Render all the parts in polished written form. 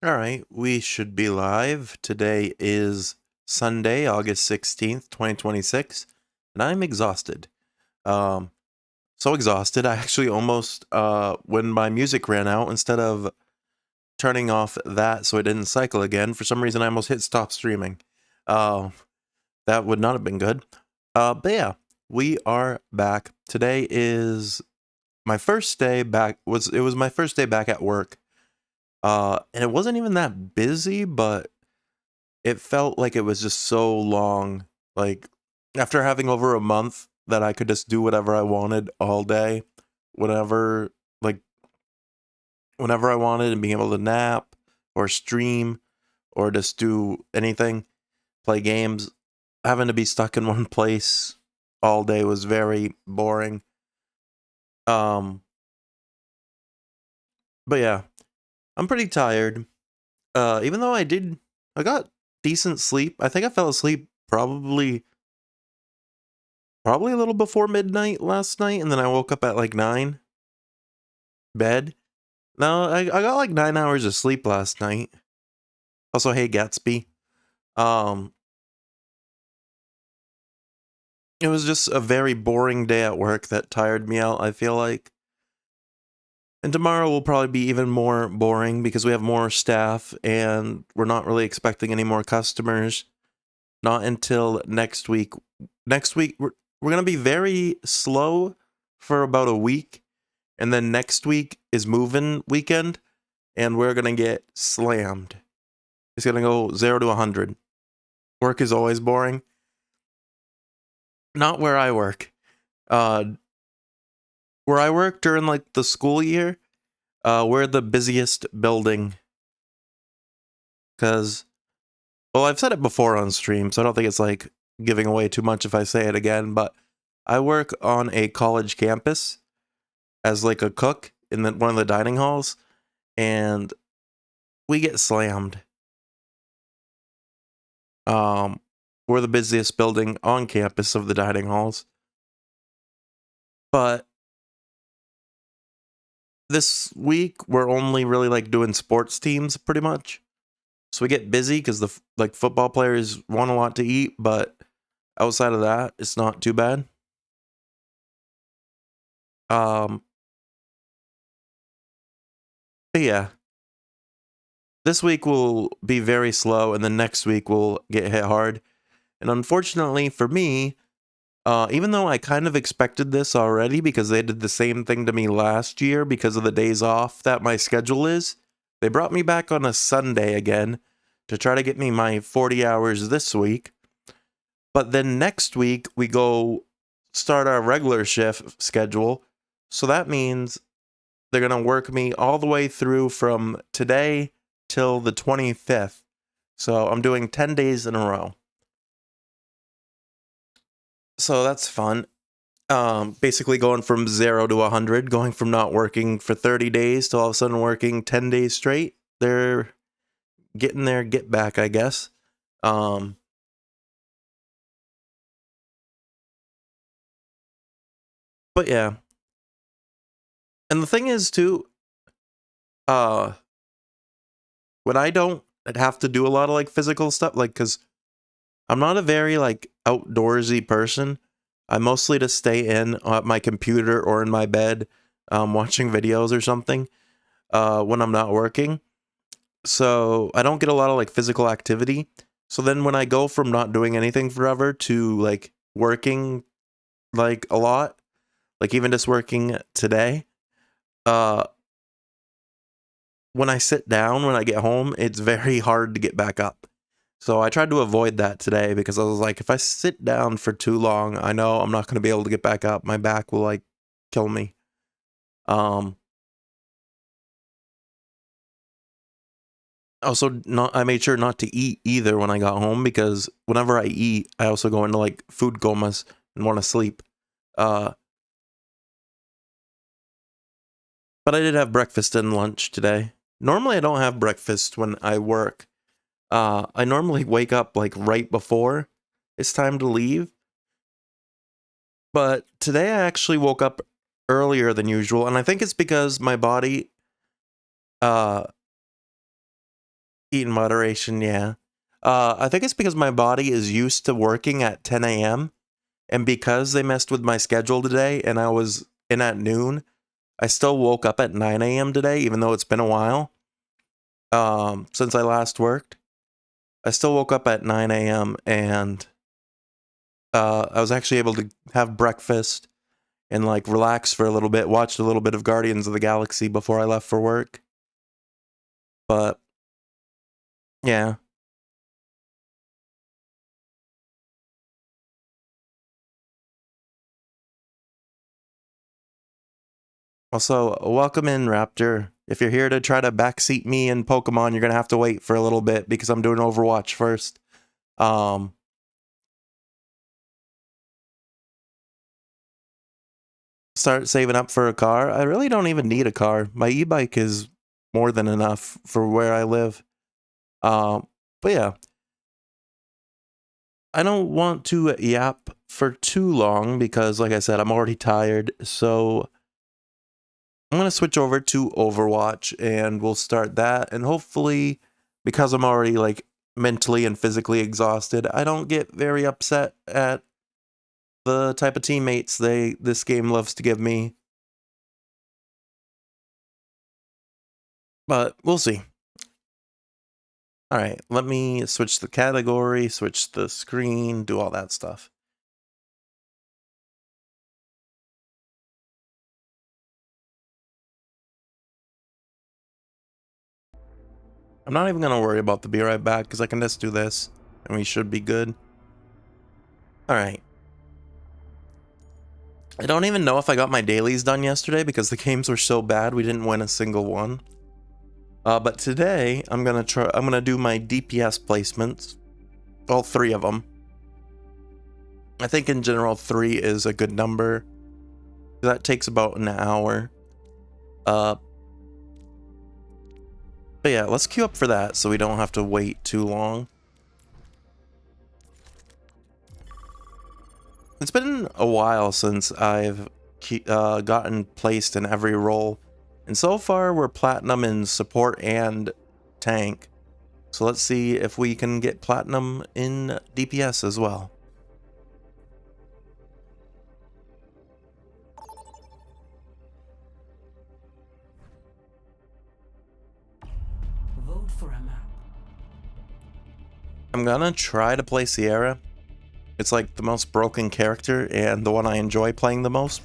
All right, we should be live. Today is Sunday, August 16th, 2026, and I'm exhausted. Um so exhausted I actually almost when my music ran out, instead of turning off that so it didn't cycle again, for some reason I almost hit stop streaming. Uh that would not have been good. But yeah, we are back. Today is my first day back. It was my first day back at work. And it wasn't even that busy, but it felt like it was just so long. Like, after having over a month that I could just do whatever I wanted all day, whenever, like, whenever I wanted, and being able to nap or stream or just do anything, play games, having to be stuck in one place all day was very boring. Um, but yeah, I'm pretty tired. Even though I got decent sleep. I think I fell asleep probably a little before midnight last night, and then I woke up at like 9. Bed. No, I got like 9 hours of sleep last night. Also, hey Gatsby. Um, it was just a very boring day at work that tired me out, I feel like. And tomorrow will probably be even more boring because we have more staff and we're not really expecting any more customers. Not until next week. Next week, we're going to be very slow for about a week. And then next week is move-in weekend, and we're going to get slammed. It's going to go 0 to 100. Work is always boring. Not where I work. Uh, where I work during like the school year, we're the busiest building. Because, well, I've said it before on stream, so I don't think it's like giving away too much if I say it again, but I work on a college campus as like a cook in one of the dining halls, and we get slammed. Um, we're the busiest building on campus of the dining halls. But this week we're only really like doing sports teams pretty much. So we get busy because the like football players want a lot to eat, but outside of that, it's not too bad. Um, but yeah, this week will be very slow, and then next week will get hit hard. And unfortunately for me, even though I kind of expected this already because they did the same thing to me last year because of the days off that my schedule is, they brought me back on a Sunday again to try to get me my 40 hours this week. But then next week, we go start our regular shift schedule. So that means they're going to work me all the way through from today till the 25th. So I'm doing 10 days in a row. So that's fun. Basically going from 0 to 100, going from not working for 30 days to all of a sudden working 10 days straight. They're getting their get back, I guess. Um, but yeah. And the thing is too, uh, when I don't have to do a lot of like physical stuff, like, cause I'm not a very like outdoorsy person. I mostly just stay in at my computer or in my bed, watching videos or something, when I'm not working. So I don't get a lot of like physical activity. So then when I go from not doing anything forever to like working like a lot, like even just working today, uh when I sit down when I get home, it's very hard to get back up. So I tried to avoid that today because I was like, if I sit down for too long, I know I'm not going to be able to get back up. My back will like kill me. Um Also, not I made sure not to eat either when I got home because whenever I eat, I also go into like food comas and want to sleep. Uh, but I did have breakfast and lunch today. Normally, I don't have breakfast when I work. I normally wake up like right before it's time to leave. But today, I actually woke up earlier than usual, and I think it's because my body, uh, Eat in moderation, yeah. I think it's because my body is used to working at 10 a.m. And because they messed with my schedule today and I was in at noon, I still woke up at 9 a.m. today, even though it's been a while since I last worked. I still woke up at 9 a.m. and I was actually able to have breakfast and like relax for a little bit, watched a little bit of Guardians of the Galaxy before I left for work. But yeah. Also, welcome in, Raptor. If you're here to try to backseat me in Pokemon, you're gonna have to wait for a little bit because I'm doing Overwatch first. Start saving up for a car. I really don't even need a car. My e-bike is more than enough for where I live. But yeah, I don't want to yap for too long because, like I said, I'm already tired. So I'm going to switch over to Overwatch and we'll start that. And hopefully, because I'm already like mentally and physically exhausted, I don't get very upset at the type of teammates this game loves to give me. But we'll see. All right, let me switch the category, switch the screen, do all that stuff. I'm not even going to worry about the be right back because I can just do this and we should be good. All right. I don't even know if I got my dailies done yesterday because the games were so bad we didn't win a single one. But today I'm gonna do my DPS placements, all 3 of them. I think in general 3 is a good number. That takes about an hour. But yeah, let's queue up for that so we don't have to wait too long. It's been a while since I've gotten placed in every role, and so far we're platinum in support and tank. So let's see if we can get platinum in DPS as well. Vote for a map. I'm gonna try to play Sierra. It's like the most broken character and the one I enjoy playing the most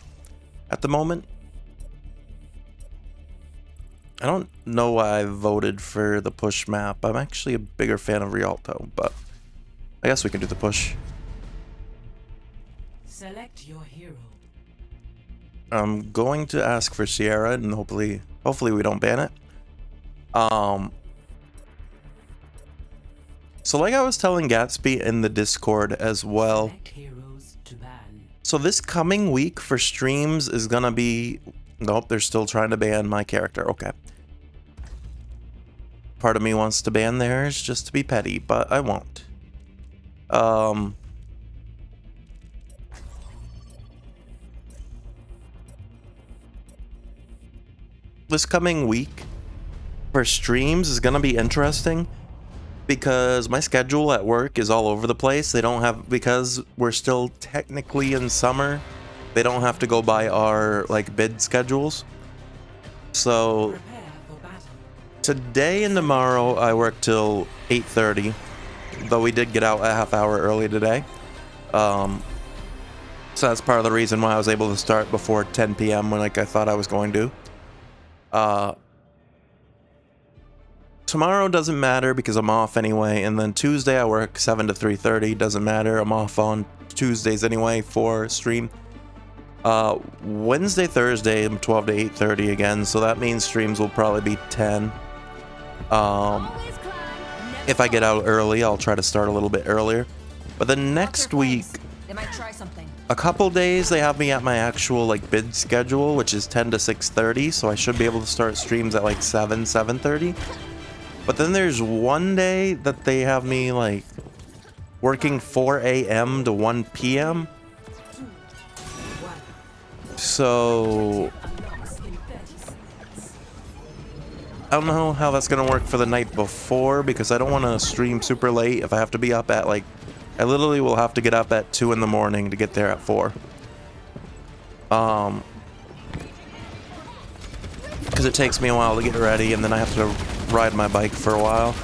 at the moment. I don't know why I voted for the push map. I'm actually a bigger fan of Rialto, but I guess we can do the push. Select your hero. I'm going to ask for Sierra and hopefully we don't ban it. So like I was telling Gatsby in the Discord as well, so this coming week for streams is gonna be... Nope, they're still trying to ban my character. Okay. Part of me wants to ban theirs just to be petty, but I won't. This coming week for streams is gonna be interesting because my schedule at work is all over the place. They don't have, because we're still technically in summer, they don't have to go by our like bid schedules. So today and tomorrow I work till 8:30, though we did get out a half hour early today. So that's part of the reason why I was able to start before 10 p.m. when like I thought I was going to. Tomorrow doesn't matter because I'm off anyway, and then Tuesday I work 7 to 3:30, doesn't matter, I'm off on Tuesdays anyway for stream. Wednesday, Thursday, I'm 12 to 8:30 again, so that means streams will probably be 10. If I get out early, I'll try to start a little bit earlier. But then next week, a couple days they have me at my actual like bid schedule, which is 10 to 6:30, so I should be able to start streams at like 7:30. But then there's one day that they have me like working 4 a.m. to 1 p.m. So I don't know how that's gonna work for the night before because I don't want to stream super late. If I have to be up at like, I literally will have to get up at 2 in the morning to get there at 4. Because it takes me a while to get ready, and then I have to ride my bike for a while.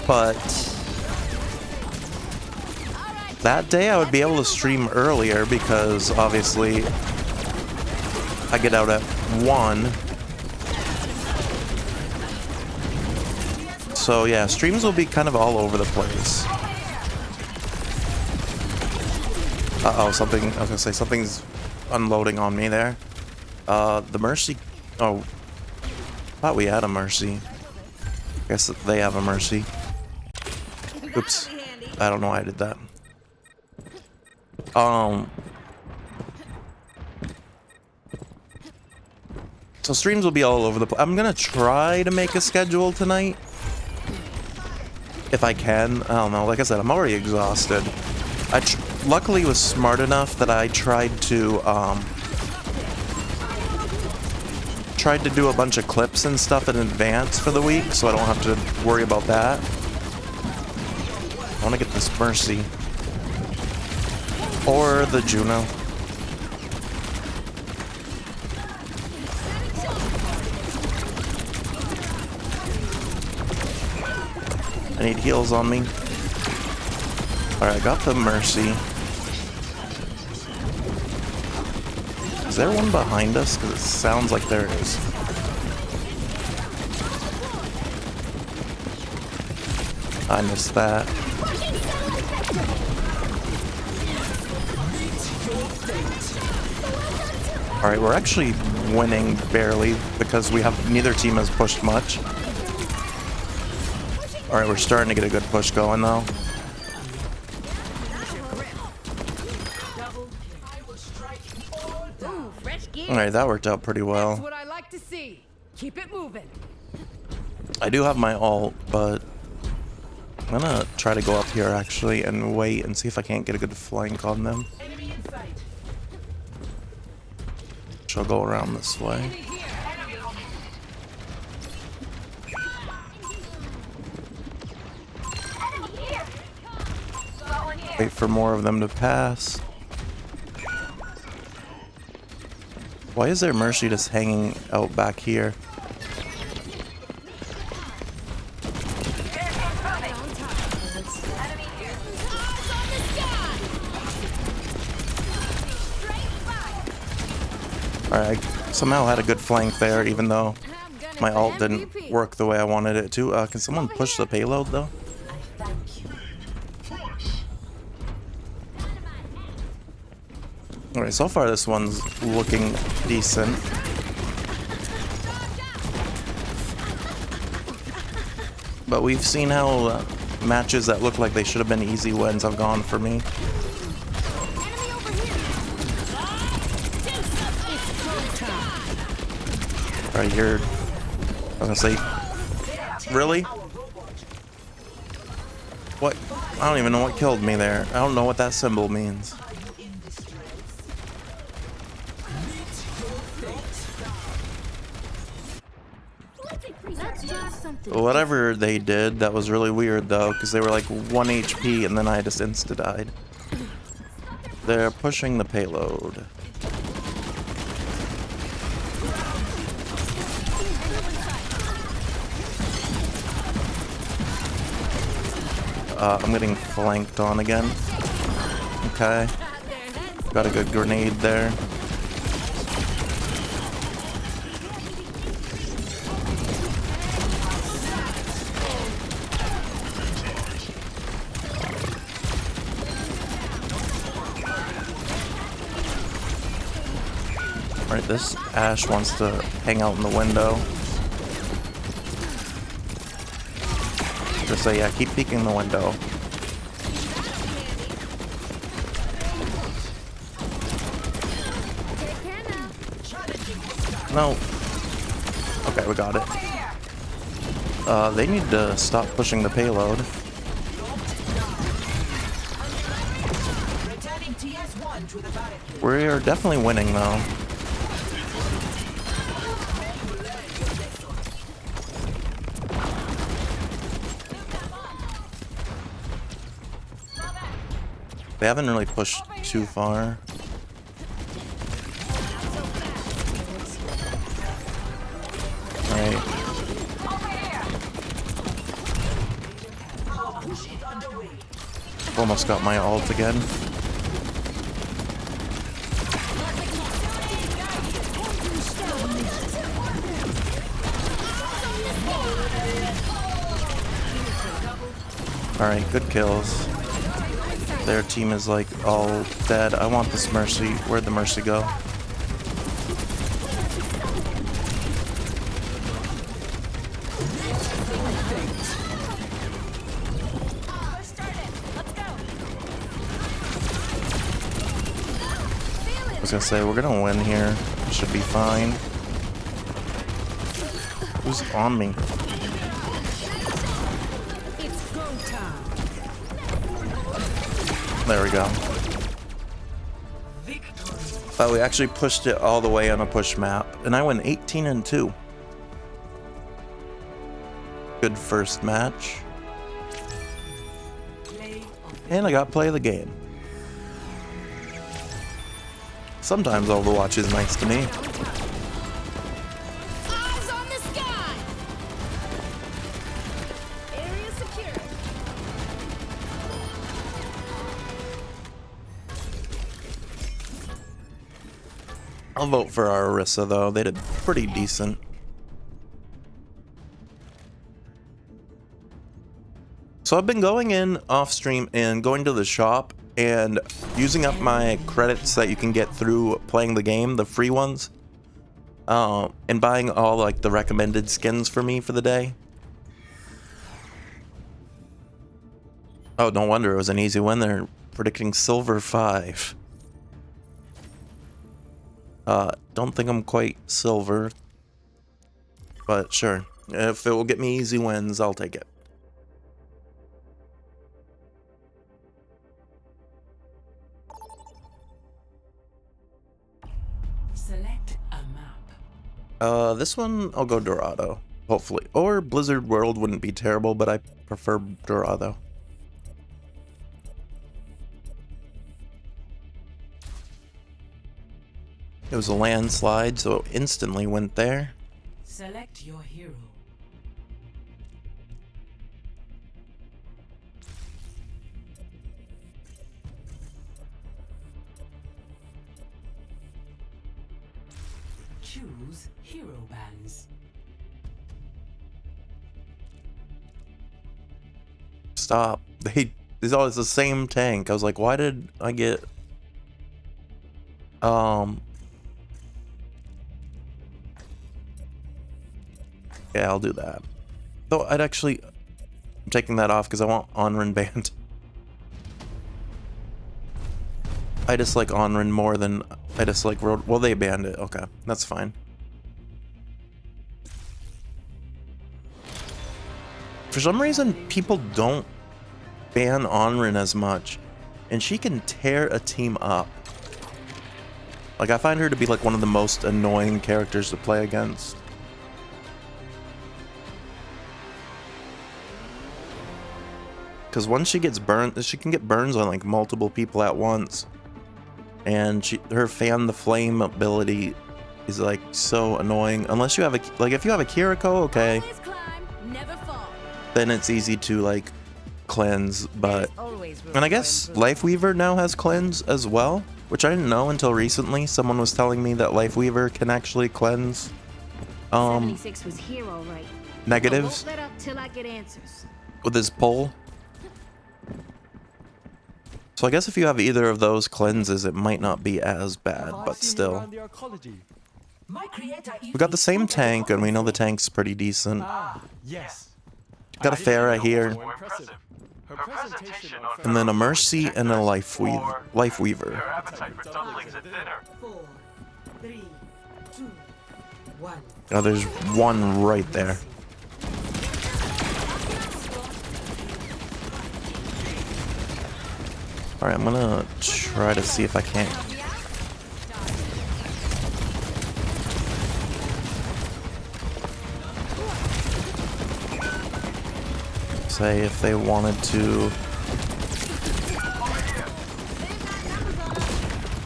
But that day I would be able to stream earlier because obviously I get out at 1. So yeah, streams will be kind of all over the place. Uh-oh, something, I was gonna say, something's unloading on me there. The Mercy, oh, thought we had a Mercy. Guess they have a Mercy. Oops, I don't know why I did that. So streams will be all over the place. I'm gonna try to make a schedule tonight. If I can. I don't know, like I said, I'm already exhausted. I luckily was smart enough that I tried to do a bunch of clips and stuff in advance for the week, so I don't have to worry about that. I want to get this Mercy. Or the Juno. I need heals on me. Alright, I got the Mercy. Is there one behind us? Because it sounds like there is. I missed that. Alright, we're actually winning barely because neither team has pushed much. Alright, we're starting to get a good push going though. Alright, that worked out pretty well. That's what I like to see. Keep it moving. I do have my ult, but I'm gonna try to go up here actually and wait and see if I can't get a good flank on them. She'll go around this way. Wait for more of them to pass. Why is there Mercy just hanging out back here? Alright, I somehow had a good flank there, even though my ult didn't work the way I wanted it to. Can someone push the payload, though? Alright, so far this one's looking decent. But we've seen how matches that look like they should have been easy wins have gone for me. Alright, you're... I was gonna say... Really? What? I don't even know what killed me there. I don't know what that symbol means. Whatever they did, that was really weird though, because they were like 1 HP and then I just insta-died. They're pushing the payload. I'm getting flanked on again. Okay. Got a good grenade there. Alright, this Ash wants to hang out in the window. Just say, yeah, keep peeking the window. No. Okay, we got it. They need to stop pushing the payload. We are definitely winning though. They haven't really pushed too far. Alright. Almost got my ult again. Alright, good kills. Their team is like all dead. I want this Mercy. Where'd the Mercy go? I was gonna say, we're gonna win here. Should be fine. Who's on me? It's go time. There we go. But we actually pushed it all the way on a push map, and I went 18-2. Good first match. And I got play of the game. Sometimes Overwatch is nice to me. Eyes on the sky. Area secure. I'll vote for our Orisa though. They did pretty decent. So I've been going in off stream and going to the shop and using up my credits that you can get through playing the game, the free ones, and buying all like the recommended skins for me for the day. Oh, no wonder it was an easy win. They're predicting silver 5. Don't think I'm quite silver, but sure. If it will get me easy wins, I'll take it. Select a map. This one, I'll go Dorado, hopefully. Or Blizzard World wouldn't be terrible, but I prefer Dorado. It was a landslide, so it instantly went there. Select your hero. Choose hero bands. Stop. It's always the same tank. I was like, why did I get... Yeah, I'll do that. Though I'd actually... I'm taking that off because I want Onrin banned. I dislike Onrin more than I dislike Road... Well, they banned it. Okay, that's fine. For some reason, people don't ban Onrin as much. And she can tear a team up. Like, I find her to be like one of the most annoying characters to play against. Because once she gets burned, she can get burns on like multiple people at once. And her fan the flame ability is like so annoying. Unless you have a, like if you have a Kiriko, okay. Always climb, never fall. Then it's easy to like cleanse, but... Always room And I for guess improvement. LifeWeaver now has cleanse as well, which I didn't know until recently. Someone was telling me that LifeWeaver can actually cleanse 76 was here all right. negatives I won't let up till I get answers. with his pull. So I guess if you have either of those cleanses, it might not be as bad, but still. We got the same tank, and we know the tank's pretty decent. Yes. Got a Pharah here, Impressive. Her presentation on and then a Mercy and a Lifeweaver. appetite for dumplings at dinner. 4, 3, 2, 1. Oh, there's one right there. Alright, I'm gonna try to see if I can't. Say if they wanted to.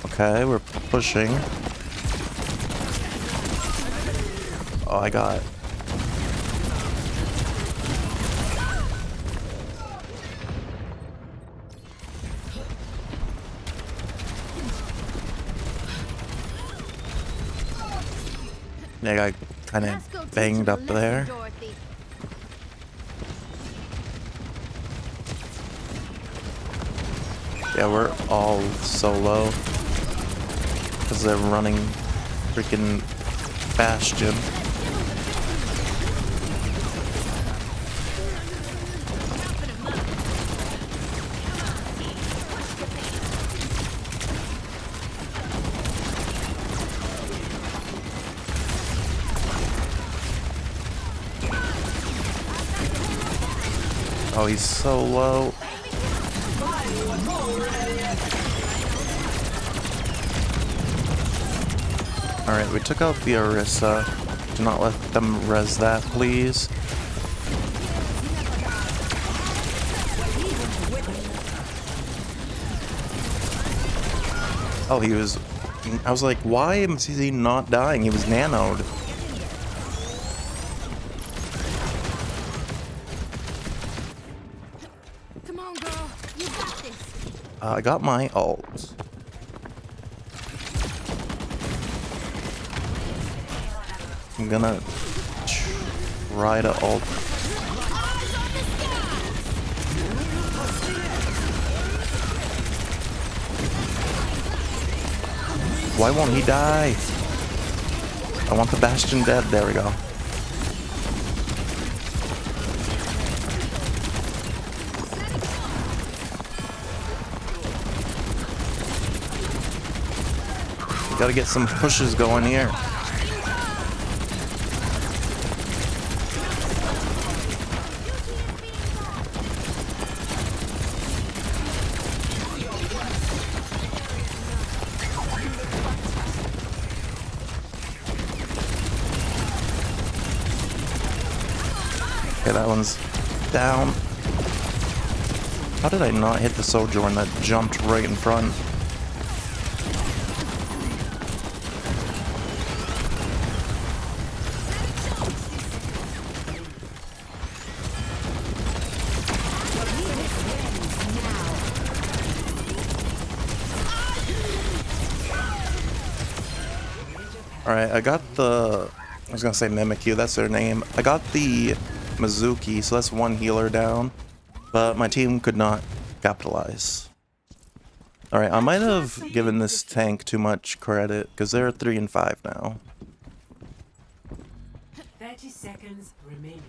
Okay, we're pushing. Oh, I got. Yeah, I got kind Let's go of teach banged him a up lesson, there. Dorothy. Yeah, we're all solo because they're running freaking Bastion. Oh, he's so low. Alright, we took out the Orisa. Do not let them res that, please. Oh, he was... I was like, why is he not dying? He was nanoed. Come on, girl. You got this. I got my ult. I'm gonna try to ult. Why won't he die? I want the Bastion dead. There we go. We gotta get some pushes going here. Okay, that one's down. How did I not hit the soldier when that jumped right in front? Alright, I got the... I was gonna say Mimikyu, that's their name. I got the Mizuki, so that's one healer down. But my team could not capitalize. Alright, I might have given this tank too much credit, because they're 3 and 5 now. 30 seconds remaining.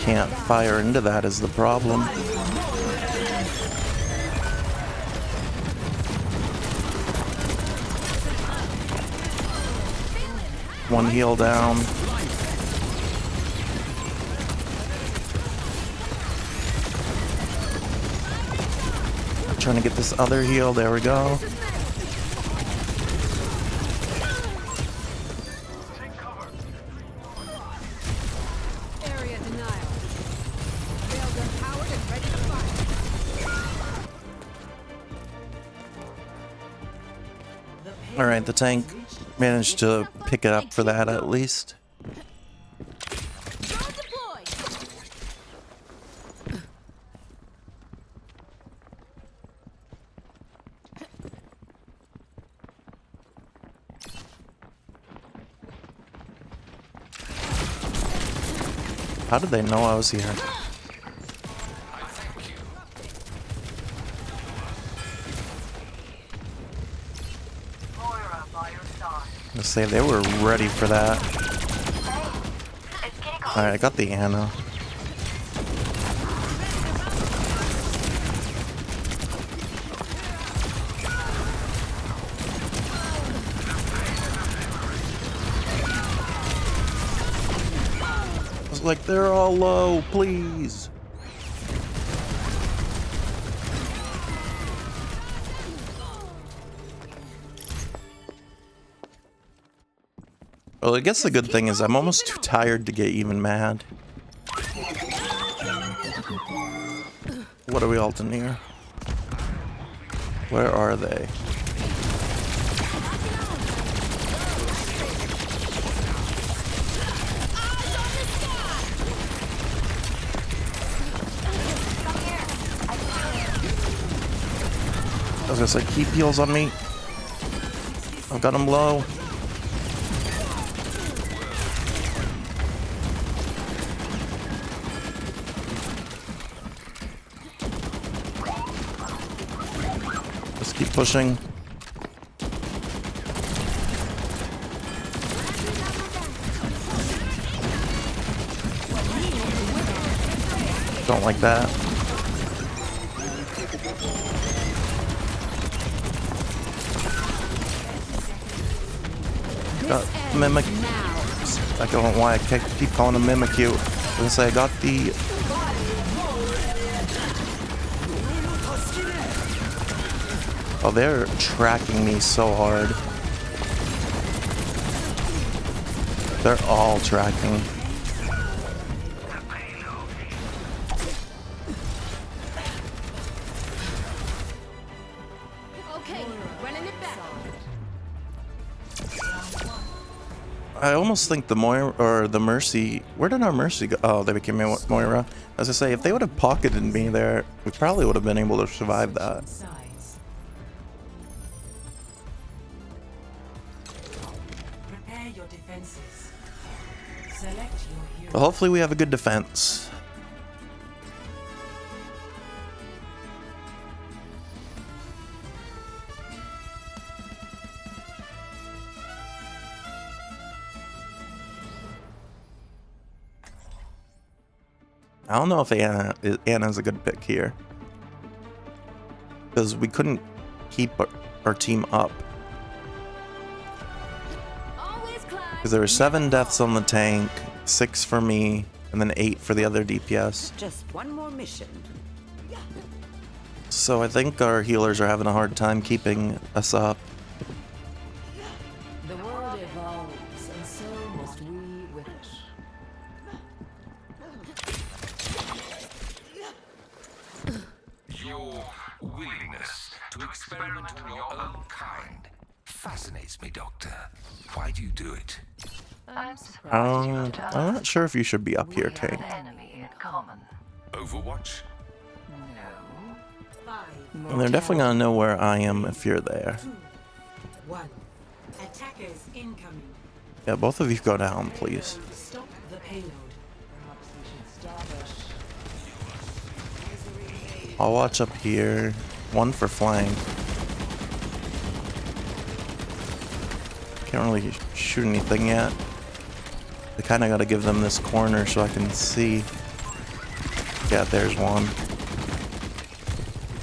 Can't fire into that is the problem. One heal down. Trying to get this other heal. There we go. Area denial. Rails are powered and ready to fire. Alright, the tank managed to pick it up for that at least. Drone deployed. How did they know I was here? I say they were ready for that. Alright, I got the Anna. Like, they're all low, please. Well, I guess the good thing is I'm almost too tired to get even mad. What are we ulting here? Where are they? I was gonna say, keep heals on me. I've got him low. Just keep pushing. Don't like that. Mimic. I don't know why I keep calling him Mimikyu. I was gonna say I got the. Oh, they're tracking me so hard. They're all tracking. Okay, running it back. I almost think the Moira or the Mercy. Where did our Mercy go? Oh, they became Moira. As I say, if they would have pocketed me there, we probably would have been able to survive that. Sides. Prepare your defenses. Select your hero. Well, hopefully we have a good defense. I don't know if Anna's a good pick here. Because we couldn't keep our team up. Because there were 7 deaths on the tank, 6 for me, and then 8 for the other DPS. Just one more mission. So I think our healers are having a hard time keeping us up. The world evolves, and so must we with it. Your willingness to experiment on your own kind fascinates me, Doctor. Why do you do it? I'm not sure if you should be up here, Tank. Overwatch? And they're definitely gonna know where I am if you're there. 2, 1. Attackers incoming. Yeah, both of you go down, please. Stop the payload. Perhaps we should stop it. I'll watch up here. 1 for flank. Can't really shoot anything yet. I kind of got to give them this corner so I can see. Yeah, there's one.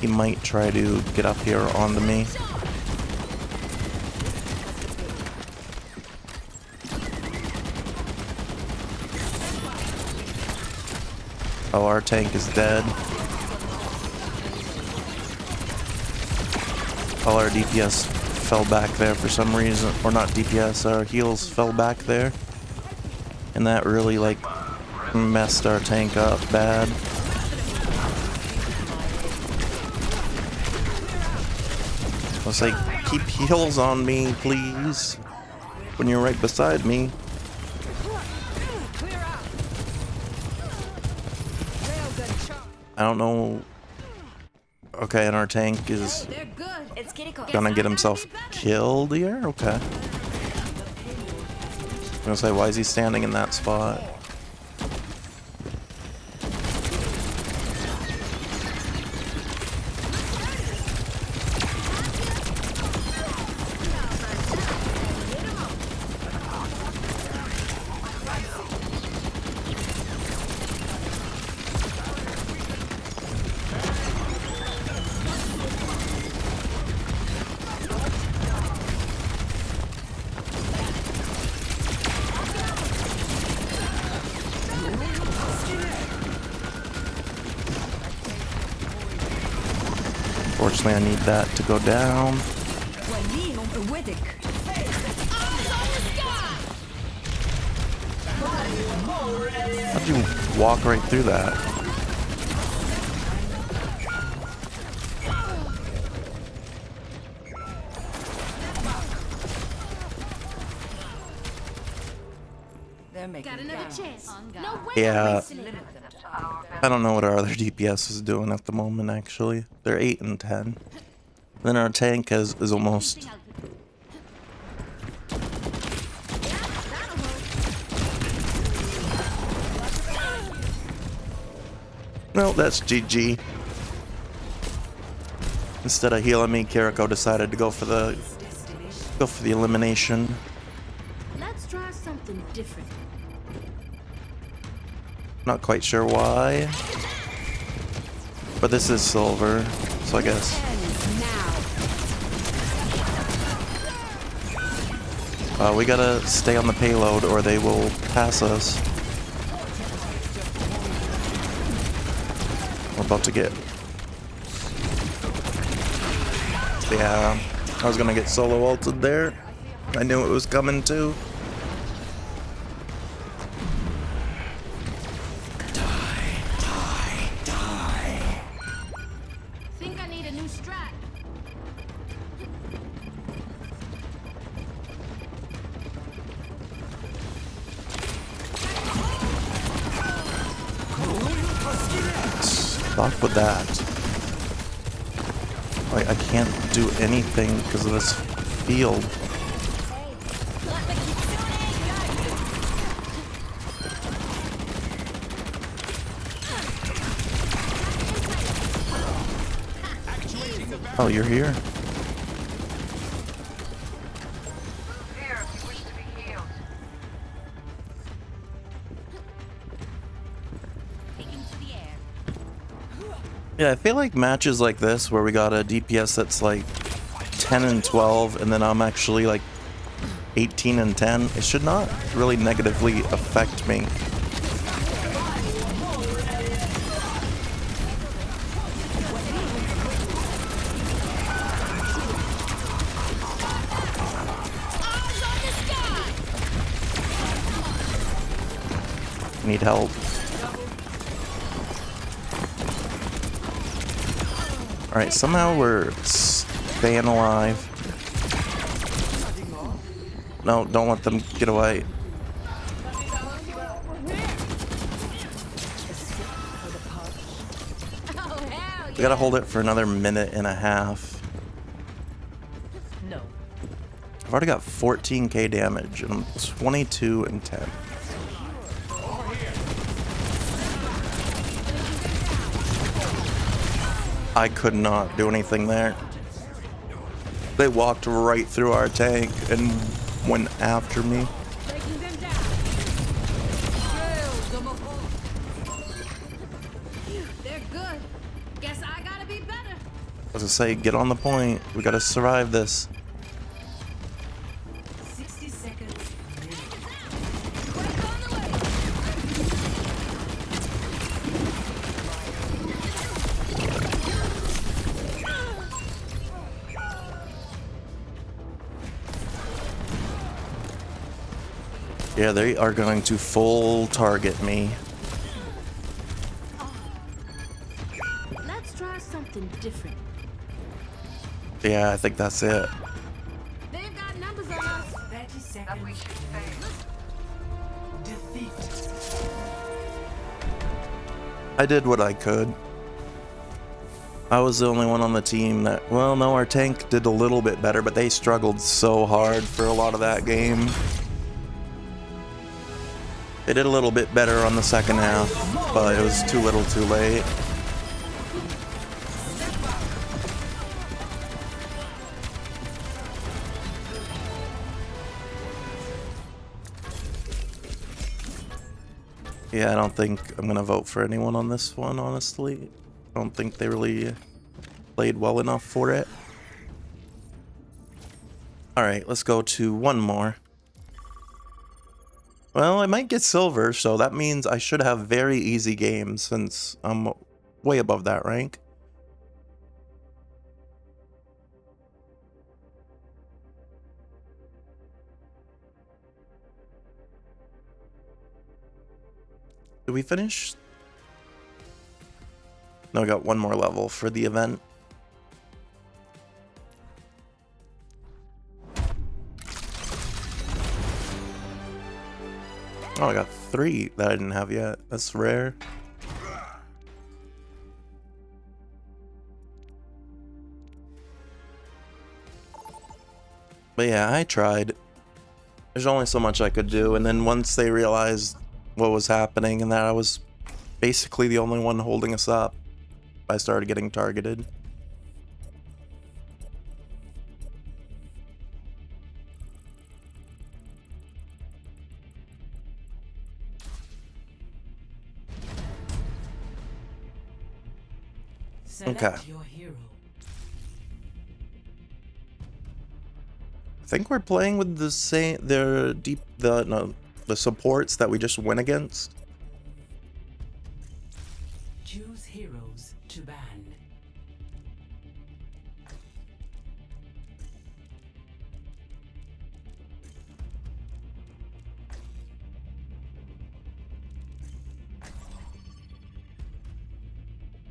He might try to get up here onto me. Oh, our tank is dead. All our DPS fell back there for some reason. Or not DPS, our heals fell back there. And that really, like, messed our tank up bad. I was like, keep heals on me, please. When you're right beside me. I don't know. Okay, and our tank is They're good. It's critical. gonna get himself killed here? Okay. I'm gonna say, why is he standing in that spot? Unfortunately, I need that to go down. How'd you walk right through that? Got another chance. No way. Yeah. I don't know what our other DPS is doing at the moment, actually. They're 8 and 10. Then our tank is almost... No, that's GG. Instead of healing me, Kiriko decided to go for the elimination. Let's try something different. Not quite sure why. But this is silver, so I guess. We gotta stay on the payload or they will pass us. We're about to get... Yeah, I was gonna get solo ulted there. I knew it was coming too. Think I need a new strat. Fuck with that. Like, I can't do anything because of this field. Oh, you're here? Yeah, I feel like matches like this where we got a DPS that's like 10 and 12 and then I'm actually like 18 and 10, it should not really negatively affect me. Need help. Alright, somehow we're staying alive. No, don't let them get away. We gotta hold it for another minute and a half. No. I've already got 14k damage and I'm 22 and 10. I could not do anything there. They walked right through our tank and went after me. They're good. Guess I gotta be better. I was gonna say, get on the point. We gotta survive this. 60 seconds. Yeah, they are going to full target me. Let's try something different. Yeah, I think that's it. They've got numbers on us. 30 seconds. Defeat. I did what I could. I was the only one on the team that... Well, no, our tank did a little bit better, but they struggled so hard for a lot of that game. They did a little bit better on the second half, but it was too little too late. Yeah, I don't think I'm gonna vote for anyone on this one, honestly. I don't think they really played well enough for it. Alright, let's go to one more. Well, I might get silver, so that means I should have very easy games since I'm way above that rank. Did we finish? No, we got one more level for the event. Oh, I got 3 that I didn't have yet. That's rare. But yeah, I tried. There's only so much I could do, and then once they realized what was happening and that I was basically the only one holding us up, I started getting targeted. Select Okay. your hero. I think we're playing with the same, the supports that we just went against. Choose heroes to ban.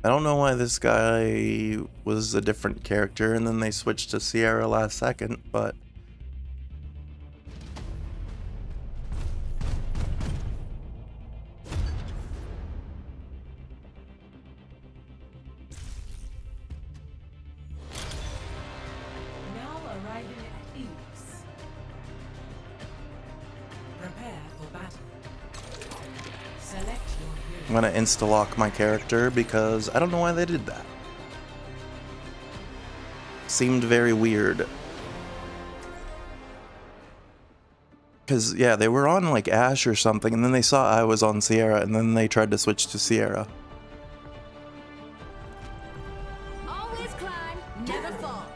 I don't know why this guy was a different character and then they switched to Sierra last second, but Now arriving at East. Prepare for battle. Select your hero. I'm gonna insta-lock my character because I don't know why they did that. Seemed very weird. Because, yeah, they were on like Ash or something, and then they saw I was on Sierra, and then they tried to switch to Sierra. Always climb, never fall.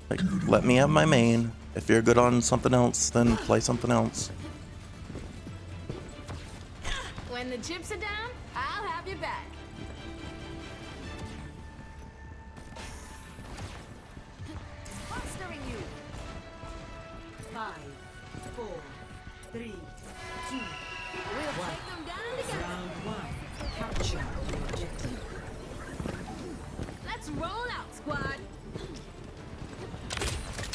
Like, let me have my main. If you're good on something else, then play something else. When the chips are down, I'll have your back. Clustering you. 5, 4, 3, 2, We'll take them down together. round 1. Capture the objective. Let's roll out, squad.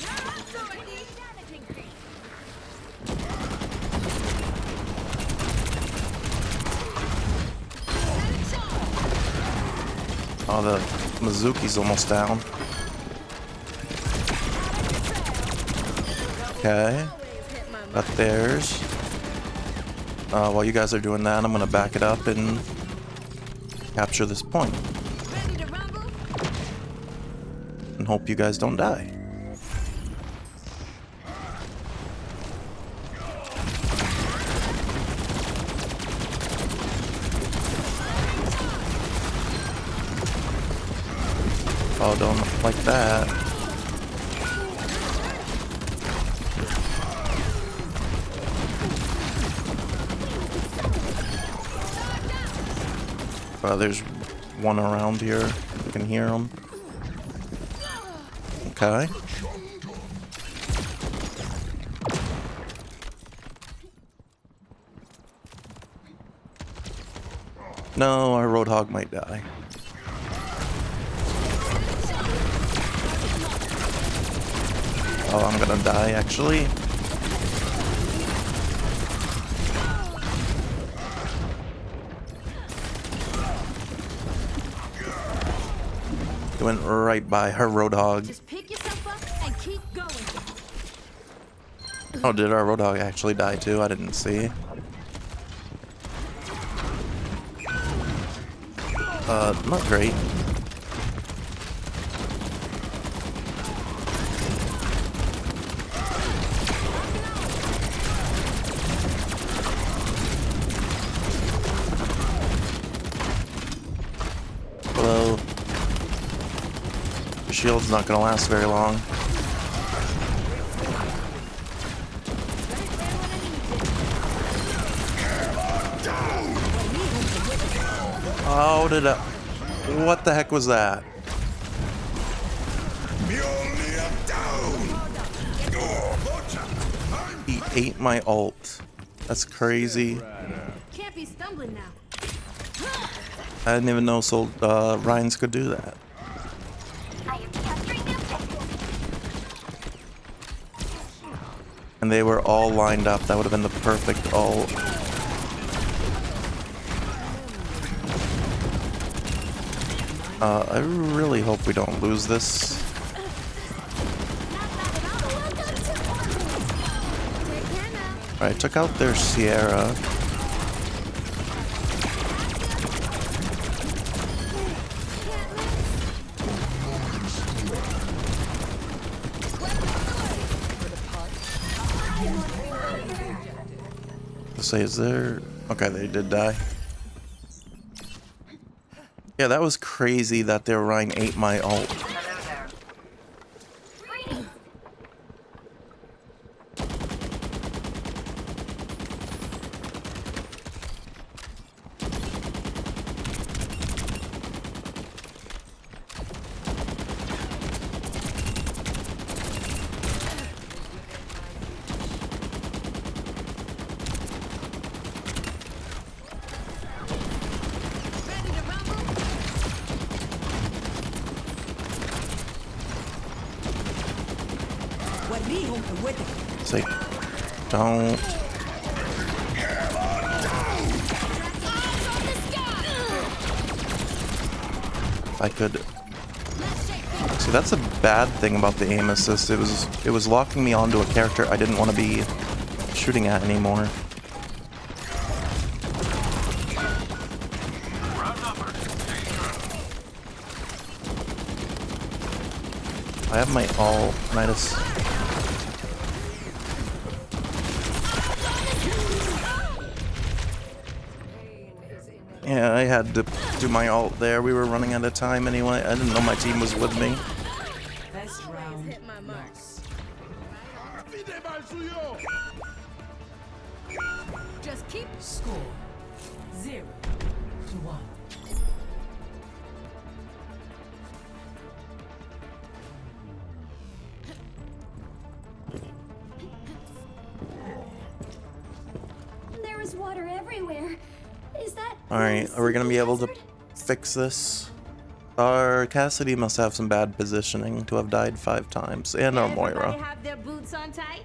You're up to it. Damage increase. Oh, the Mizuki's almost down. Okay. Got theirs. While you guys are doing that, I'm gonna back it up and capture this point Ready to rumble? and hope you guys don't die. Oh, don't like that. There's one around here. You can hear him. Okay. No, our Roadhog might die. Oh, I'm gonna die actually. It went right by her Roadhog. Just pick yourself up and keep going. Oh, did our Roadhog actually die too? I didn't see. Not great. Hello. The shield's not gonna last very long. How did I... What the heck was that? Eat ate my ult. That's crazy. Can't be stumbling now. I didn't even know Ryan's could do that. And they were all lined up. That would have been the perfect ult. I really hope we don't lose this. Alright, took out their Sierra. Let's say, is there... Okay, they did die. Yeah, that was crazy that their Rhine ate my ult. It's like, don't. If I could. See, that's a bad thing about the aim assist. It was locking me onto a character I didn't want to be shooting at anymore. I have my all Midas. Yeah, I had to do my ult there. We were running out of time anyway. I didn't know my team was with me. Best round. Hit my mark. Just keep Score 0-1. There is water everywhere. Is that... Alright, are we gonna be able to fix this? Our Cassidy must have some bad positioning to have died 5 times. And our everybody Moira. have their boots on tight.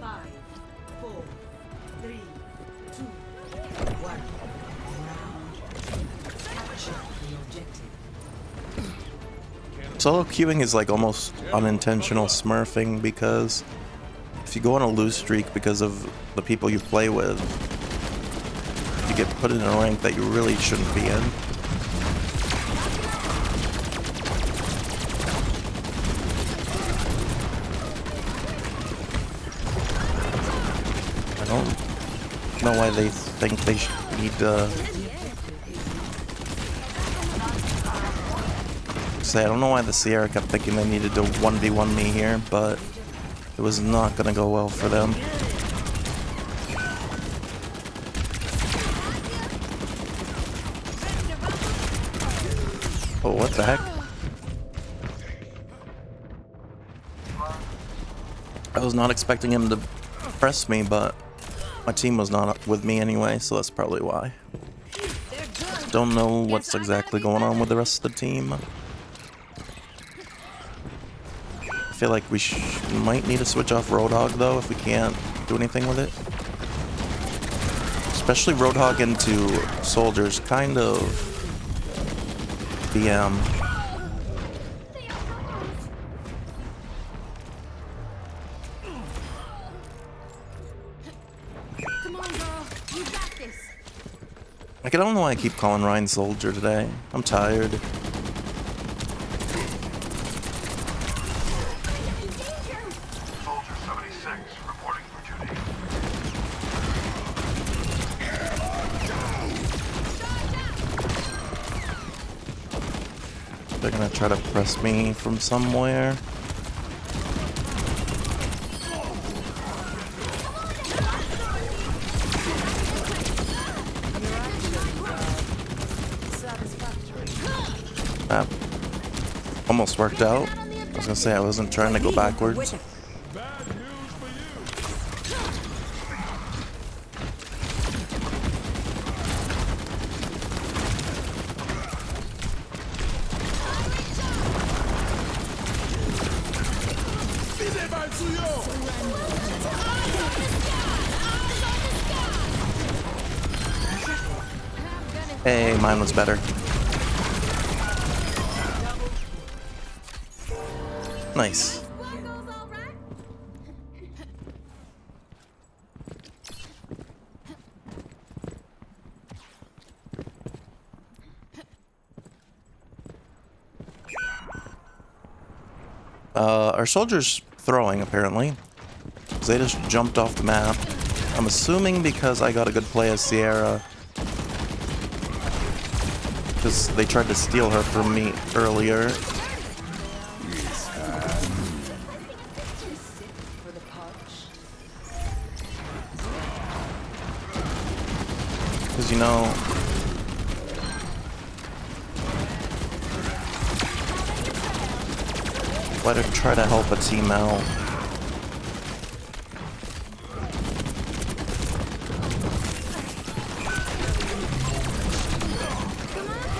Five, 4, 3, 2, 1. Round. Capture the objective. Solo queuing is like almost unintentional smurfing because if you go on a lose streak because of the people you play with, you get put in a rank that you really shouldn't be in. I don't know why they think they need to... I don't know why the Sierra kept thinking they needed to 1v1 me here, but it was not gonna go well for them. Oh, what the heck? I was not expecting him to press me, but my team was not with me anyway, so that's probably why. Don't know what's exactly going on with the rest of the team. I feel like we might need to switch off Roadhog though if we can't do anything with it. Especially Roadhog into soldiers, kind of BM. Come on, girl. You got this. Like, I don't know why I keep calling Ryan Soldier today. I'm tired. Soldier 76 reporting for duty. They're gonna try to press me from somewhere. Almost worked out. I was gonna say I wasn't trying to go backwards. Hey, mine was better. Nice. Our soldiers throwing apparently. 'Cause they just jumped off the map. I'm assuming because I got a good play as Sierra. Because they tried to steal her from me earlier. Because, you know, let her try to help a team out.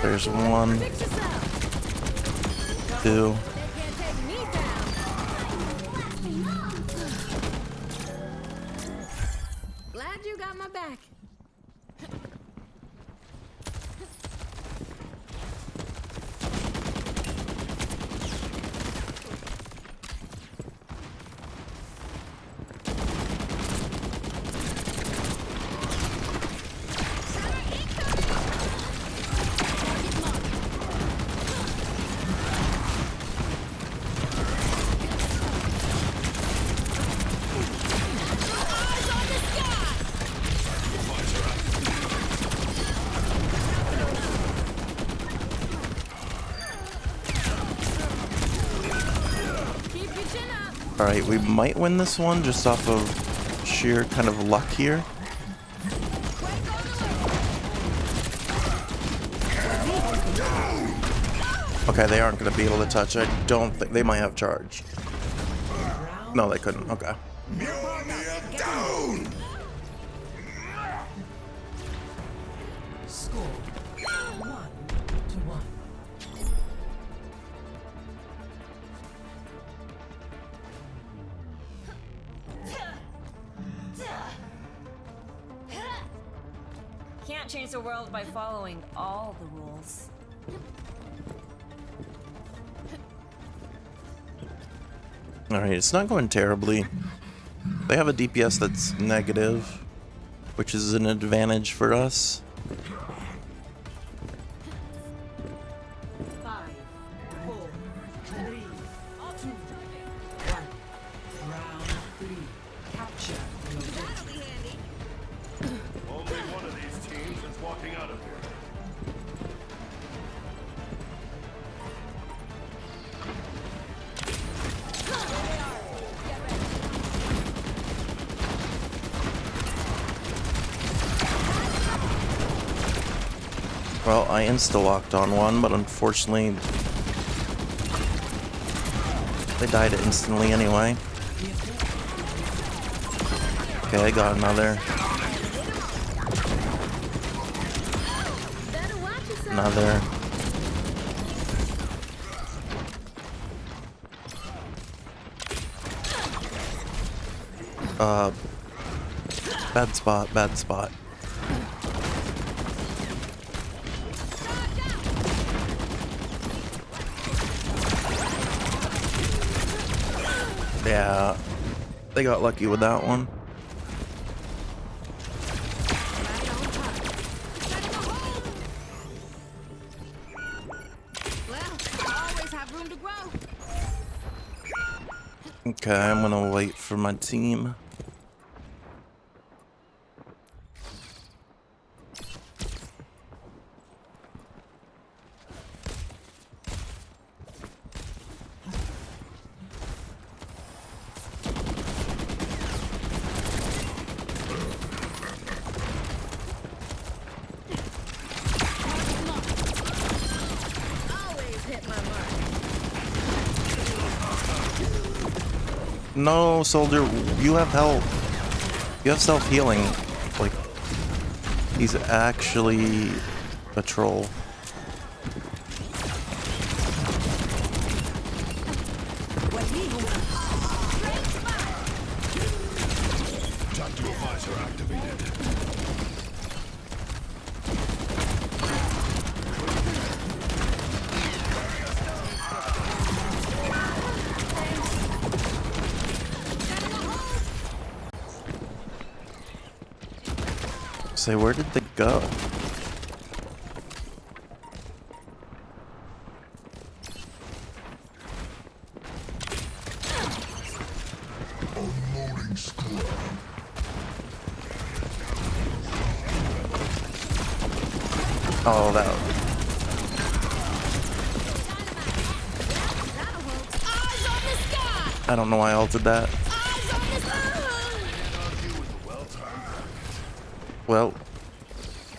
There's one, two. Glad you got my back. Alright, we might win this one just off of sheer kind of luck here. Okay, they aren't going to be able to touch. I don't think they might have charge. No, they couldn't. Okay. Down! Score 1-1. Can't change the world by following all the rules. Alright, it's not going terribly. They have a DPS that's negative, which is an advantage for us. 5, 4, 3, 2, 1. Round 3. Capture the objective. Only one of these teams is walking out of here. Well, I insta-locked on one, but unfortunately they died instantly anyway. Okay, I got another. Another. Bad spot, bad spot. Yeah, they got lucky with that one. Okay, I'm gonna wait for my team. Always hit my mark. No, soldier, you have health. You have self-healing. Like, he's actually a troll. Tactical visor activated. Say, where did they go? Unloading squad. Oh, that. Eyes on the sky! I don't know why I altered that. Eyes on the sky! Well,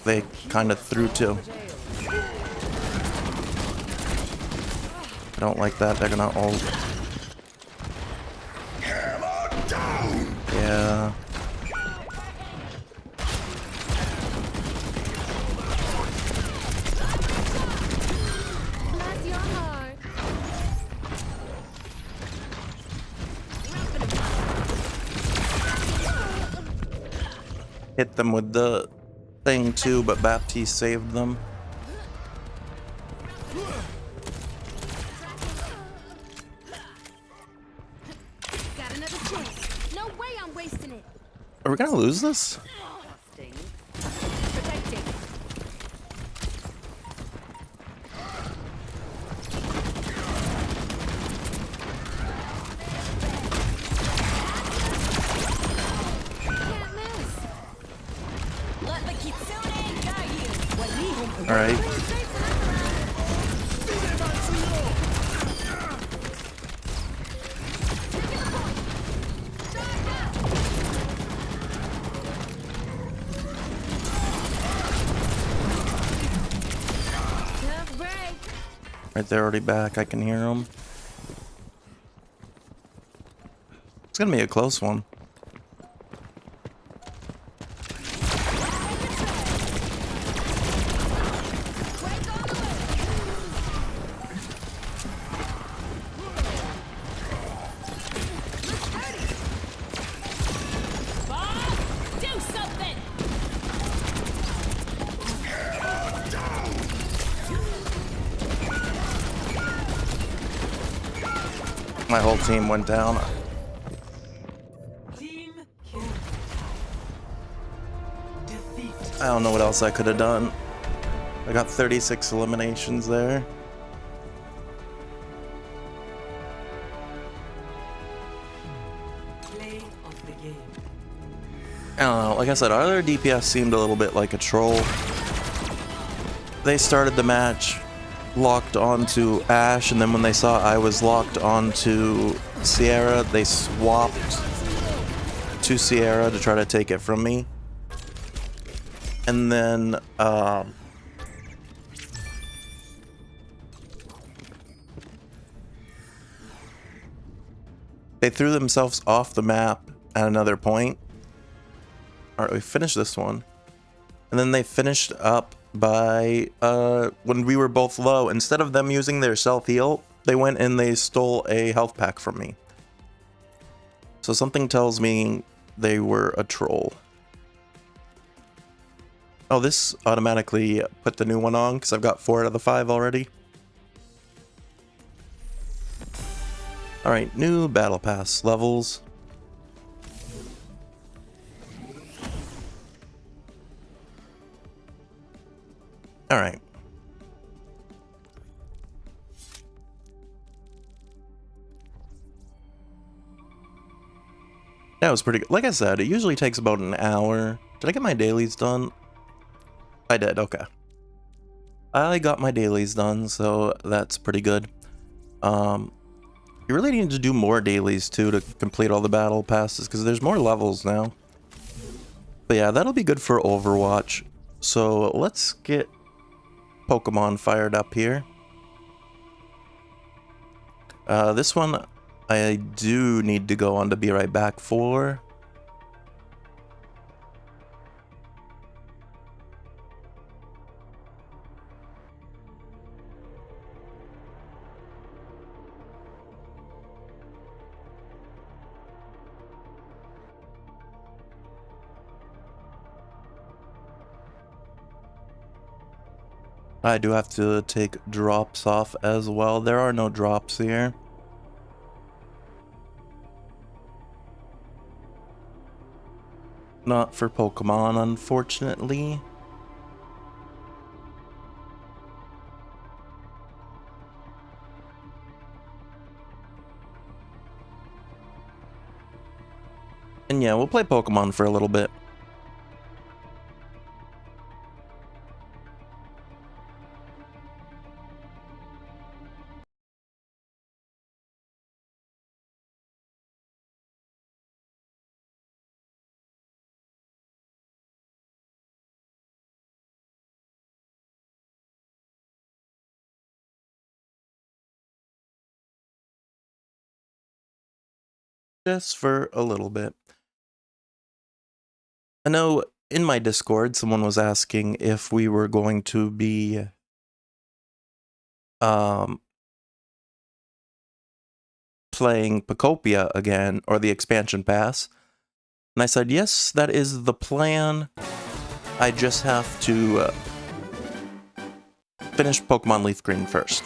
they kind of threw too. I don't like that. They're gonna ult. Yeah. Bless your heart. Hit them with the thing too, but Baptiste saved them. Got another chance. No way I'm wasting it. Are we gonna lose this? Protecting. Can't miss. Let the kitsune guide you. All right. Tough break. Right, they're already back. I can hear them. It's gonna be a close one. Bob, do something. My whole team went down. Team kill. Defeat. I don't know what else I could have done. I got 36 eliminations there. Play of the game. I don't know. Like I said, our other DPS seemed a little bit like a troll. They started the match locked onto Ashe, and then when they saw I was locked onto Sierra, they swapped to Sierra to try to take it from me. And then they threw themselves off the map at another point. Alright, we finished this one. And then they finished up by when we were both low. Instead of them using their self-heal, they went and they stole a health pack from me. So something tells me they were a troll. Oh, this automatically put the new one on because I've got 4 out of the 5 already. Alright, new battle pass levels. Alright. That was pretty good. Like I said, it usually takes about an hour. Did I get my dailies done? I did, okay. I got my dailies done, so that's pretty good. You really need to do more dailies too to complete all the battle passes, because there's more levels now. But yeah, that'll be good for Overwatch. So let's get Pokemon fired up here. This one, I do need to go on to be right back for... I do have to take drops off as well. There are no drops here. Not for Pokemon, unfortunately. And yeah, we'll play Pokemon for a little bit. Just for a little bit. I know in my Discord, someone was asking if we were going to be playing Pocopia again, or the expansion pass. And I said, yes, that is the plan. I just have to finish Pokemon LeafGreen first.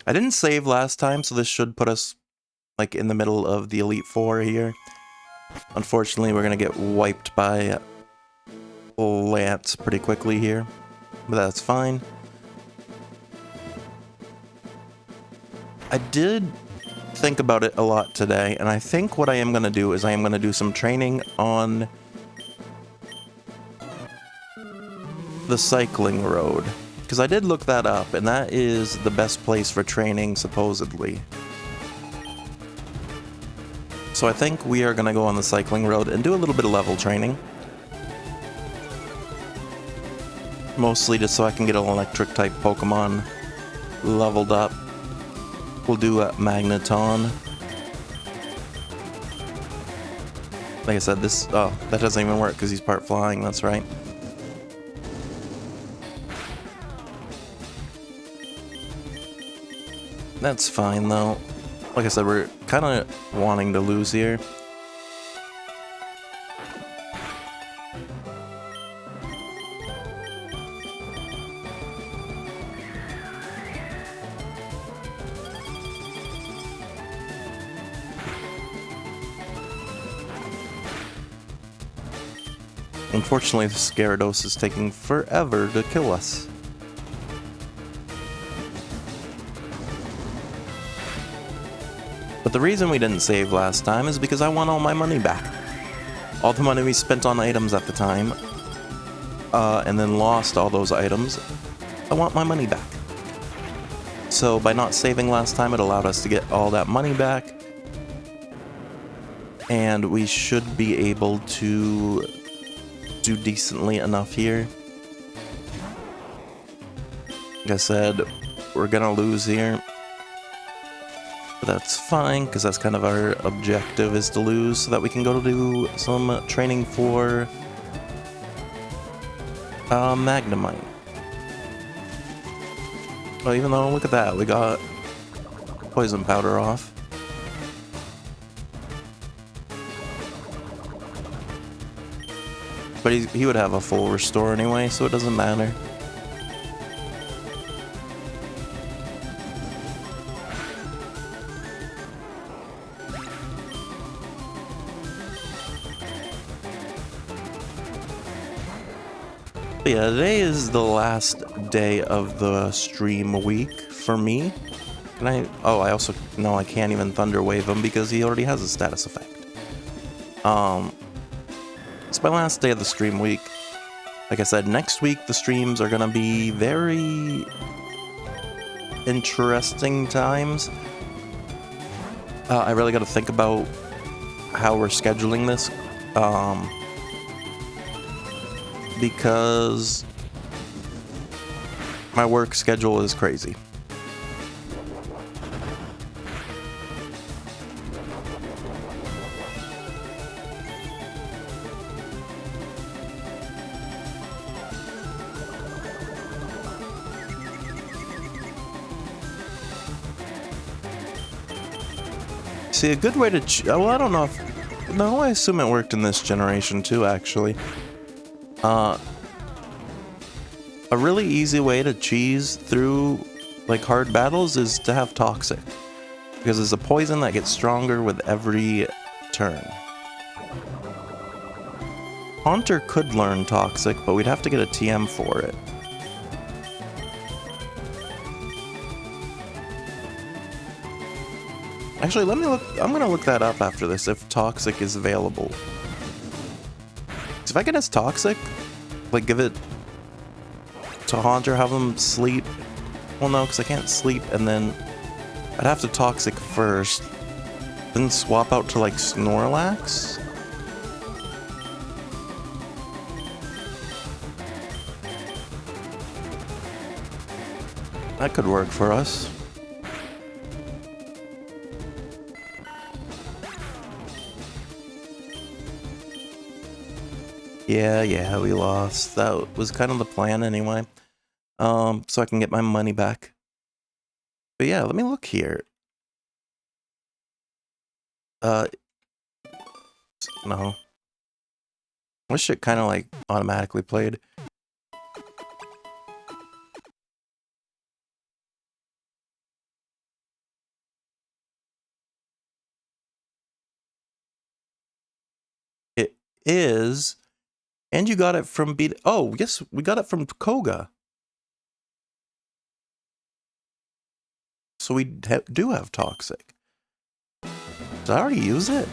I didn't save last time, so this should put us like in the middle of the Elite Four here. Unfortunately, we're gonna get wiped by Lance pretty quickly here, but that's fine. I did think about it a lot today, and I think what I am gonna do is I am gonna do some training on the cycling road, because I did look that up, and that is the best place for training, supposedly. So I think we are going to go on the cycling road and do a little bit of level training. Mostly just so I can get an electric type Pokemon leveled up. We'll do a Magneton. Like I said, this... oh, that doesn't even work because he's part flying, that's right. That's fine though. Like I said, we're kind of wanting to lose here. Unfortunately, the Gyarados is taking forever to kill us. But the reason we didn't save last time is because I want all my money back. All the money we spent on items at the time, and then lost all those items, I want my money back. So by not saving last time, it allowed us to get all that money back. And we should be able to do decently enough here. Like I said, we're gonna lose here. But that's fine, because that's kind of our objective, is to lose so that we can go to do some training for Magnemite. Well, even though, look at that, we got Poison Powder off. But he would have a full restore anyway, so it doesn't matter. But yeah, today is the last day of the stream week for me. Can I... oh, I also... no, I can't even Thunder Wave him because he already has a status effect. It's my last day of the stream week. Like I said, next week the streams are gonna be very interesting times. I really gotta think about how we're scheduling this. Because my work schedule is crazy. See, a good way to well, I don't know if... No, I assume it worked in this generation too, actually. A really easy way to cheese through, like, hard battles is to have Toxic. Because it's a poison that gets stronger with every turn. Haunter could learn Toxic, but we'd have to get a TM for it. Actually, let me look. I'm gonna look that up after this, if Toxic is available. 'Cause if I get his Toxic, like, give it to Haunter, have him sleep. Well, no, because I can't sleep, and then I'd have to Toxic first, then swap out to, like, Snorlax. That could work for us. Yeah, we lost. That was kind of the plan anyway. So I can get my money back. But yeah, let me look here. No. Wish it kind of like automatically played. It is, and you got it from Oh, yes, we got it from Koga. So we do have Toxic. Did I already use it?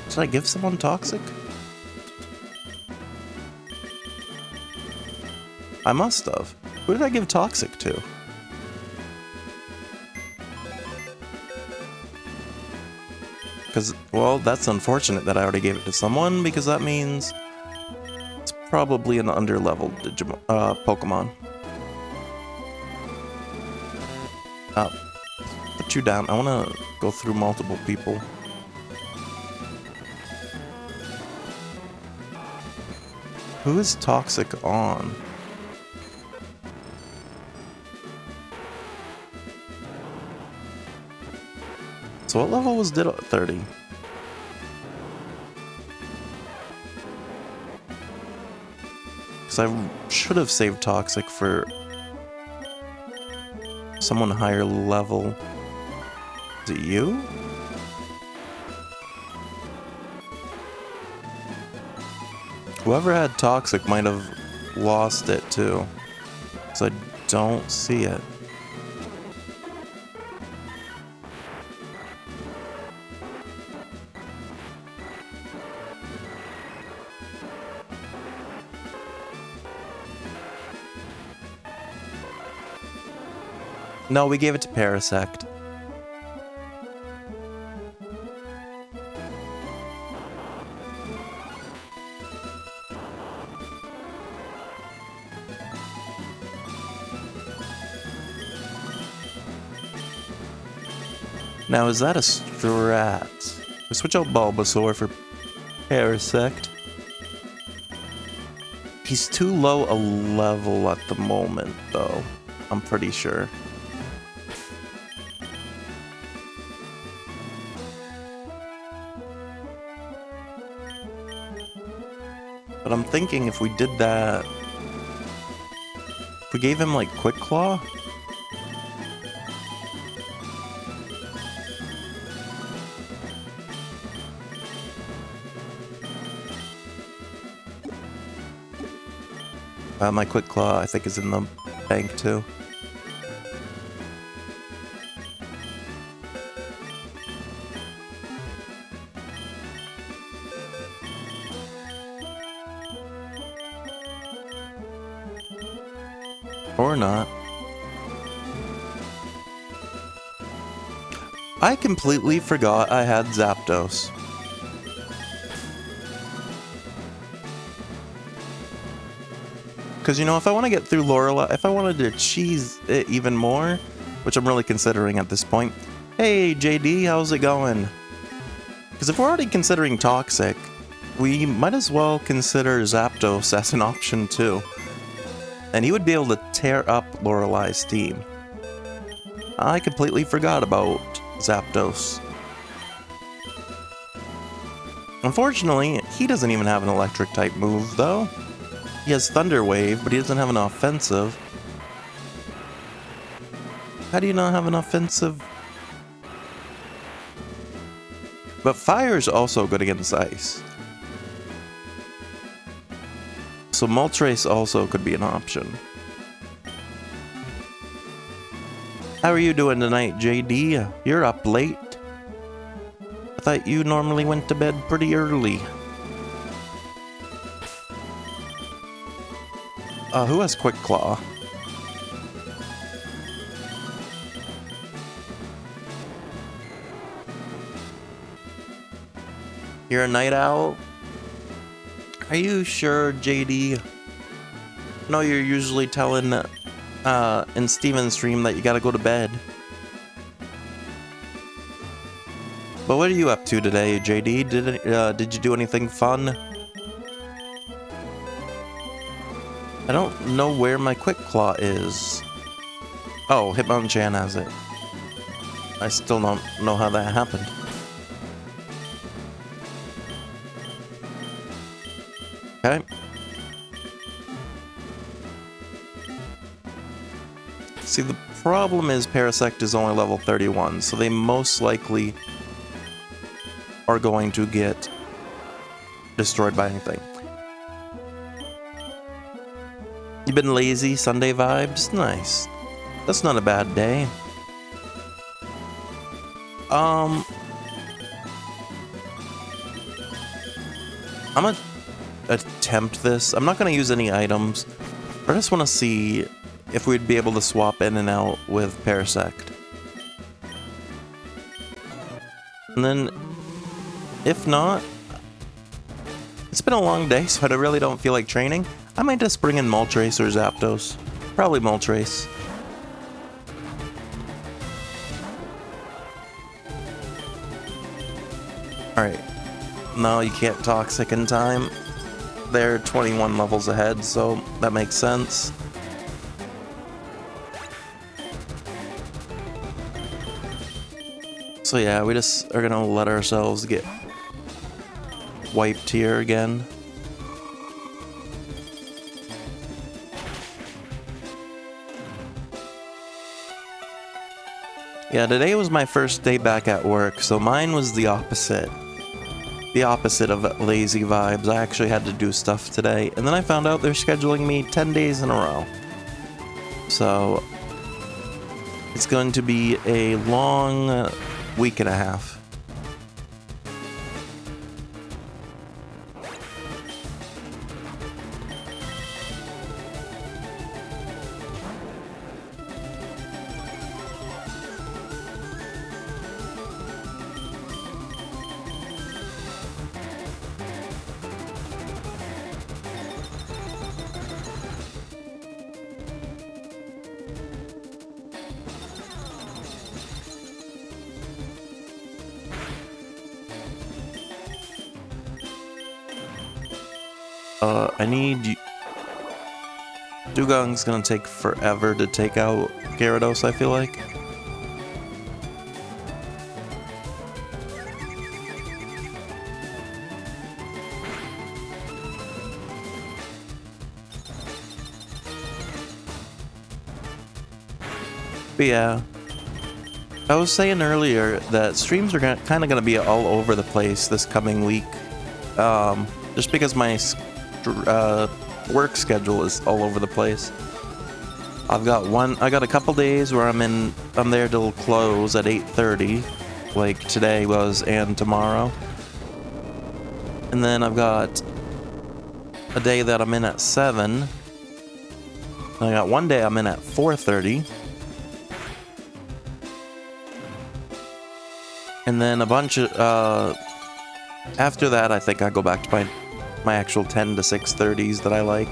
Did I give someone Toxic? I must have. Who did I give Toxic to? Because, well, that's unfortunate that I already gave it to someone, because that means it's probably an underleveled Pokemon. Put you down. I want to go through multiple people. Who is Toxic on? So what level was Ditto? 30. Because I should have saved Toxic for someone higher level. Is it you? Whoever had Toxic might have lost it too. So I don't see it. No, we gave it to Parasect. Now, is that a strat? We switch out Bulbasaur for Parasect. He's too low a level at the moment, though. I'm pretty sure. But I'm thinking if we did that... If we gave him, like, Quick Claw? My Quick Claw, I think, is in the bank, too. Or not. I completely forgot I had Zapdos. Because, you know, if I want to get through Lorelei, if I wanted to cheese it even more, which I'm really considering at this point. Hey, JD, how's it going? Because if we're already considering Toxic, we might as well consider Zapdos as an option too. And he would be able to tear up Lorelei's team. I completely forgot about Zapdos. Unfortunately, he doesn't even have an electric type move, though. He has Thunder Wave, but he doesn't have an offensive. How do you not have an offensive? But Fire is also good against Ice. So Moltres also could be an option. How are you doing tonight, JD? You're up late. I thought you normally went to bed pretty early. Who has Quick Claw? You're a night owl? Are you sure, JD? No, you're usually telling in Steven's stream that you gotta go to bed. But what are you up to today, JD? Did you do anything fun? I don't know where my Quick Claw is. Oh, Hitmonchan has it. I still don't know how that happened. Okay. See, the problem is Parasect is only level 31, so they most likely are going to get destroyed by anything. You've been lazy, Sunday vibes? Nice. That's not a bad day. I'm gonna attempt this. I'm not gonna use any items. I just want to see if we'd be able to swap in and out with Parasect. And then, if not, it's been a long day, so I really don't feel like training. I might just bring in Moltres or Zapdos. Probably Moltres. Alright. No, you can't Toxic in time. They're 21 levels ahead, so that makes sense. So yeah, we just are gonna let ourselves get wiped here again. Yeah, today was my first day back at work, so mine was the opposite. The opposite of lazy vibes. I actually had to do stuff today, and then I found out they're scheduling me 10 days in a row. So, it's going to be a long week and a half. I need... Dugong's gonna take forever to take out Gyarados, I feel like. But yeah. I was saying earlier that streams are kind of going to be all over the place this coming week. Just because my work schedule is all over the place. I got a couple days where I'm there till close at 8:30, like today was and tomorrow. And then I've got a day that I'm in at 7. And I got one day I'm in at 4:30. And then a bunch of, after that, I think I go back to my actual 10 to 6:30s that I like.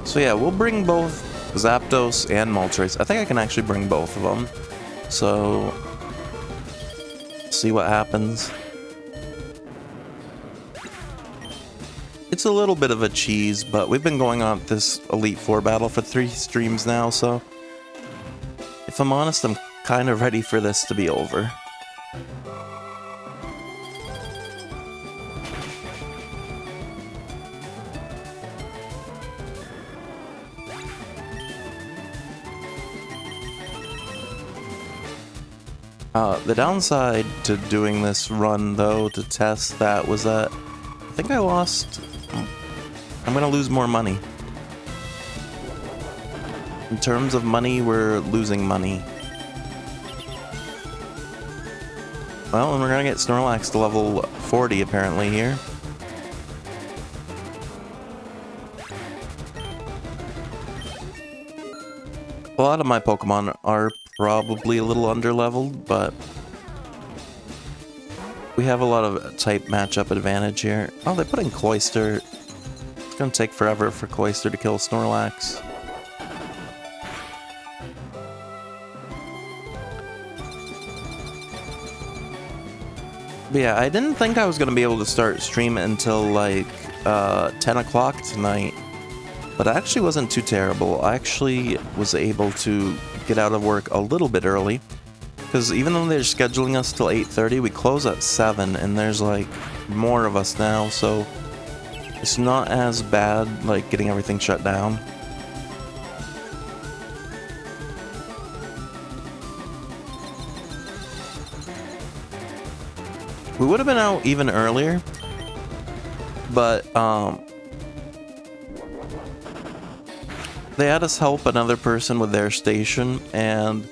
So yeah, we'll bring both Zapdos and Moltres. I think I can actually bring both of them. So, see what happens. It's a little bit of a cheese, but we've been going on this Elite Four battle for 3 streams now, so if I'm honest, I'm kind of ready for this to be over. The downside to doing this run, though, to test that, was that I think I lost... I'm gonna lose more money. In terms of money, we're losing money. Well, and we're gonna get Snorlax to level 40 apparently here. A lot of my Pokemon are probably a little underleveled, but we have a lot of type matchup advantage here. Oh, they put in Cloyster. It's gonna take forever for Cloyster to kill Snorlax. But yeah, I didn't think I was gonna be able to start streaming until like 10 o'clock tonight. But it actually wasn't too terrible. I actually was able to get out of work a little bit early. Because even though they're scheduling us till 8:30, we close at 7, and there's like more of us now, so it's not as bad like getting everything shut down. We would have been out even earlier, but they had us help another person with their station, and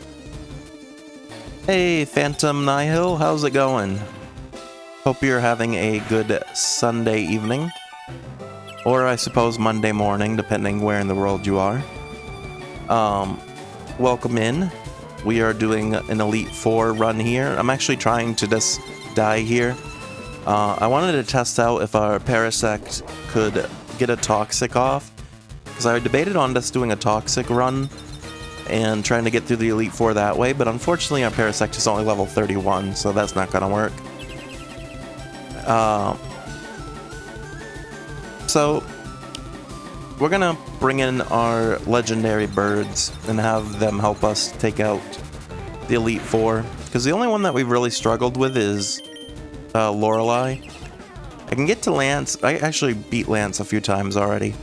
hey, Phantom Nihil, how's it going? Hope you're having a good Sunday evening, or I suppose Monday morning, depending where in the world you are. Welcome in. We are doing an Elite Four run here. I'm actually trying to just die here. I wanted to test out if our Parasect could get a Toxic off, because I debated on just doing a Toxic run and trying to get through the Elite Four that way, but unfortunately our Parasect is only level 31, so that's not gonna work. So we're gonna bring in our legendary birds and have them help us take out the Elite Four, because the only one that we've really struggled with is Lorelei. I can get to Lance. I actually beat Lance a few times already.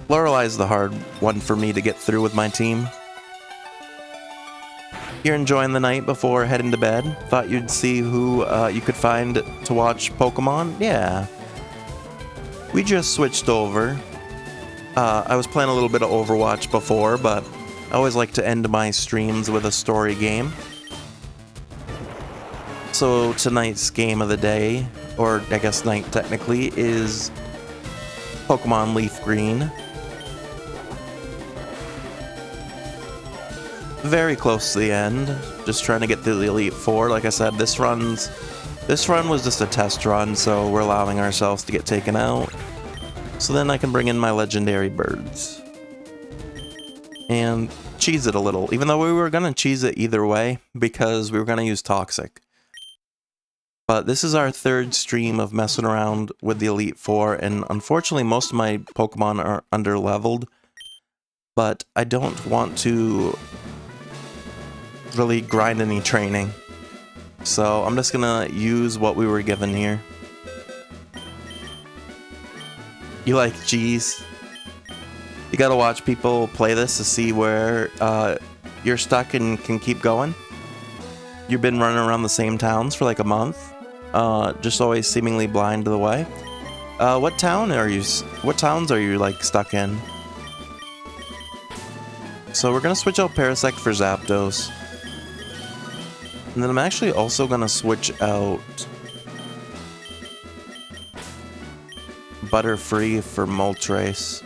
Lorelei's the hard one for me to get through with my team. You're enjoying the night before heading to bed? Thought you'd see who you could find to watch Pokemon? Yeah. We just switched over. I was playing a little bit of Overwatch before, but I always like to end my streams with a story game. So tonight's game of the day, or I guess night technically, is Pokemon LeafGreen. Very close to the end, just trying to get through the Elite Four. Like I said, this run was just a test run, so we're allowing ourselves to get taken out. So then I can bring in my legendary birds and cheese it a little, even though we were gonna cheese it either way because we were gonna use Toxic. But this is our third stream of messing around with the Elite Four, and unfortunately most of my Pokemon are under-leveled, but I don't want to really grind any training. So I'm just gonna use what we were given here. You like cheese? You gotta watch people play this to see where you're stuck and can keep going. You've been running around the same towns for like a month, just always seemingly blind to the way. What towns are you like stuck in? So we're gonna switch out Parasect for Zapdos. And then I'm actually also gonna switch out Butterfree for Moltres.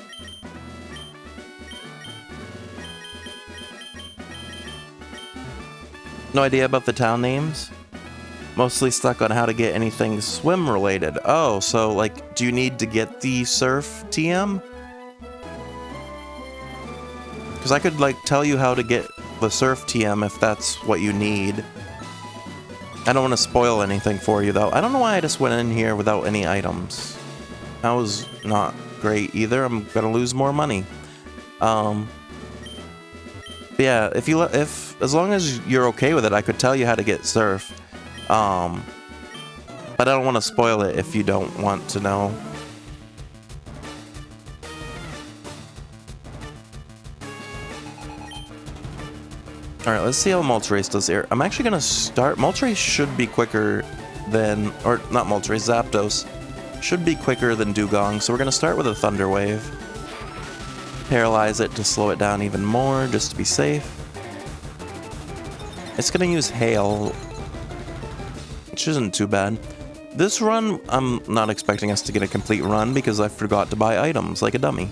No idea about the town names? Mostly stuck on how to get anything swim related. Oh, so like, do you need to get the surf TM? Because I could like tell you how to get the surf TM if that's what you need. I don't want to spoil anything for you though. I don't know why I just went in here without any items. That was not great either. I'm gonna lose more money. Yeah, if as long as you're okay with it, I could tell you how to get surf. But I don't want to spoil it if you don't want to know. Alright, let's see how Moltres does here. I'm actually gonna start... Moltres should be quicker than... Or, not Moltres, Zapdos. Should be quicker than Dugong, so we're gonna start with a Thunder Wave. Paralyze it to slow it down even more, just to be safe. It's gonna use Hail, which isn't too bad. This run, I'm not expecting us to get a complete run because I forgot to buy items like a dummy.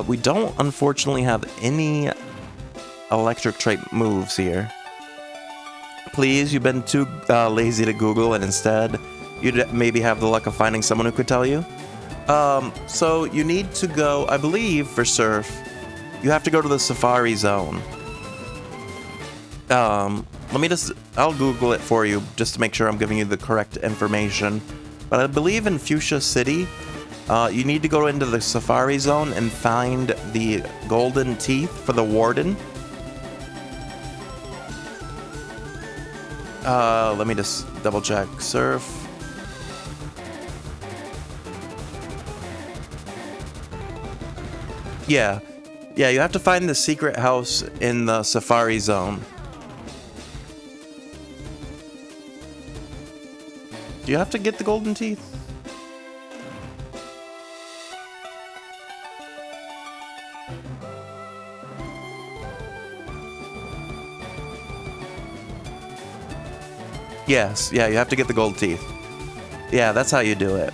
We don't, unfortunately, have any electric type moves here. Please, you've been too lazy to Google, and instead, you'd maybe have the luck of finding someone who could tell you. So you need to go, I believe, for Surf, you have to go to the Safari Zone. I'll Google it for you just to make sure I'm giving you the correct information. But I believe in Fuchsia City, you need to go into the Safari Zone and find the golden teeth for the warden. Let me just double check. Surf. Yeah, you have to find the secret house in the Safari Zone. Do you have to get the golden teeth? Yes, yeah, you have to get the gold teeth. Yeah, that's how you do it.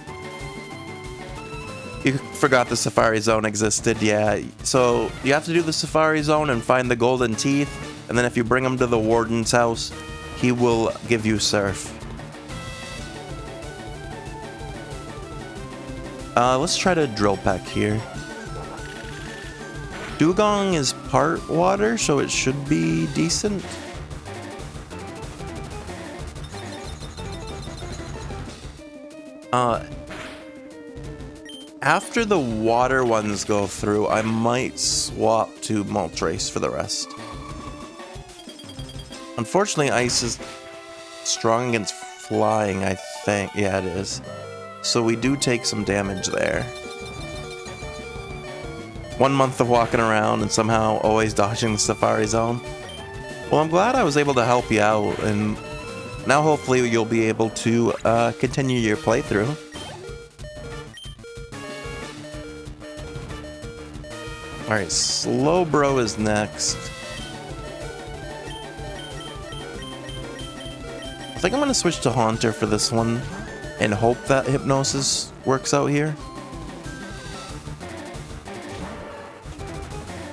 You forgot the Safari Zone existed, yeah. So you have to do the Safari Zone and find the golden teeth, and then if you bring them to the warden's house, he will give you surf. Let's try to drill peck here. Dugong is part water, so it should be decent. After the water ones go through, I might swap to Moltres for the rest. Unfortunately, ice is strong against flying, I think. Yeah, it is. So we do take some damage there. 1 month of walking around and somehow always dodging the Safari Zone. Well, I'm glad I was able to help you out, and now hopefully you'll be able to continue your playthrough. Alright, Slowbro is next. I think I'm going to switch to Haunter for this one and hope that Hypnosis works out here.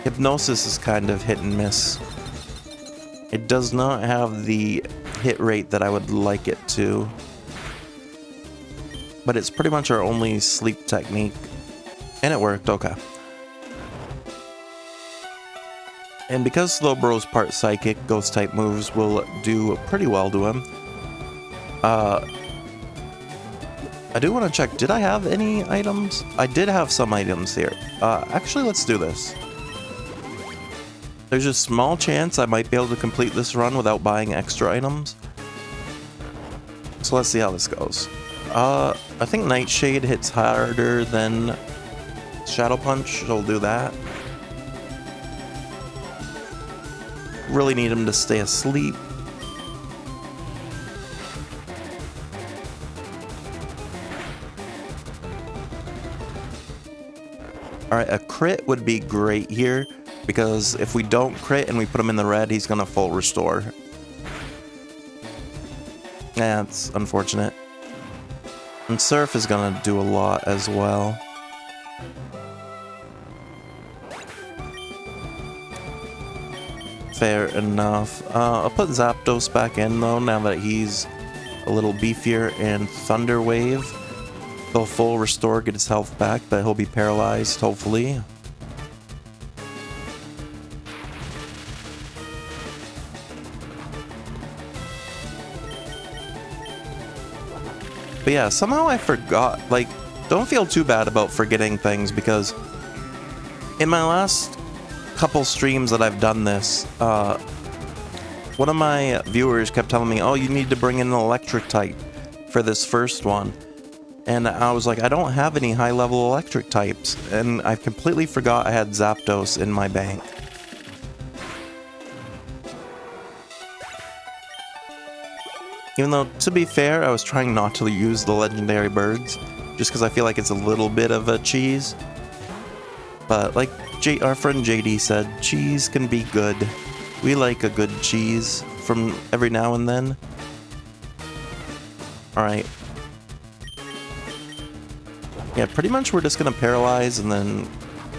Hypnosis is kind of hit and miss. It does not have the hit rate that I would like it to. But it's pretty much our only sleep technique. And it worked, okay. And because Slowbro's part psychic, ghost type moves will do pretty well to him. I do want to check, did I have any items? I did have some items here. Actually, let's do this. There's a small chance I might be able to complete this run without buying extra items. So let's see how this goes. I think Nightshade hits harder than Shadow Punch, so we'll do that. Really need him to stay asleep. Alright, a crit would be great here, because if we don't crit and we put him in the red, he's gonna full restore. Yeah, it's unfortunate. And Surf is gonna do a lot as well. Fair enough. I'll put Zapdos back in though, now that he's a little beefier, and Thunder Wave. He'll full restore, get his health back, but he'll be paralyzed, hopefully. But yeah, somehow I forgot, like, don't feel too bad about forgetting things, because in my last couple streams that I've done this, one of my viewers kept telling me, oh, you need to bring in an electric type for this first one. And I was like, I don't have any high-level electric types, and I completely forgot I had Zapdos in my bank. Even though, to be fair, I was trying not to use the legendary birds, just because I feel like it's a little bit of a cheese. But like our friend JD said, cheese can be good. We like a good cheese from every now and then. Alright. Yeah, pretty much we're just gonna paralyze and then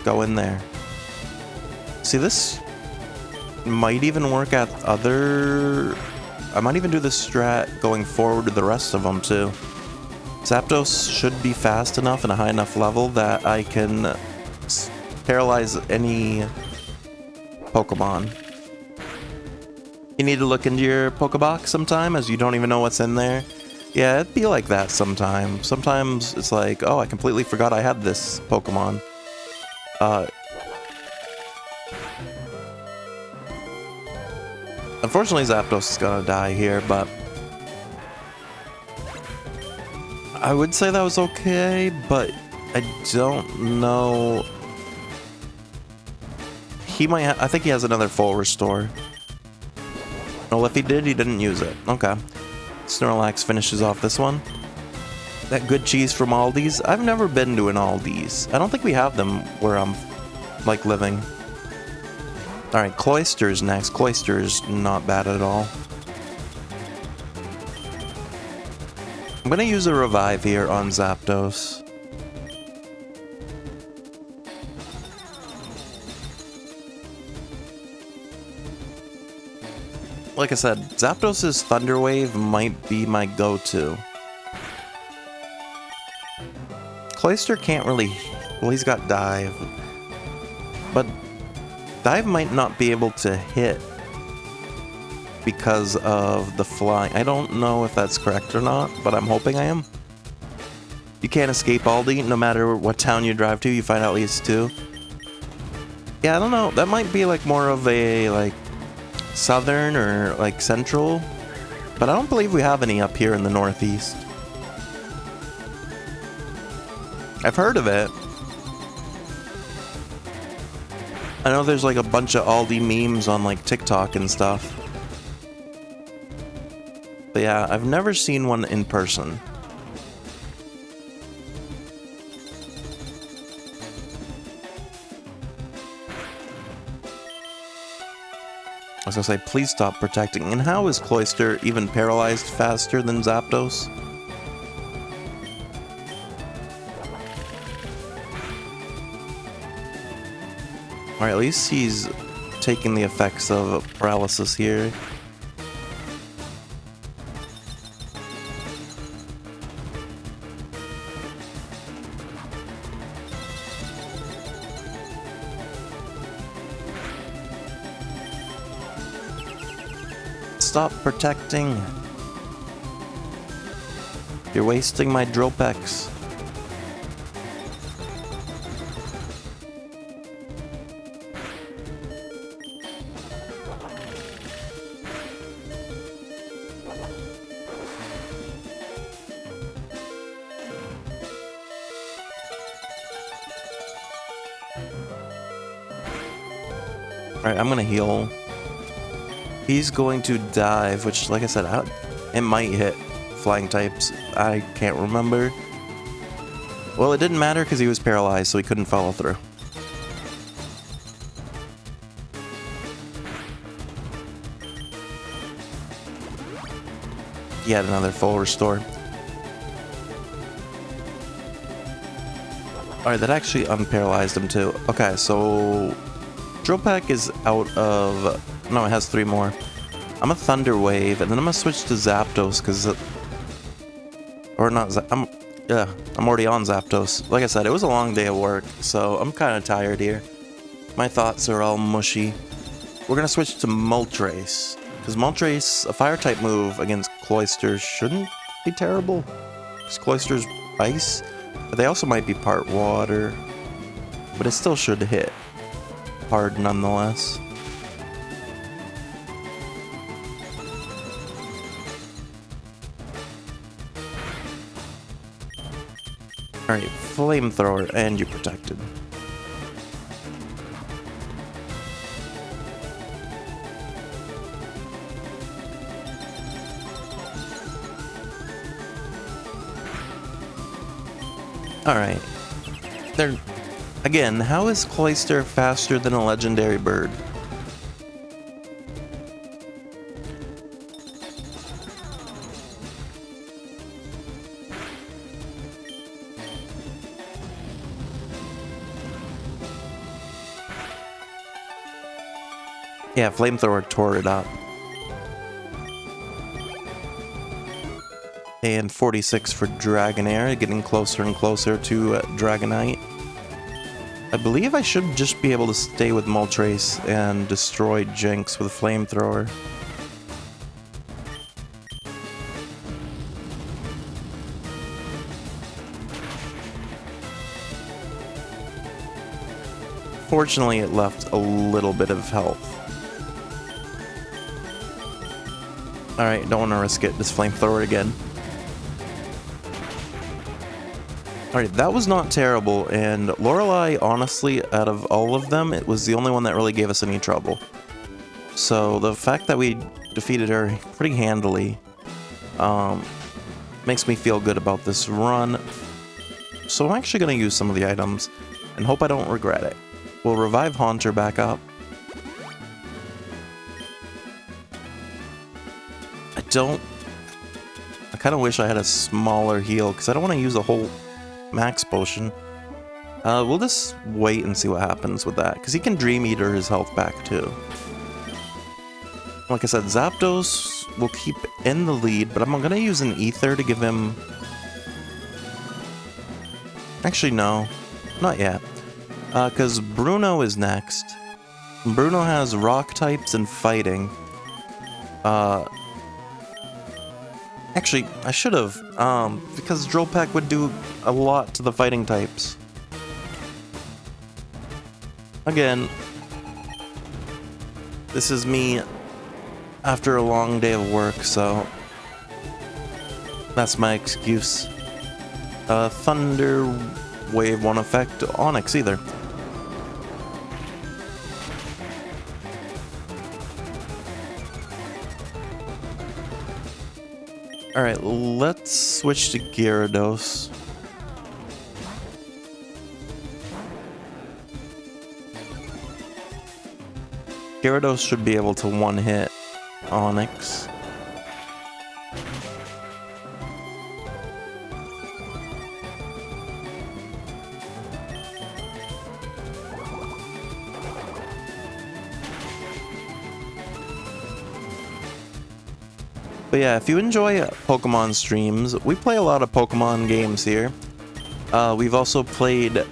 go in there. See, this might even work at other... I might even do this strat going forward to the rest of them too. Zapdos should be fast enough and a high enough level that I can paralyze any Pokemon. You need to look into your Pokebox sometime, as you don't even know what's in there. Yeah, it'd be like that sometimes. Sometimes it's like, oh, I completely forgot I had this Pokemon. Unfortunately, Zapdos is gonna die here, but I would say that was okay, but I don't know. He might I think he has another full restore. Well, if he did, he didn't use it. Okay. Snorlax finishes off this one. That good cheese from Aldi's. I've never been to an Aldi's. I don't think we have them where I'm, like, living. Alright, Cloyster's next. Cloyster's not bad at all. I'm gonna use a revive here on Zapdos. Like I said, Zapdos' Thunder Wave might be my go-to. Cloyster can't really... Well, he's got Dive. But Dive might not be able to hit because of the flying. I don't know if that's correct or not, but I'm hoping I am. You can't escape Aldi, no matter what town you drive to, you find at least two. Yeah, I don't know. That might be like more of a, like, southern or like central, but I don't believe we have any up here in the northeast. I've heard of it. I know there's like a bunch of Aldi memes on like TikTok and stuff, but yeah, I've never seen one in person. I was gonna say, please stop protecting. And how is Cloyster even paralyzed faster than Zapdos? Alright, at least he's taking the effects of paralysis here. Stop protecting. You're wasting my Dropex. Alright, I'm gonna heal. He's going to dive, which, like I said, it might hit flying types. I can't remember. Well, it didn't matter because he was paralyzed, so he couldn't follow through. He had another full restore. Alright, that actually unparalyzed him too. Okay, so Drill Pack is out of... No, it has 3 more. I'm a Thunder Wave, and then I'm gonna switch to Zapdos, because... Or not, I'm already on Zapdos. Like I said, it was a long day of work, so I'm kind of tired here. My thoughts are all mushy. We're gonna switch to Moltres, because Moltres, a Fire-type move against Cloyster, shouldn't be terrible. Because Cloyster's Ice, but they also might be part Water. But it still should hit hard nonetheless. Alright, Flamethrower, and you're protected. Alright. Again, how is Cloyster faster than a legendary bird? Yeah, Flamethrower tore it up. And 46 for Dragonair, getting closer and closer to Dragonite. I believe I should just be able to stay with Moltres and destroy Jinx with Flamethrower. Fortunately, it left a little bit of health. Alright, don't want to risk it. Just Flamethrower again. Alright, that was not terrible, and Lorelei, honestly, out of all of them, it was the only one that really gave us any trouble. So, the fact that we defeated her pretty handily makes me feel good about this run. So I'm actually going to use some of the items, and hope I don't regret it. We'll revive Haunter back up. I kind of wish I had a smaller heal, because I don't want to use a whole max potion. We'll just wait and see what happens with that, because he can Dream Eater his health back too. Like I said, Zapdos will keep in the lead, but I'm going to use an Ether to give him... Actually, no. Not yet. Because Bruno is next. Bruno has Rock types and Fighting. Actually, I should have, because Drill Pack would do a lot to the fighting types. Again, this is me after a long day of work, so that's my excuse. Thunder Wave won't affect Onyx either. Alright, let's switch to Gyarados. Gyarados should be able to one-hit Onyx. But yeah, if you enjoy Pokemon streams, we play a lot of Pokemon games here. We've also played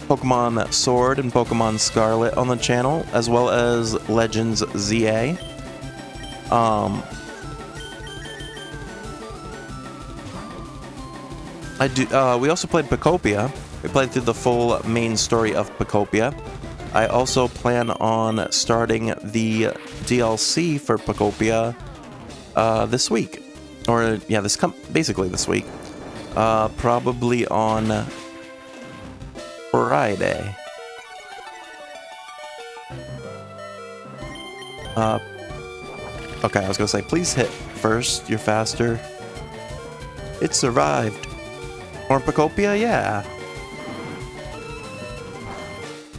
Pokemon Sword and Pokemon Scarlet on the channel, as well as Legends ZA. We also played Pokopia. We played through the full main story of Pokopia. I also plan on starting the DLC for Pokopia this week, or yeah, basically this week, probably on Friday. Okay, I was gonna say, please hit first. You're faster. It survived. Or Pokopia, yeah.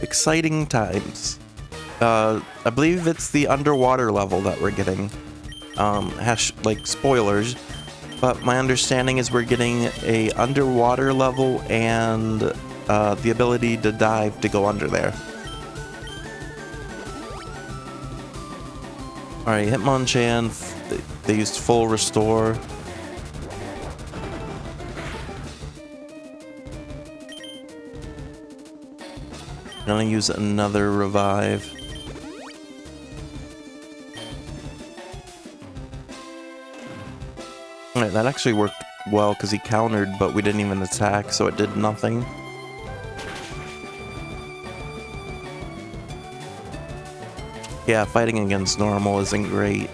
Exciting times. I believe it's the underwater level that we're getting. Like spoilers, but my understanding is we're getting a underwater level and the ability to dive to go under there. Alright, Hitmonchan, they used full restore. Gonna use another revive. Alright, that actually worked well because he countered, but we didn't even attack, so it did nothing. Yeah, fighting against normal isn't great.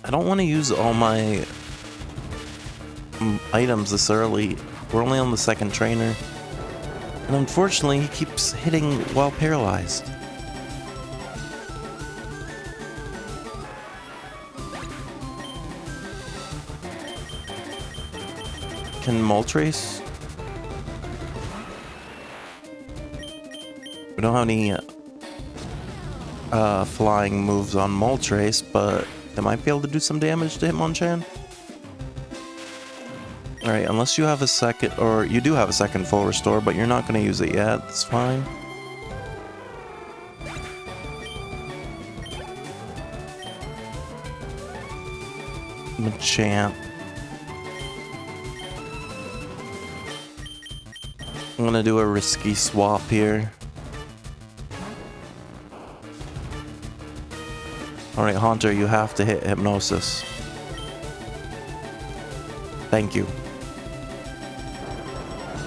I don't want to use all my items this early. We're only on the second trainer. And unfortunately, he keeps hitting while paralyzed. Can Moltres? We don't have any flying moves on Moltres, but they might be able to do some damage to Hitmonchan. Alright, unless you have a second, or you do have a second full restore, but you're not going to use it yet, that's fine. Machamp. I'm gonna do a risky swap here. Alright, Haunter, you have to hit Hypnosis. Thank you.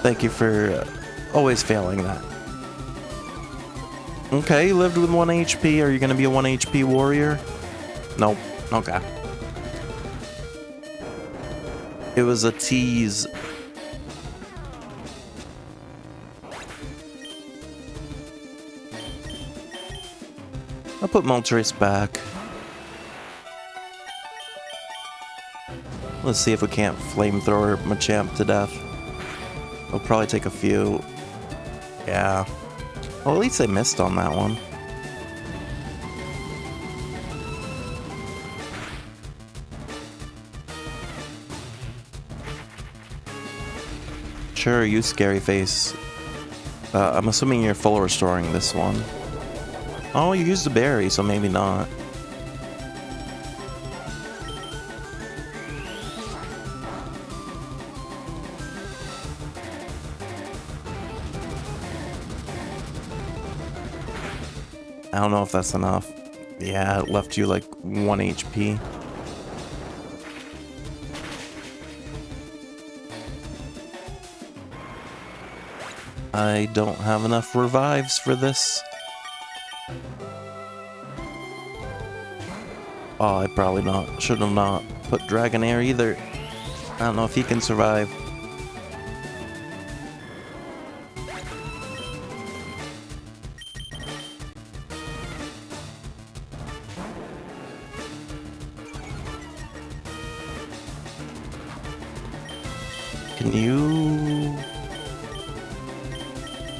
Thank you for always failing that. Okay, you lived with 1 HP. Are you gonna be a 1 HP warrior? Nope. Okay. It was a tease. I'll put Moltres back. Let's see if we can't flamethrower Machamp to death. It'll probably take a few. Yeah. Well, at least I missed on that one. Sure, you scary face. I'm assuming you're full restoring this one. Oh, you used a berry, so maybe not. I don't know if that's enough. Yeah, it left you like 1 HP. I don't have enough revives for this. Oh, I probably not. Should have not put Dragonair either. I don't know if he can survive. Can you...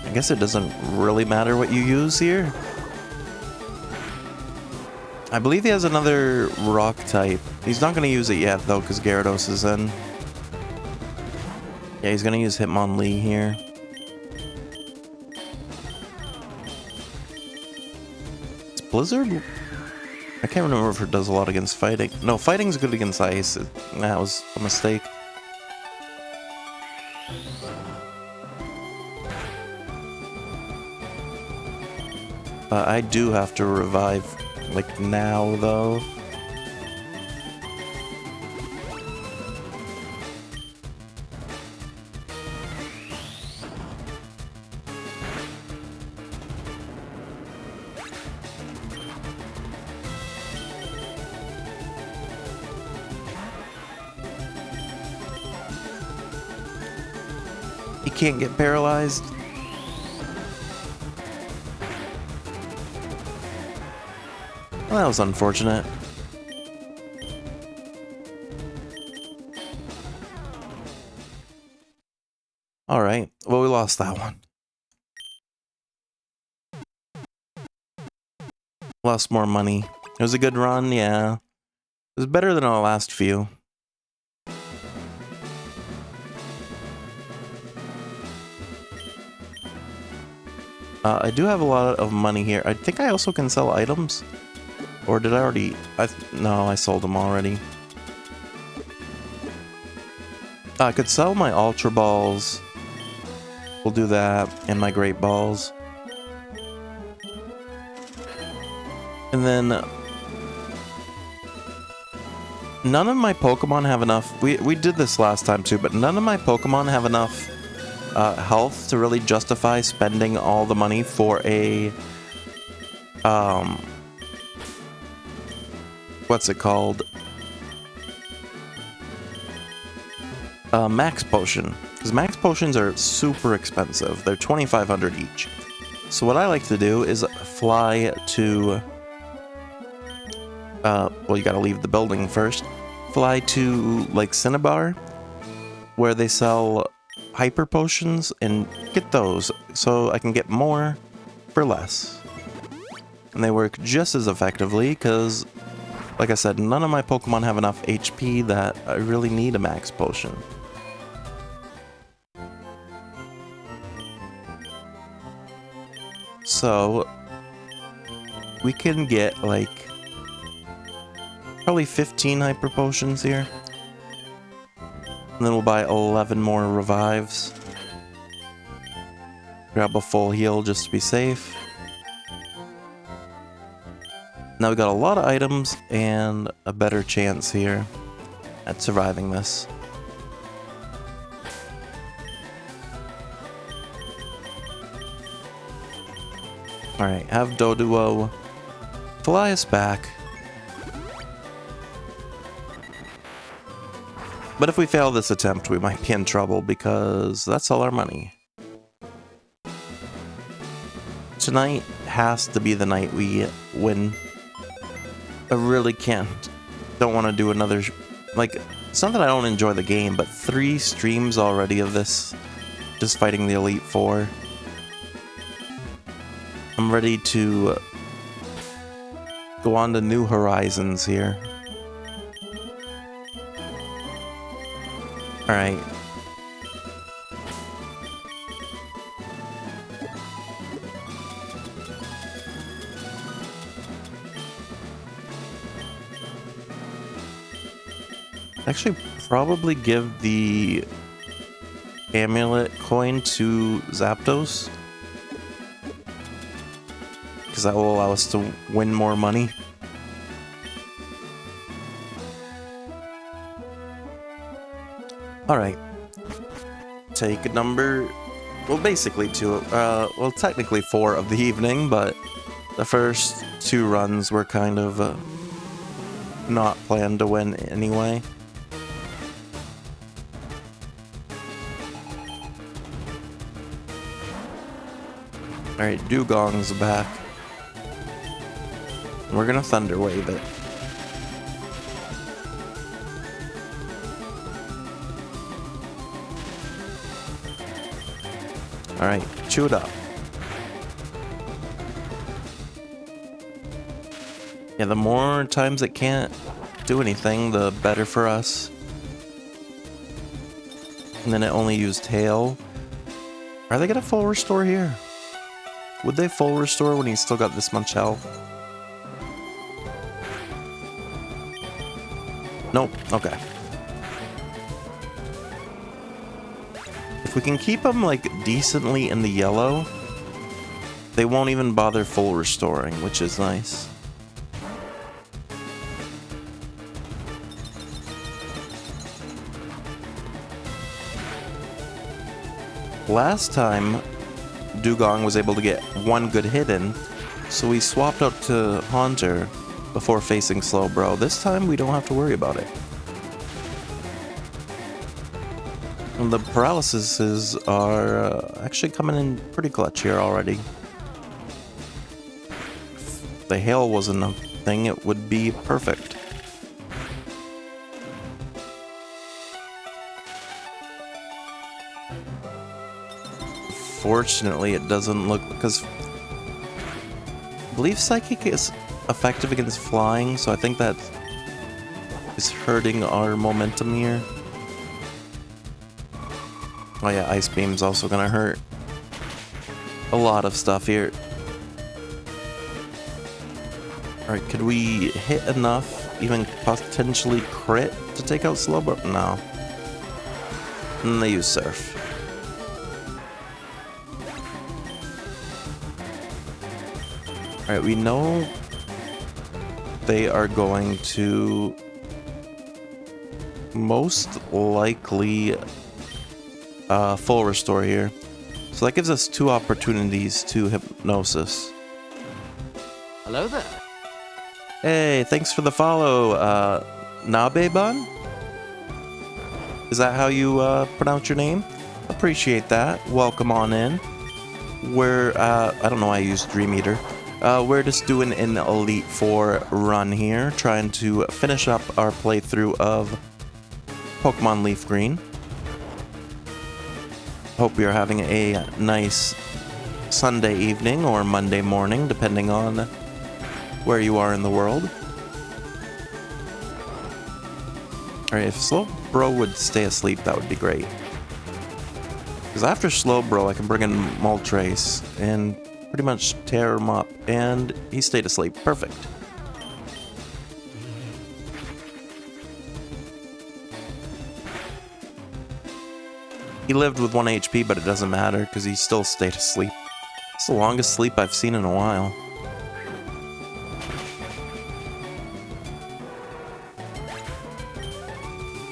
I guess it doesn't really matter what you use here. I believe he has another rock type. He's not going to use it yet, though, because Gyarados is in. Yeah, he's going to use Hitmonlee here. It's Blizzard? I can't remember if it does a lot against fighting. No, fighting's good against ice. That was a mistake. I do have to revive, like, now, though. He can't get paralyzed. Well, that was unfortunate. Alright, well, we lost that one. Lost more money. It was a good run, yeah. It was better than our last few. I do have a lot of money here. I think I also can sell items. Or did I already... no, I sold them already. I could sell my Ultra Balls. We'll do that. And my Great Balls. And then... none of my Pokemon have enough... We did this last time too, but none of my Pokemon have enough health to really justify spending all the money for a... what's it called? Max Potion. Because Max Potions are super expensive. They're 2,500 each. So what I like to do is fly to... well, you gotta leave the building first. Fly to, like, Cinnabar, where they sell Hyper Potions, and get those, so I can get more for less. And they work just as effectively, because, like I said, none of my Pokemon have enough HP that I really need a Max Potion. So, we can get, like, probably 15 Hyper Potions here. And then we'll buy 11 more Revives. Grab a full heal just to be safe. Now we got a lot of items and a better chance here at surviving this. Alright, have Doduo fly us back. But if we fail this attempt, we might be in trouble because that's all our money. Tonight has to be the night we win. I really don't want to do another... like, it's not that I don't enjoy the game, but 3 streams already of this, just fighting the Elite Four. I'm ready to go on to new horizons here. Alright. Actually, probably give the amulet coin to Zapdos, because that will allow us to win more money. Alright. Take number... well, basically 2. Well, technically 4 of the evening, but the first 2 runs were kind of not planned to win anyway. Alright, Dugong's back. We're gonna Thunder Wave it. Alright, chew it up. Yeah, the more times it can't do anything, the better for us. And then it only used Hail. Are they gonna full restore here? Would they full restore when he's still got this much health? Nope, okay. If we can keep them, like, decently in the yellow, they won't even bother full restoring, which is nice. Last time, Dugong was able to get 1 good hit in, so we swapped out to Haunter before facing Slowbro. This time, we don't have to worry about it. And the paralyses are actually coming in pretty clutch here already. If the hail wasn't a thing, it would be perfect. Fortunately, it doesn't look... because I believe Psychic is effective against flying, so I think that is hurting our momentum here. Oh yeah, Ice Beam's also gonna hurt. a lot of stuff here. Alright, could we hit enough, even potentially crit, to take out Slowbro? No. And they use Surf. Alright, we know they are going to most likely full restore here. So that gives us 2 opportunities to hypnosis. Hello there. Hey, thanks for the follow, Nabebun? Is that how you pronounce your name? Appreciate that. Welcome on in. We're, I don't know why I use Dream Eater. We're just doing an Elite Four run here, trying to finish up our playthrough of Pokemon Leaf Green. Hope you're having a nice Sunday evening or Monday morning, depending on where you are in the world. Alright, if Slowbro would stay asleep, that would be great. Because after Slowbro, I can bring in Moltres and pretty much tear him up, and he stayed asleep. Perfect. He lived with 1 HP, but it doesn't matter because he still stayed asleep. It's the longest sleep I've seen in a while.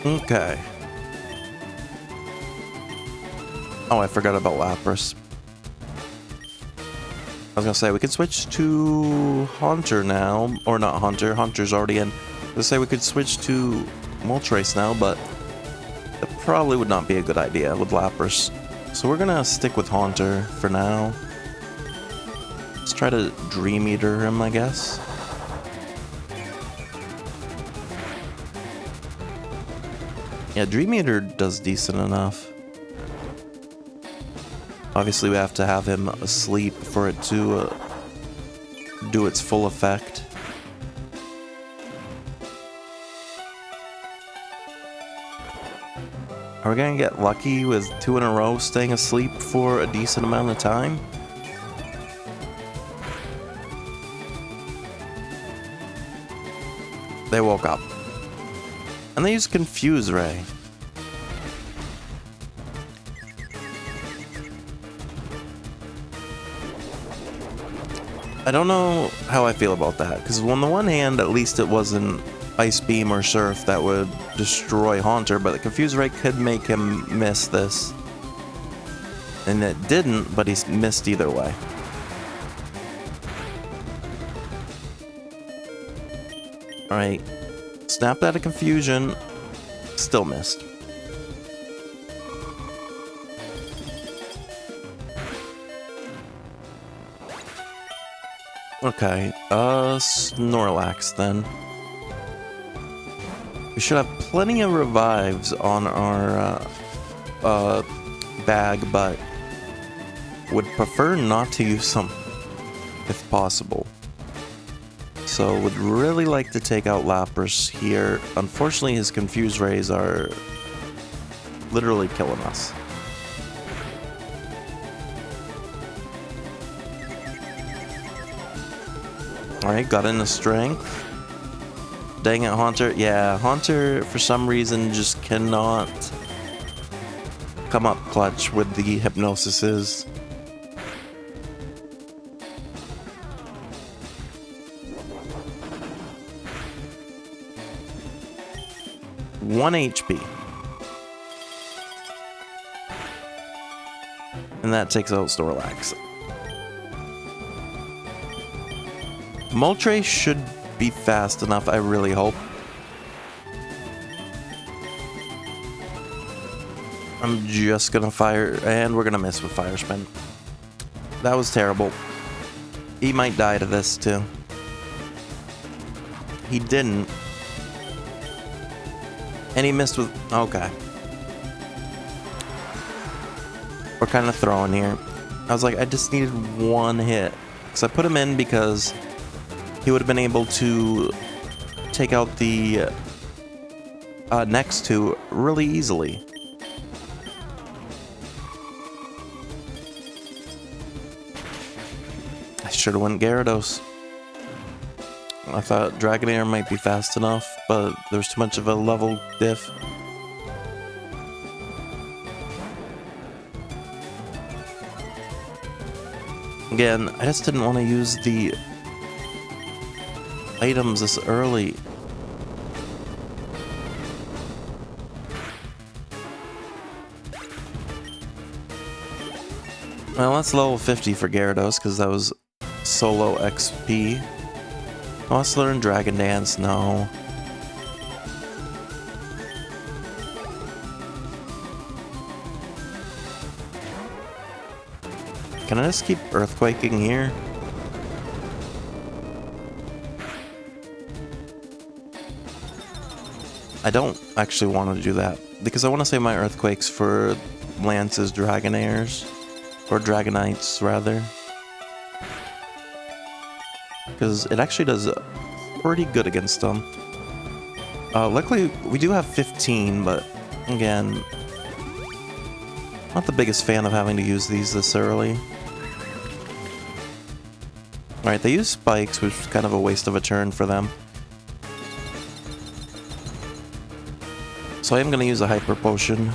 Okay. Oh, I forgot about Lapras. I was gonna say, we could switch to Haunter now. Or not Haunter, Haunter's already in. I was gonna say we could switch to Moltres now, but that probably would not be a good idea with Lapras. So we're gonna stick with Haunter for now. Let's try to Dream Eater him, I guess. Yeah, Dream Eater does decent enough. Obviously, we have to have him asleep for it to do its full effect. Are we gonna get lucky with 2 in a row staying asleep for a decent amount of time? They woke up. And they use Confuse Ray. I don't know how I feel about that, because on the one hand, at least it wasn't Ice Beam or Surf that would destroy Haunter, but the Confuse Ray could make him miss this. And it didn't, but he's missed either way. Alright. Snapped out of Confusion. Still missed. Okay, Snorlax then. We should have plenty of revives on our bag, but would prefer not to use them if possible. So would really like to take out Lapras here. Unfortunately, his Confuse Rays are literally killing us. Alright, got into Strength. Dang it, Haunter. Yeah, Haunter, for some reason, just cannot come up clutch with the Hypnosises. One HP. And that takes out Snorlax. Moltres should be fast enough, I really hope. I'm just gonna fire, and we're gonna miss with Fire Spin. That was terrible. He might die to this too. He didn't. And he missed with, okay. We're kind of throwing here. I was like, I just needed one hit. So I put him in because he would have been able to take out the next two really easily. should have went Gyarados. I thought Dragonair might be fast enough, but there's too much of a level diff. Again, I just didn't want to use the items this early. Well, that's level 50 for Gyarados, because that was solo XP. Let's learn Dragon Dance, no. Can I just keep earthquaking here? I don't actually want to do that, because I want to save my earthquakes for Lance's Dragonairs. Or Dragonites, rather. Because it actually does pretty good against them. Luckily, we do have 15, but again, not the biggest fan of having to use these this early. Alright, they use spikes, which is kind of a waste of a turn for them. So I am going to use a Hyper Potion.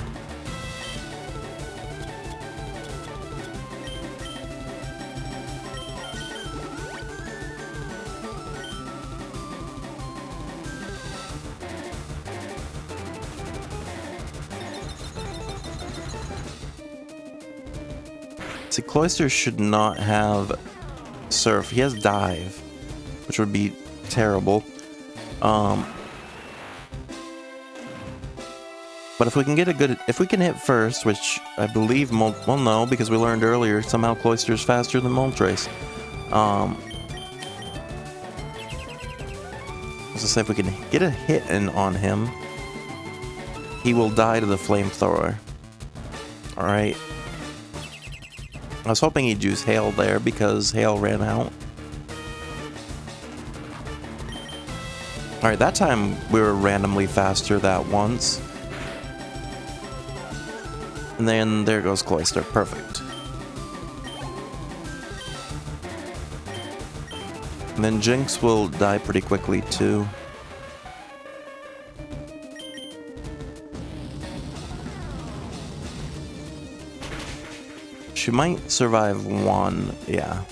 See, Cloyster should not have Surf. He has Dive, which would be terrible. But if we can get a good... If we can hit first, which I believe... Well, no, because we learned earlier, somehow Cloyster is faster than Moltres. Let's just say if we can get a hit in on him, he will die to the Flamethrower. Alright. I was hoping he'd use Hail there because Hail ran out. Alright, that time we were randomly faster that once. And then there goes Cloyster. Perfect. And then Jinx will die pretty quickly too. She might survive one, yeah.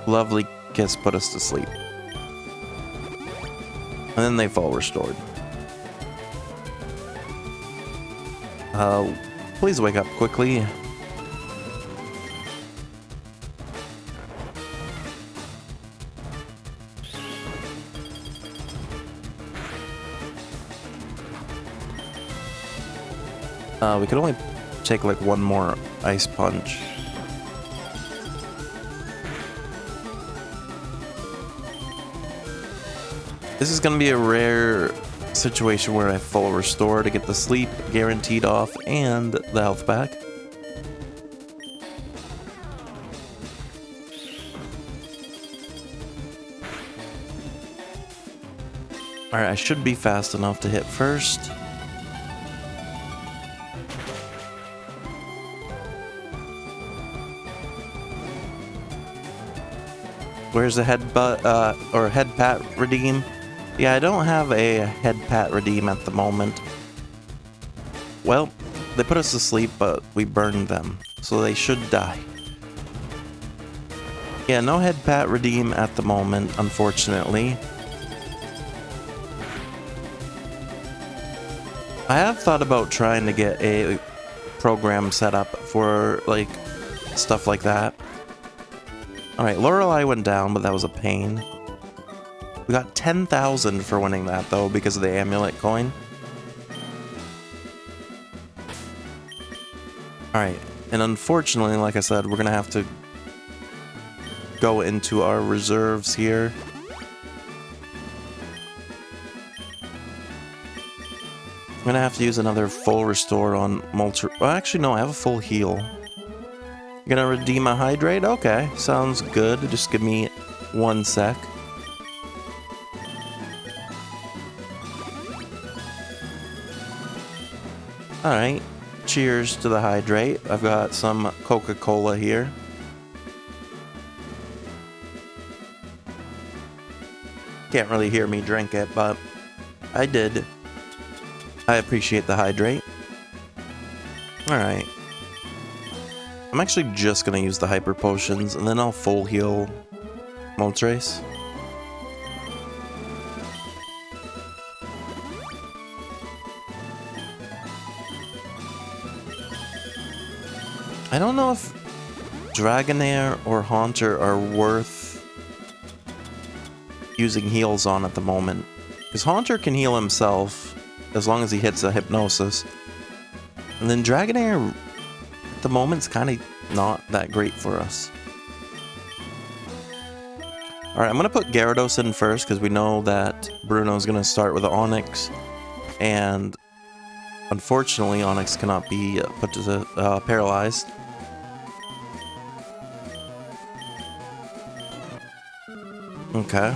Lovely Kiss put us to sleep. And then they fall restored. Please wake up quickly. We could only take like one more Ice Punch. This is going to be a rare situation where I full restore to get the sleep guaranteed off and the health back. Alright, I should be fast enough to hit first. Where's the head pat redeem? Yeah, I don't have a head pat redeem at the moment. Well, they put us to sleep, but we burned them, so they should die. Yeah, no head pat redeem at the moment, unfortunately. I have thought about trying to get a program set up for, like, stuff like that. Alright, Lorelei went down, but that was a pain. We got 10,000 for winning that, though, because of the amulet coin. Alright, and unfortunately, like I said, we're gonna have to go into our reserves here. I'm gonna have to use another full restore on Moltres. Well, actually, no, I have a full heal. You're gonna redeem a hydrate? Okay, sounds good. Just give me 1 sec. Alright. cheers to the hydrate. I've got some Coca-Cola here. Can't really hear me drink it, but I did. I appreciate the hydrate. Alright. I'm actually just gonna use the hyper potions and then I'll full heal Moltres. I don't know if Dragonair or Haunter are worth using heals on at the moment. Because Haunter can heal himself as long as he hits a Hypnosis. And then Dragonair at the moment's kind of not that great for us. Alright, I'm going to put Gyarados in first because we know that Bruno's going to start with Onix. And unfortunately, Onix cannot be put to paralyzed. Okay.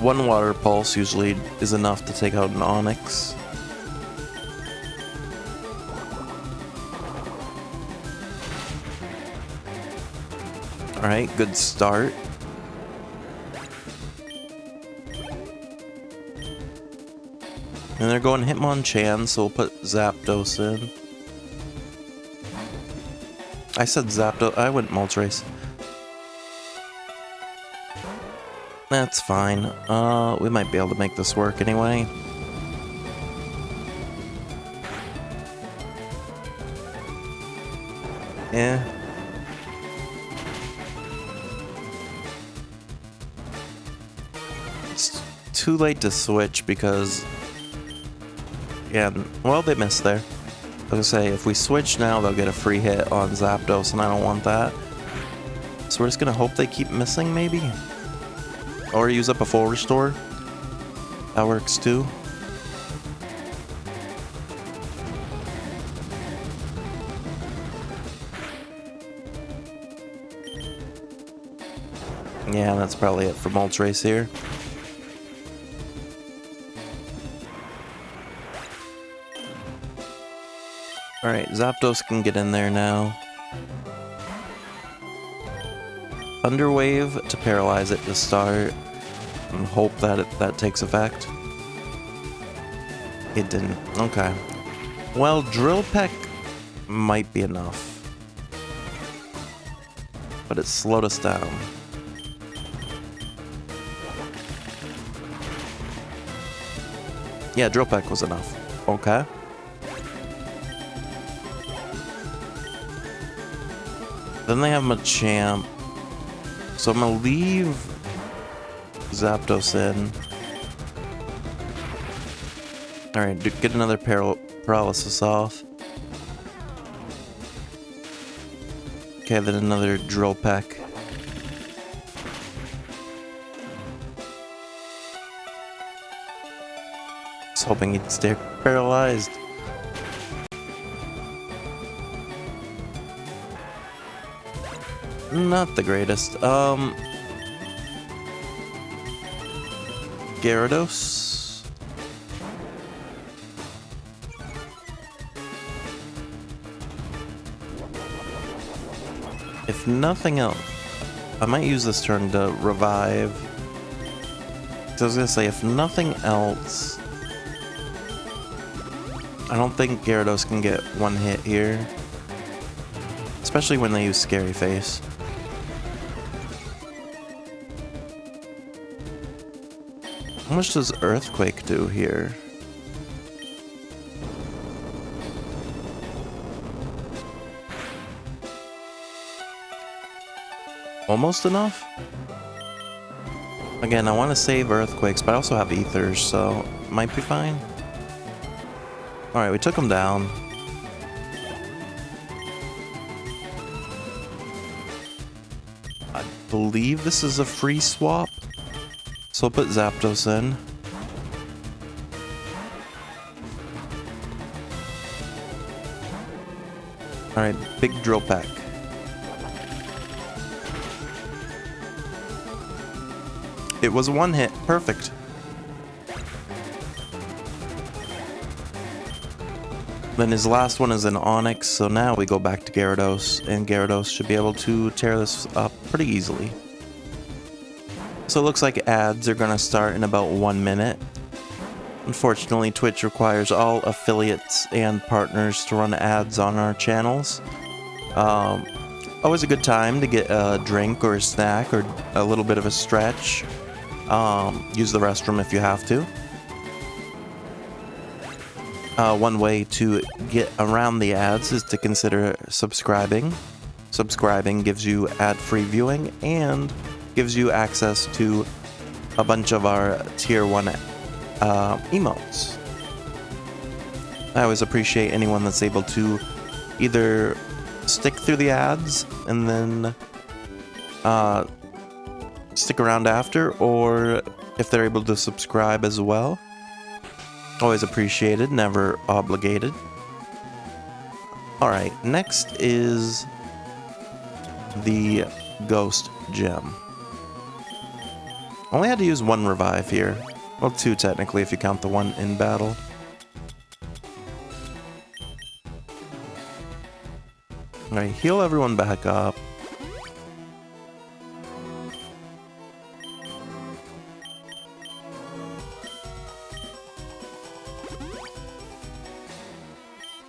One water pulse usually is enough to take out an Onix. Alright, good start. And they're going Hitmonchan, so we'll put Zapdos in. I said Zapdos, I went Moltres. That's fine. We might be able to make this work anyway. Yeah. It's too late to switch because... Yeah, well, they missed there. I was gonna say, if we switch now, they'll get a free hit on Zapdos, and I don't want that. So we're just gonna hope they keep missing, maybe? Or use up a full restore. That works too. Yeah, that's probably it for Moltres here. Alright, Zapdos can get in there now. Thunderwave to paralyze it to start. And hope that that takes effect. It didn't. Okay. Well, Drill Peck might be enough. But it slowed us down. Yeah, Drill Peck was enough. Okay. Then they have Machamp. So I'm gonna leave Zapdos in. Alright, get another paralysis off. Okay, then another Drill Peck. Just hoping he'd stay paralyzed. Not the greatest. Gyarados. If nothing else, I might use this turn to revive. So I was gonna say, if nothing else, I don't think Gyarados can get one hit here. Especially when they use Scary Face. How much does Earthquake do here? Almost enough? Again, I want to save Earthquakes, but I also have Ethers, so might be fine. Alright, we took him down. I believe this is a free swap. So I'll put Zapdos in. Alright, big Drill Peck. It was a one hit. Perfect. Then his last one is an Onyx, so now we go back to Gyarados, and Gyarados should be able to tear this up pretty easily. So it looks like ads are going to start in about 1 minute. Unfortunately, Twitch requires all affiliates and partners to run ads on our channels. Always a good time to get a drink or a snack or a little bit of a stretch. Use the restroom if you have to. One way to get around the ads is to consider subscribing. Subscribing gives you ad-free viewing and gives you access to a bunch of our tier 1 emotes. I always appreciate anyone that's able to either stick through the ads and then stick around after, or if they're able to subscribe as well. Always appreciated, never obligated. Alright, next is the Ghost Gem. Only had to use 1 revive here. Well, 2 technically if you count the one in battle. Alright, heal everyone back up.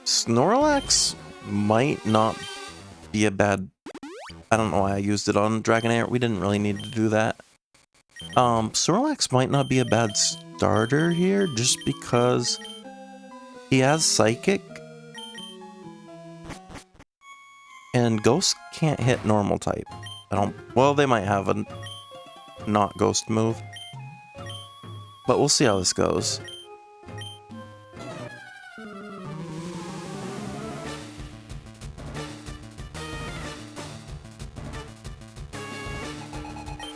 Snorlax might not be a bad... I don't know why I used it on Dragonair. We didn't really need to do that. Snorlax might not be a bad starter here, just because he has Psychic. And Ghost can't hit normal type. Well, they might have a not Ghost move. But we'll see how this goes.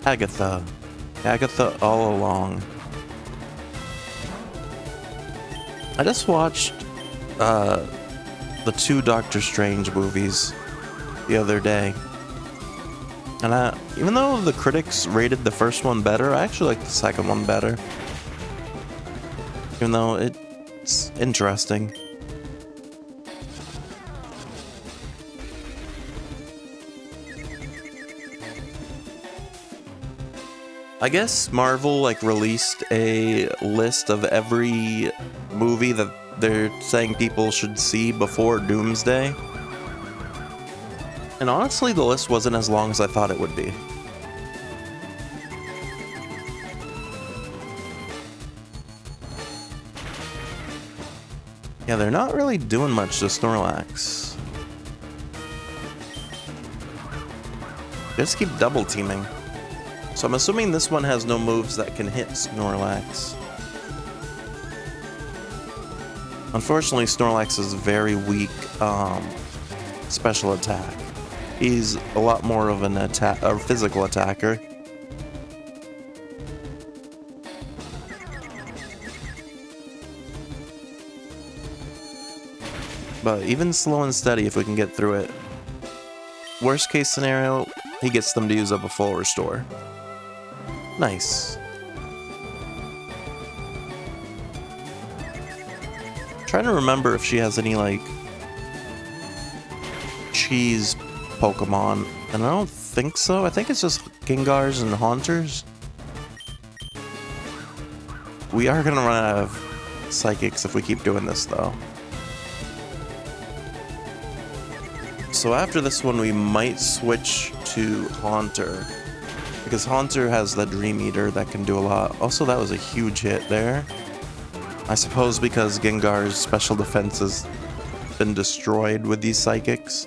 Agatha all along. I just watched the 2 Doctor Strange movies the other day. And even though the critics rated the first one better, I actually like the second one better. Even though it's interesting. I guess Marvel released a list of every movie that they're saying people should see before Doomsday. And honestly, the list wasn't as long as I thought it would be. Yeah, they're not really doing much to Snorlax. They just keep double teaming. So I'm assuming this one has no moves that can hit Snorlax. Unfortunately, Snorlax is very weak special attack. He's a lot more of a physical attacker. But even slow and steady, if we can get through it. Worst case scenario, he gets them to use up a full restore. Nice. Trying to remember if she has any cheese Pokemon, and I don't think so. I think it's just Gengars and Haunters. We are gonna run out of Psychics if we keep doing this though. So after this one we might switch to Haunter, because Haunter has the Dream Eater that can do a lot. Also, that was a huge hit there. I suppose because Gengar's special defense has been destroyed with these Psychics.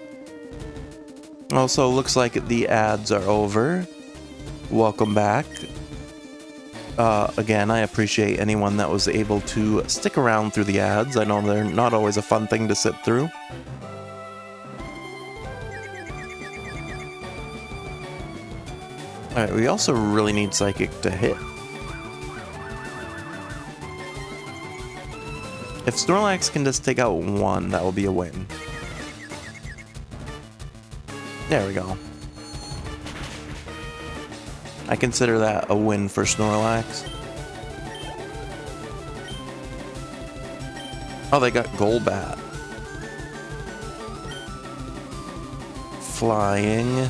Also, looks like the ads are over. Welcome back. Again, I appreciate anyone that was able to stick around through the ads. I know they're not always a fun thing to sit through. Alright, we also really need Psychic to hit. If Snorlax can just take out one, that will be a win. There we go. I consider that a win for Snorlax. Oh, they got Golbat. Flying.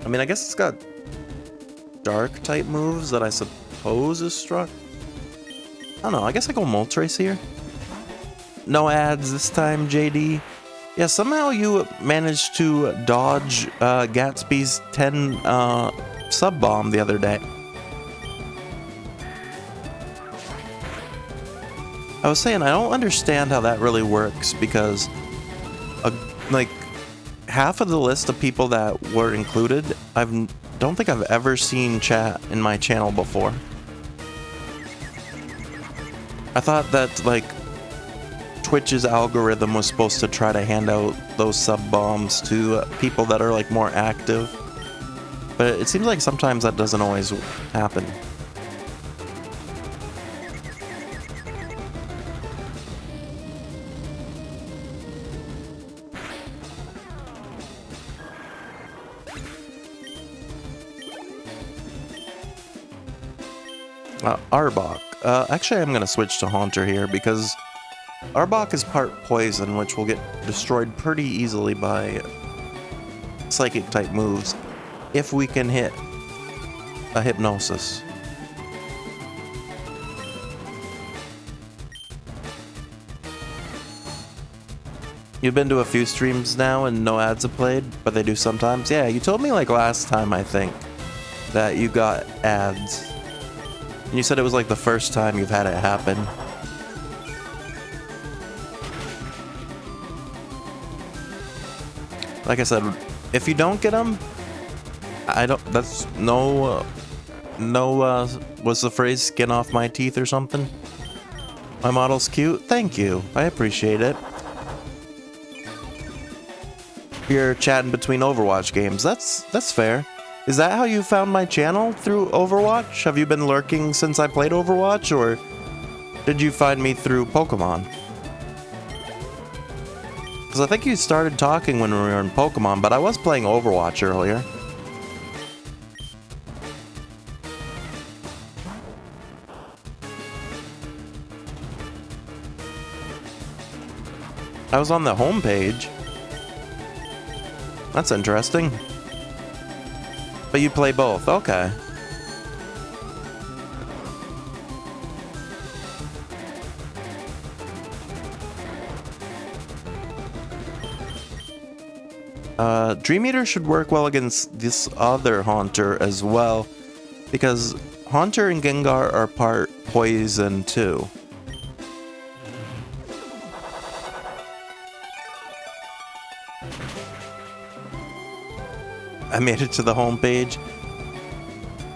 I mean, I guess it's got dark type moves that I suppose is struck. I don't know, I guess I go Moltres here. No ads this time, JD. Yeah, somehow you managed to dodge Gatsby's 10 sub bomb the other day. I was saying I don't understand how that really works because like half of the list of people that were included, don't think I've ever seen chat in my channel before. I thought that like Twitch's algorithm was supposed to try to hand out those sub bombs to people that are like more active, but it seems like sometimes that doesn't always happen. Arbok. Actually, I'm going to switch to Haunter here because Arbok is part poison, which will get destroyed pretty easily by psychic type moves if we can hit a Hypnosis. You've been to a few streams now and no ads have played, but they do sometimes? Yeah, you told me like last time, I think, that you got ads. And you said it was like the first time you've had it happen. Like I said, if you don't get them, that's what's the phrase? Skin off my teeth or something? My model's cute? Thank you. I appreciate it. You're chatting between Overwatch games. That's fair. Is that how you found my channel? Through Overwatch? Have you been lurking since I played Overwatch, or did you find me through Pokemon? Because I think you started talking when we were in Pokemon, but I was playing Overwatch earlier. I was on the homepage. That's interesting. But you play both, okay. Dream Eater should work well against this other Haunter as well, because Haunter and Gengar are part poison too. I made it to the homepage.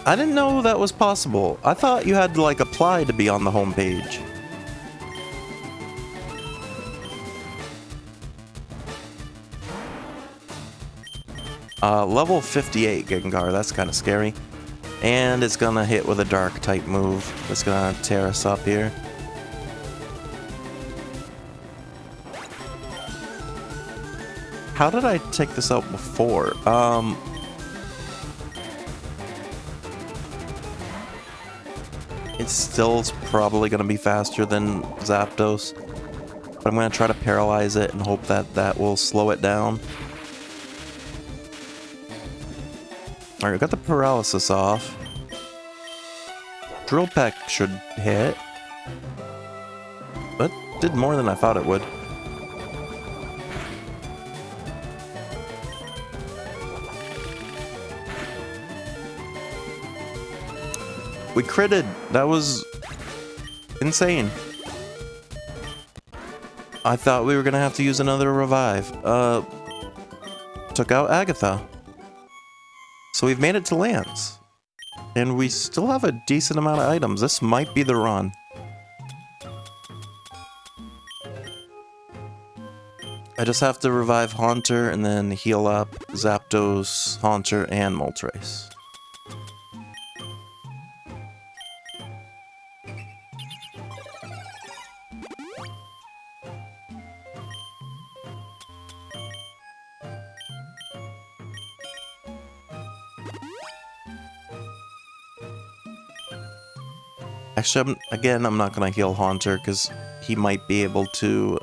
I didn't know that was possible. I thought you had to like apply to be on the homepage. Level 58 Gengar, that's kind of scary. And it's gonna hit with a dark type move. That's gonna tear us up here. How did I take this out before? It's still probably going to be faster than Zapdos. But I'm going to try to paralyze it and hope that that will slow it down. Alright, we got the paralysis off. Drill Peck should hit. But did more than I thought it would. We critted. That was insane. I thought we were gonna have to use another revive. Took out Agatha. So we've made it to Lance. And we still have a decent amount of items. This might be the run. I just have to revive Haunter and then heal up Zapdos, Haunter, and Moltres. Actually, I'm not gonna heal Haunter because he might be able to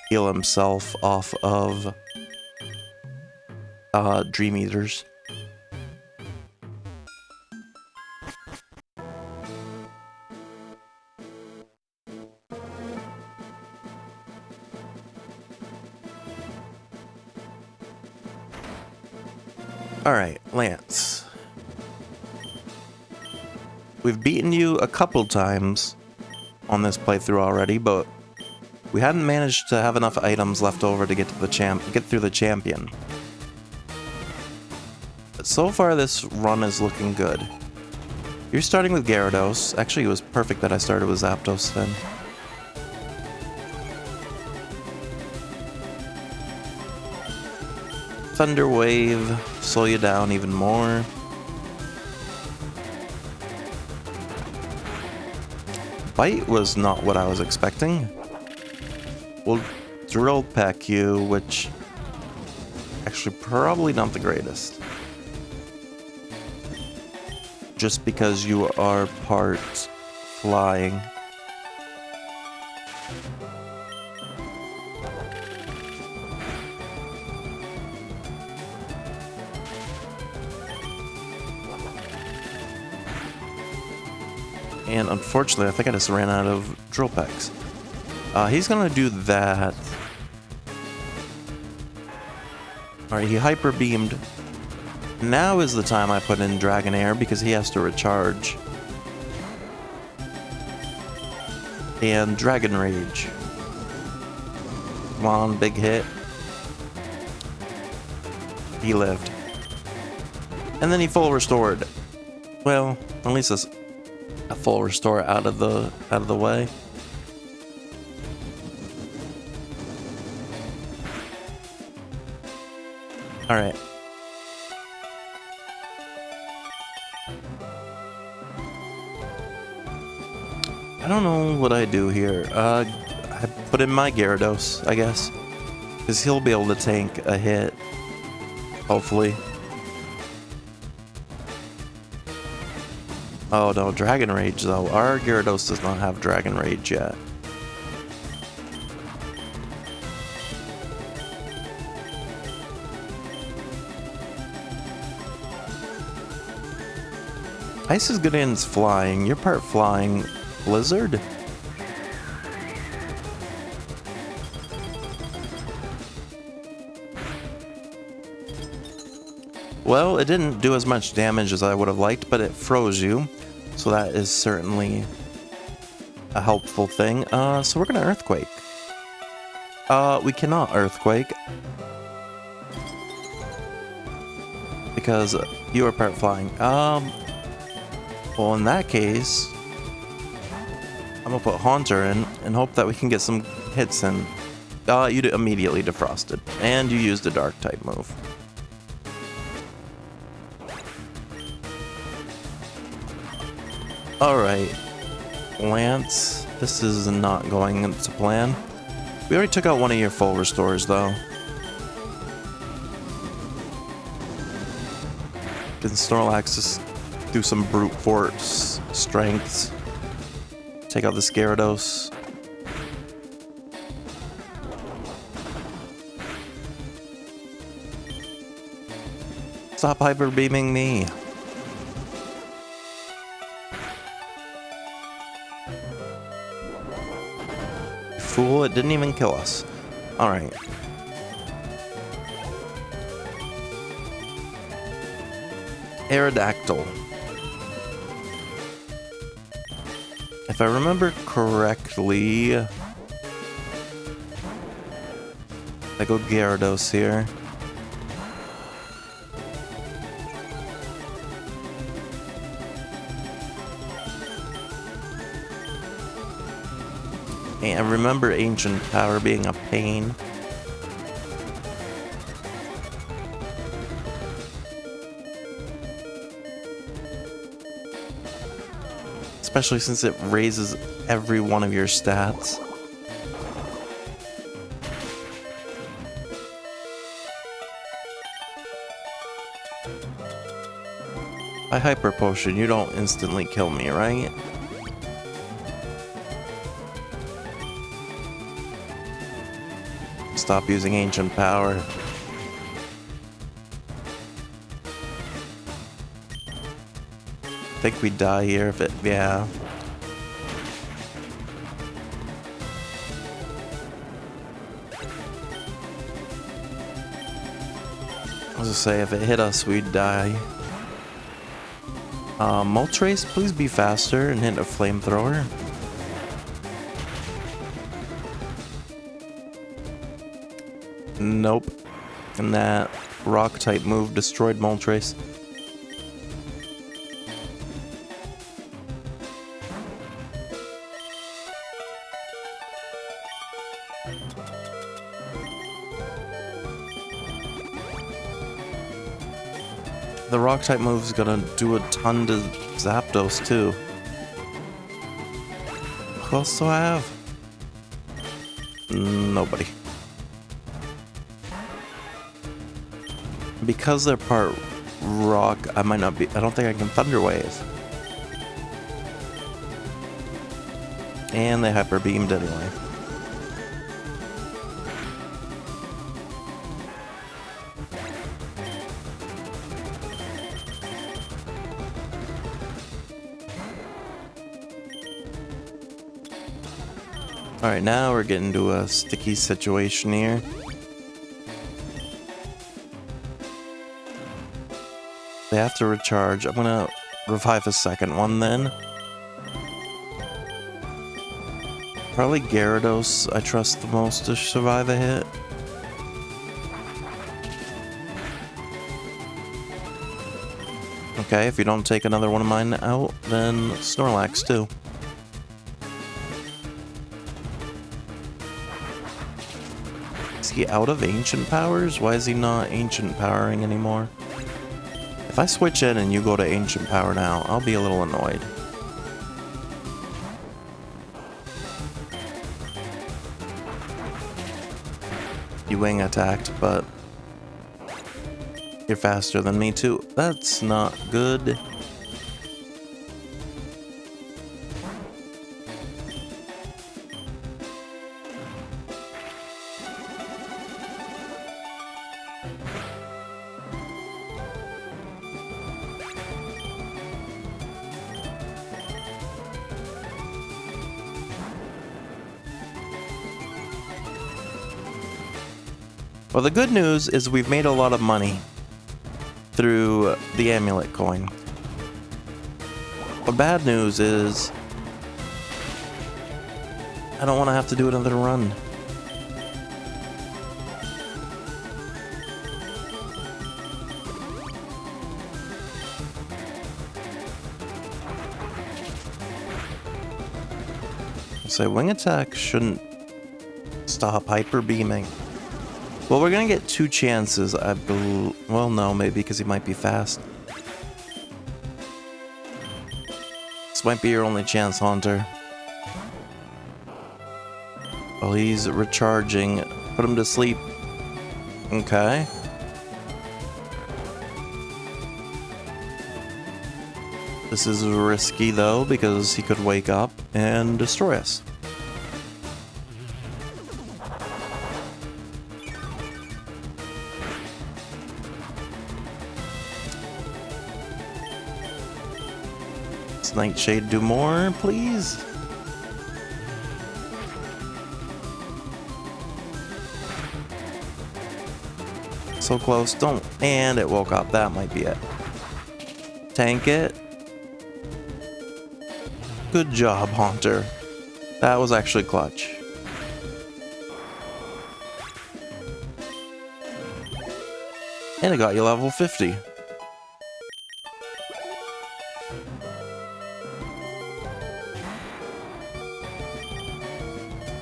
heal himself off of Dream Eaters. Alright, Lance. We've beaten you a couple times on this playthrough already, but we hadn't managed to have enough items left over to get to the get through the champion. But so far this run is looking good. You're starting with Gyarados. Actually, it was perfect that I started with Zapdos then. Thunder Wave, slow you down even more. Bite was not what I was expecting. We'll Drill Peck you, which actually probably not the greatest. Just because you are part flying. And unfortunately, I think I just ran out of drill packs. He's gonna do that. Alright, he hyper beamed. Now is the time I put in Dragonair because he has to recharge. And Dragon Rage. Come on, big hit. He lived. And then he full restored. Well, at least it's a full restore out of the way. All right. I don't know what I do here. I put in my Gyarados, I guess, because he'll be able to tank a hit, hopefully. Oh no, Dragon Rage though. Our Gyarados does not have Dragon Rage yet. Ice is good against flying. You're part flying. Blizzard? Well, it didn't do as much damage as I would have liked, but it froze you. So that is certainly a helpful thing. So we're gonna Earthquake. We cannot Earthquake. Because you are part flying. Well, in that case, I'm gonna put Haunter in and hope that we can get some hits in. You immediately defrosted. And you used a Dark type move. Alright, Lance, this is not going to plan. We already took out one of your full restores, though. Can Snorlax just do some brute force strengths? Take out this Gyarados. Stop hyper beaming me. Fool, it didn't even kill us. Alright. Aerodactyl. If I remember correctly, I go Gyarados here. And I remember Ancient Power being a pain. Especially since it raises every one of your stats. By Hyper Potion, you don't instantly kill me, right? stop using ancient power. I think we die here if it, yeah. I was gonna say, if it hit us, we'd die. Moltres, please be faster and hit a flamethrower. Nope. And that rock type move destroyed Moltres. The rock type move is gonna do a ton to Zapdos too. Who else do I have? Nobody. Because they're part rock, I might not be. I don't think I can Thunder Wave. And they Hyper Beamed anyway. Alright, now we're getting to a sticky situation here. They have to recharge. I'm gonna revive a second one then. Probably Gyarados I trust the most to survive a hit. Okay, if you don't take another one of mine out, then Snorlax too. Is he out of ancient powers? Why is he not ancient powering anymore? If I switch in and you go to ancient power now, I'll be a little annoyed. You wing attacked, but you're faster than me too. That's not good. Well, the good news is we've made a lot of money through the amulet coin. The bad news is I don't want to have to do another run. So wing attack shouldn't stop hyper beaming. Well, we're gonna get two chances, I believe. Well, no, maybe because he might be fast. This might be your only chance, Haunter. Well, he's recharging. Put him to sleep. Okay. This is risky, though, because he could wake up and destroy us. Nightshade do more, please? So close, don't. And it woke up, that might be it. Tank it. Good job, Haunter. That was actually clutch. And it got you level 50.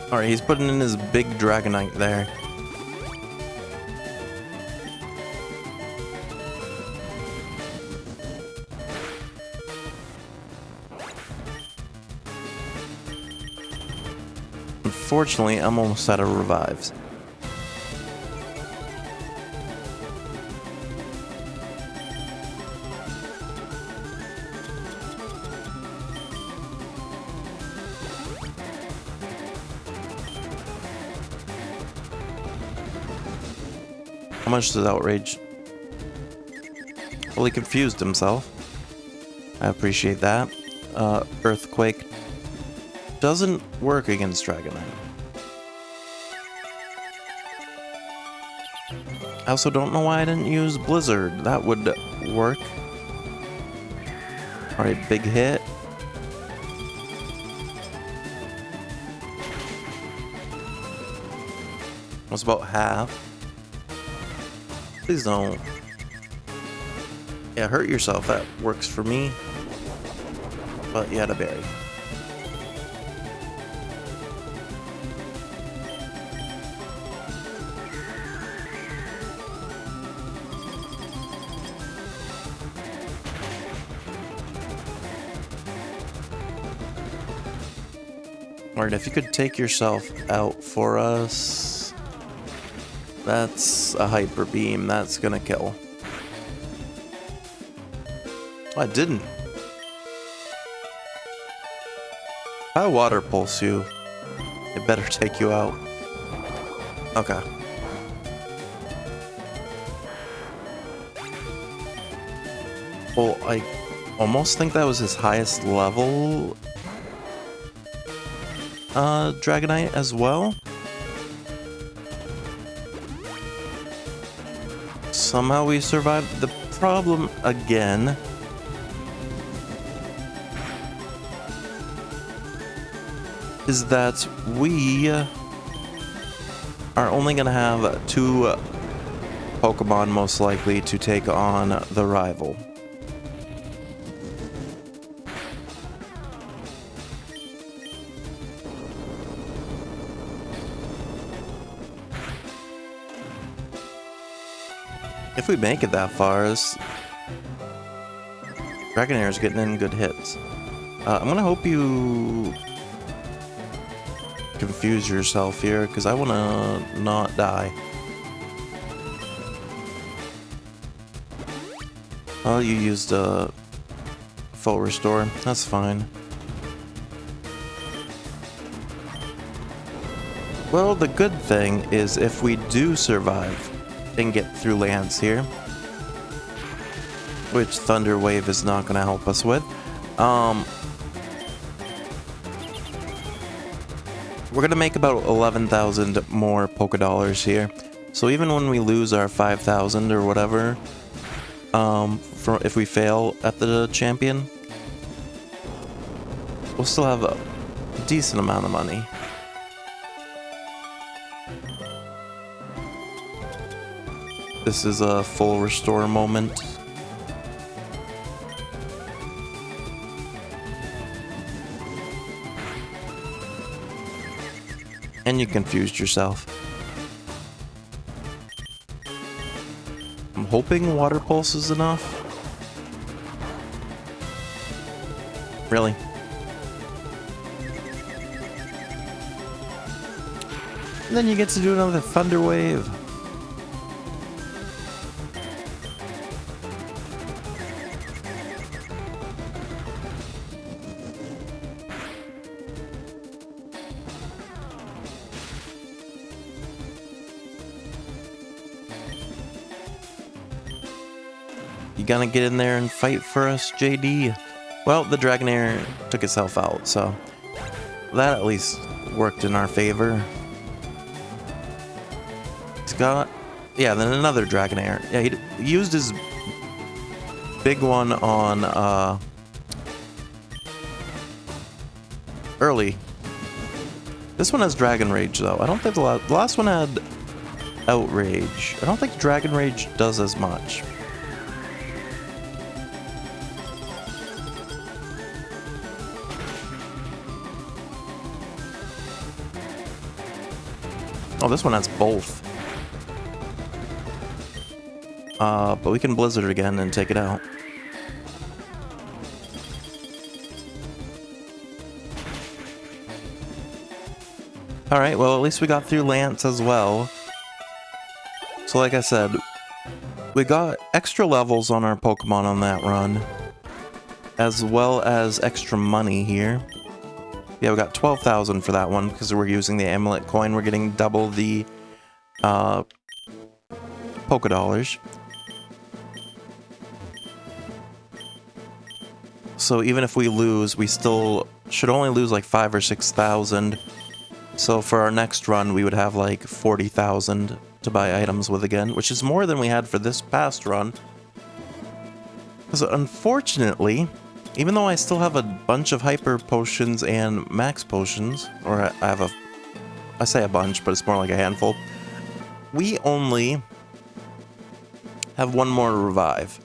Alright, he's putting in his big Dragonite there. Unfortunately, I'm almost out of revives. How much does Outrage? Well, he confused himself. I appreciate that. Earthquake doesn't work against Dragonite. I also don't know why I didn't use Blizzard. That would work. Alright, big hit. Was about half. Please don't. Yeah, hurt yourself. That works for me. But you had a berry. Alright, if you could take yourself out for us. That's a hyper beam. That's gonna kill. Oh, I didn't. If I water pulse you, it better take you out. Okay. Well, I almost think that was his highest level Dragonite as well. Somehow we survived. The problem again is that we are only gonna have 2 Pokemon most likely to take on the rival. If we make it that far, Dragonair's getting in good hits. I'm gonna hope you confuse yourself here, because I want to not die. Well, you used a full restore. That's fine. Well, the good thing is if we do survive and get through Lance here, which Thunder Wave is not going to help us with, we're going to make about 11,000 more Poké Dollars here. So even when we lose our 5,000 or whatever, if we fail at the champion, we'll still have a decent amount of money. This is a full restore moment. And you confused yourself. I'm hoping Water Pulse is enough. Really? And then you get to do another Thunder Wave. You gonna get in there and fight for us, JD? Well, the Dragonair took itself out, so that at least worked in our favor. He's got... yeah, then another Dragonair. Yeah, he used his big one on, early. This one has Dragon Rage, though. I don't think the last one had Outrage. I don't think Dragon Rage does as much. Oh, this one has both. But we can Blizzard it again and take it out. Alright, well, at least we got through Lance as well. So like I said, we got extra levels on our Pokemon on that run, as well as extra money here. Yeah, we got 12,000 for that one because we're using the amulet coin. We're getting double the polka dollars. So even if we lose, we still should only lose like 5 or 6,000. So for our next run, we would have like 40,000 to buy items with again, which is more than we had for this past run. Because unfortunately, even though I still have a bunch of hyper potions and max potions, or I have a, I say a bunch, but it's more like a handful, we only have one more to revive.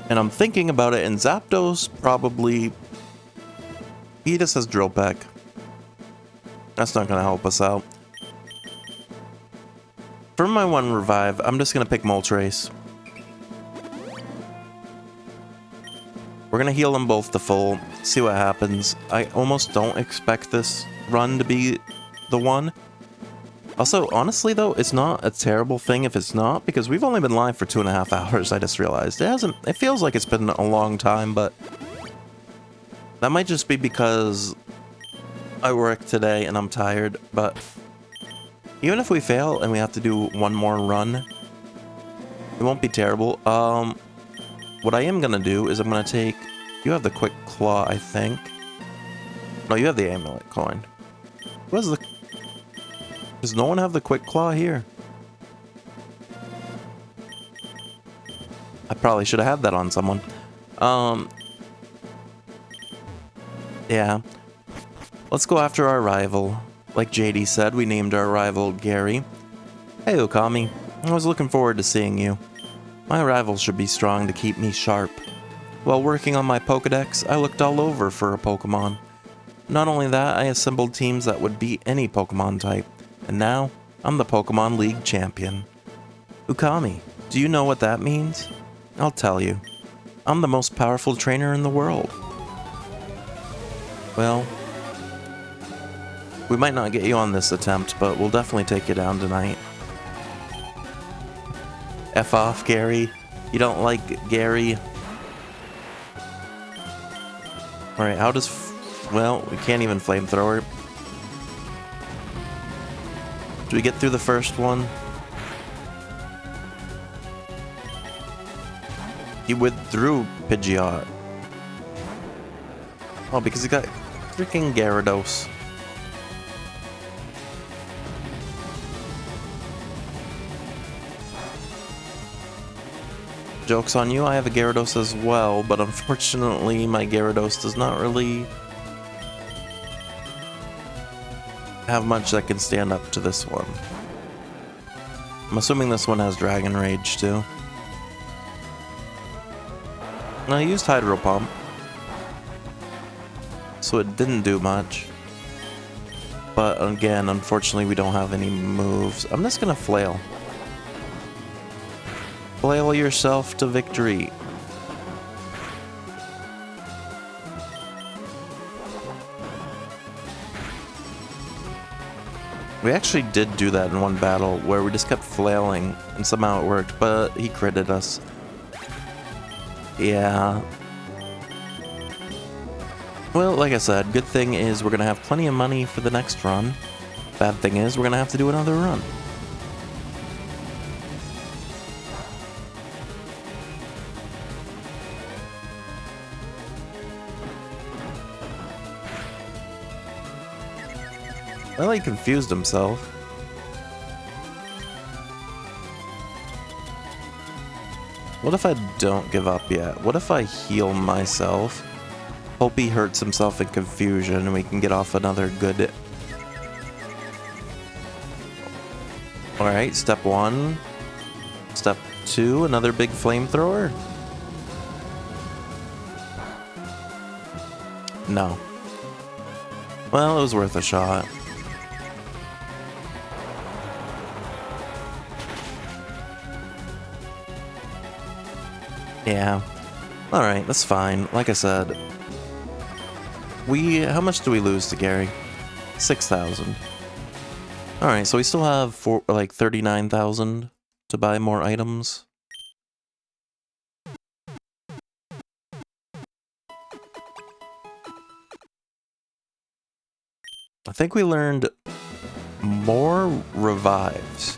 And I'm thinking about it, and Zapdos probably... He just has Drill Peck. That's not going to help us out. For my one revive, I'm just going to pick Moltres. We're going to heal them both to full, see what happens. I almost don't expect this run to be the one. Also, honestly though, it's not a terrible thing if it's not, because we've only been live for 2.5 hours, I just realized. It feels like it's been a long time, but that might just be because I work today and I'm tired, but even if we fail and we have to do one more run, it won't be terrible. What I am gonna do is I'm gonna take, you have the Quick Claw, I think. No, you have the Amulet coin. Where's the... Does no one have the Quick Claw here? I probably should have had that on someone. Yeah. Let's go after our rival. Like JD said, we named our rival Gary. Hey Okami, I was looking forward to seeing you. My rival should be strong to keep me sharp. While working on my Pokedex, I looked all over for a Pokemon. Not only that, I assembled teams that would beat any Pokemon type. And now, I'm the Pokemon League champion. Ukami, do you know what that means? I'll tell you. I'm the most powerful trainer in the world. Well, we might not get you on this attempt, but we'll definitely take you down tonight. F off, Gary. You don't like Gary. Alright, how does... Well, we can't even flamethrower. Do we get through the first one? He withdrew Pidgeot. Oh, because he got freaking Gyarados. Joke's on you, I have a Gyarados as well, but unfortunately my Gyarados does not really have much that can stand up to this one. I'm assuming this one has Dragon Rage too. I used Hydro Pump, so it didn't do much. But again, unfortunately we don't have any moves. I'm just gonna Flail. Flail yourself to victory. We actually did do that in one battle where we just kept flailing and somehow it worked, but he critted us. Yeah. Well, like I said, good thing is we're gonna have plenty of money for the next run. Bad thing is we're gonna have to do another run. Well, he confused himself. What if I don't give up yet? What if I heal myself? Hope he hurts himself in confusion and we can get off another good... Alright, step 1. Step 2, another big flamethrower? No. Well, it was worth a shot. Yeah. Alright, that's fine. Like I said, how much do we lose to Gary? 6,000. Alright, so we still have 39,000 to buy more items. I think we learned more revives.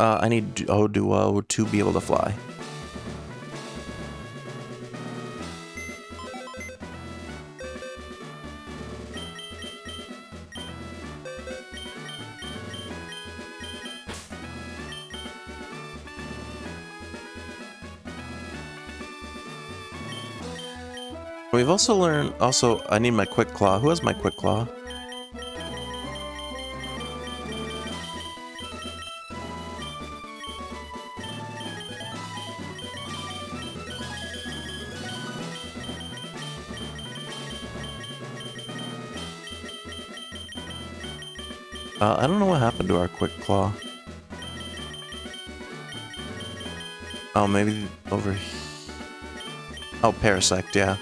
I need Duo to be able to fly. We've also learned, I need my Quick Claw. Who has my Quick Claw? I don't know what happened to our Quick Claw. Oh, maybe over here. Oh, Parasect, yeah.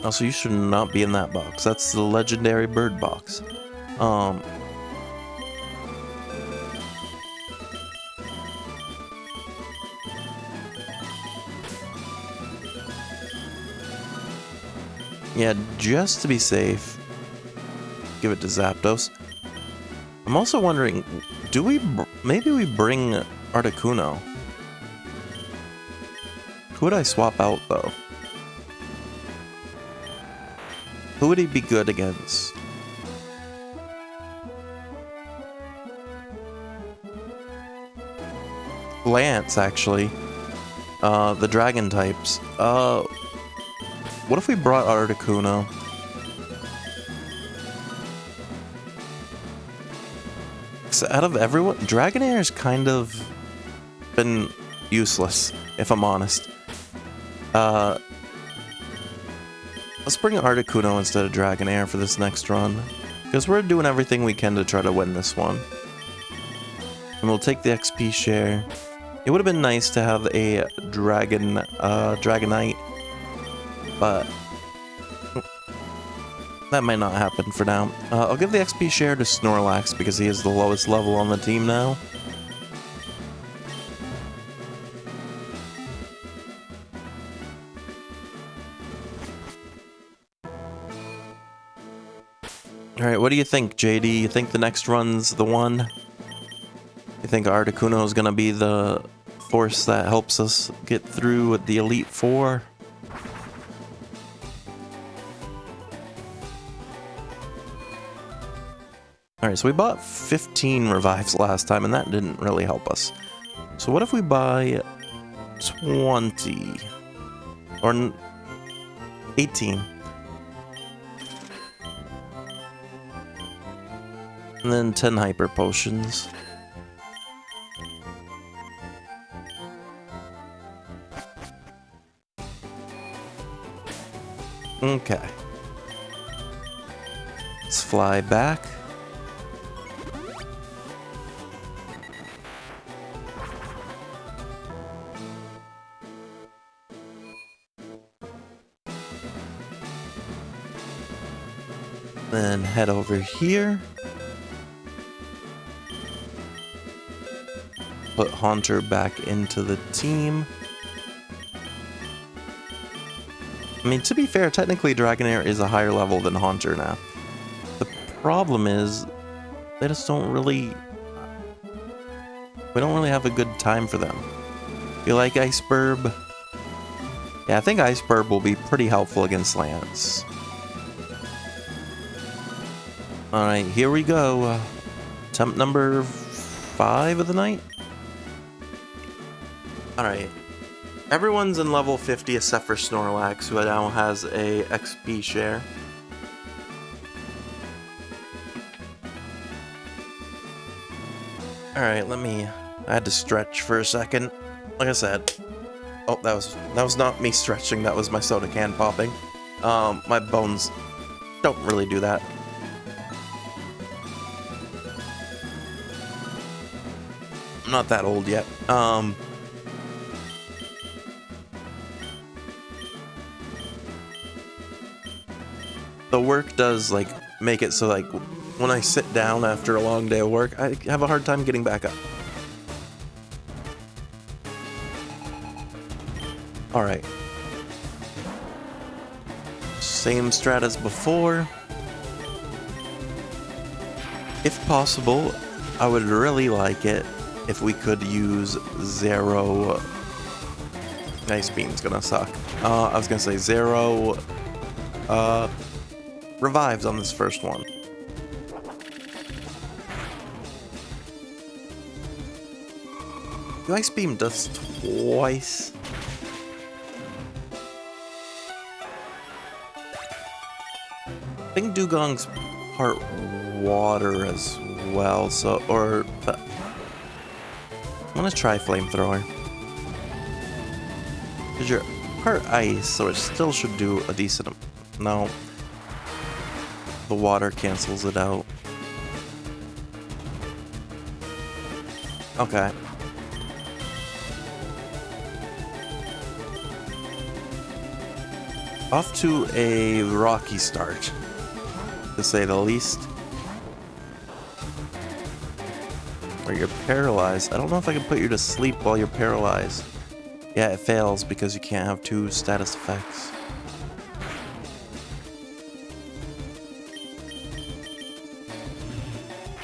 Also, you should not be in that box. That's the legendary bird box. Yeah, just to be safe, give it to Zapdos. I'm also wondering, maybe we bring Articuno? Who would I swap out, though? Who would he be good against? Lance, actually. The dragon types. What if we brought Articuno? So out of everyone, Dragonair's kind of been useless, if I'm honest. Let's bring Articuno instead of Dragonair for this next run, because we're doing everything we can to try to win this one. And we'll take the XP share. It would have been nice to have a Dragonite, but that might not happen for now. I'll give the XP share to Snorlax because he is the lowest level on the team now. Alright, what do you think, JD? You think the next run's the one? You think Articuno is going to be the force that helps us get through with the Elite Four? Alright, so we bought 15 revives last time, and that didn't really help us. So what if we buy 20? Or 18? And then 10 hyper potions. Okay. Let's fly back. Then head over here. Put Haunter back into the team. I mean, to be fair, technically Dragonair is a higher level than Haunter now. The problem is, they just don't really... We don't really have a good time for them. You like Ice Burb? Yeah, I think Ice Burb will be pretty helpful against Lance. Alright, here we go. Attempt number 5 of the night? Alright. Everyone's in level 50 except for Snorlax, who now has a XP share. Alright, I had to stretch for a second. Like I said. Oh, that was not me stretching, that was my soda can popping. My bones don't really do that. I'm not that old yet. The work does, like, make it so, like, when I sit down after a long day of work, I have a hard time getting back up. Alright. Same strat as before. If possible, I would really like it if we could use zero... Ice Beam's gonna suck. I was gonna say zero revives on this first one. The Ice Beam does twice. I think Dugong's part water as well, so, I'm gonna try Flamethrower. Because you're part ice, so it still should do a decent no. The water cancels it out. Okay. Off to a rocky start, to say the least. Where you're paralyzed. I don't know if I can put you to sleep while you're paralyzed. Yeah, it fails because you can't have two status effects.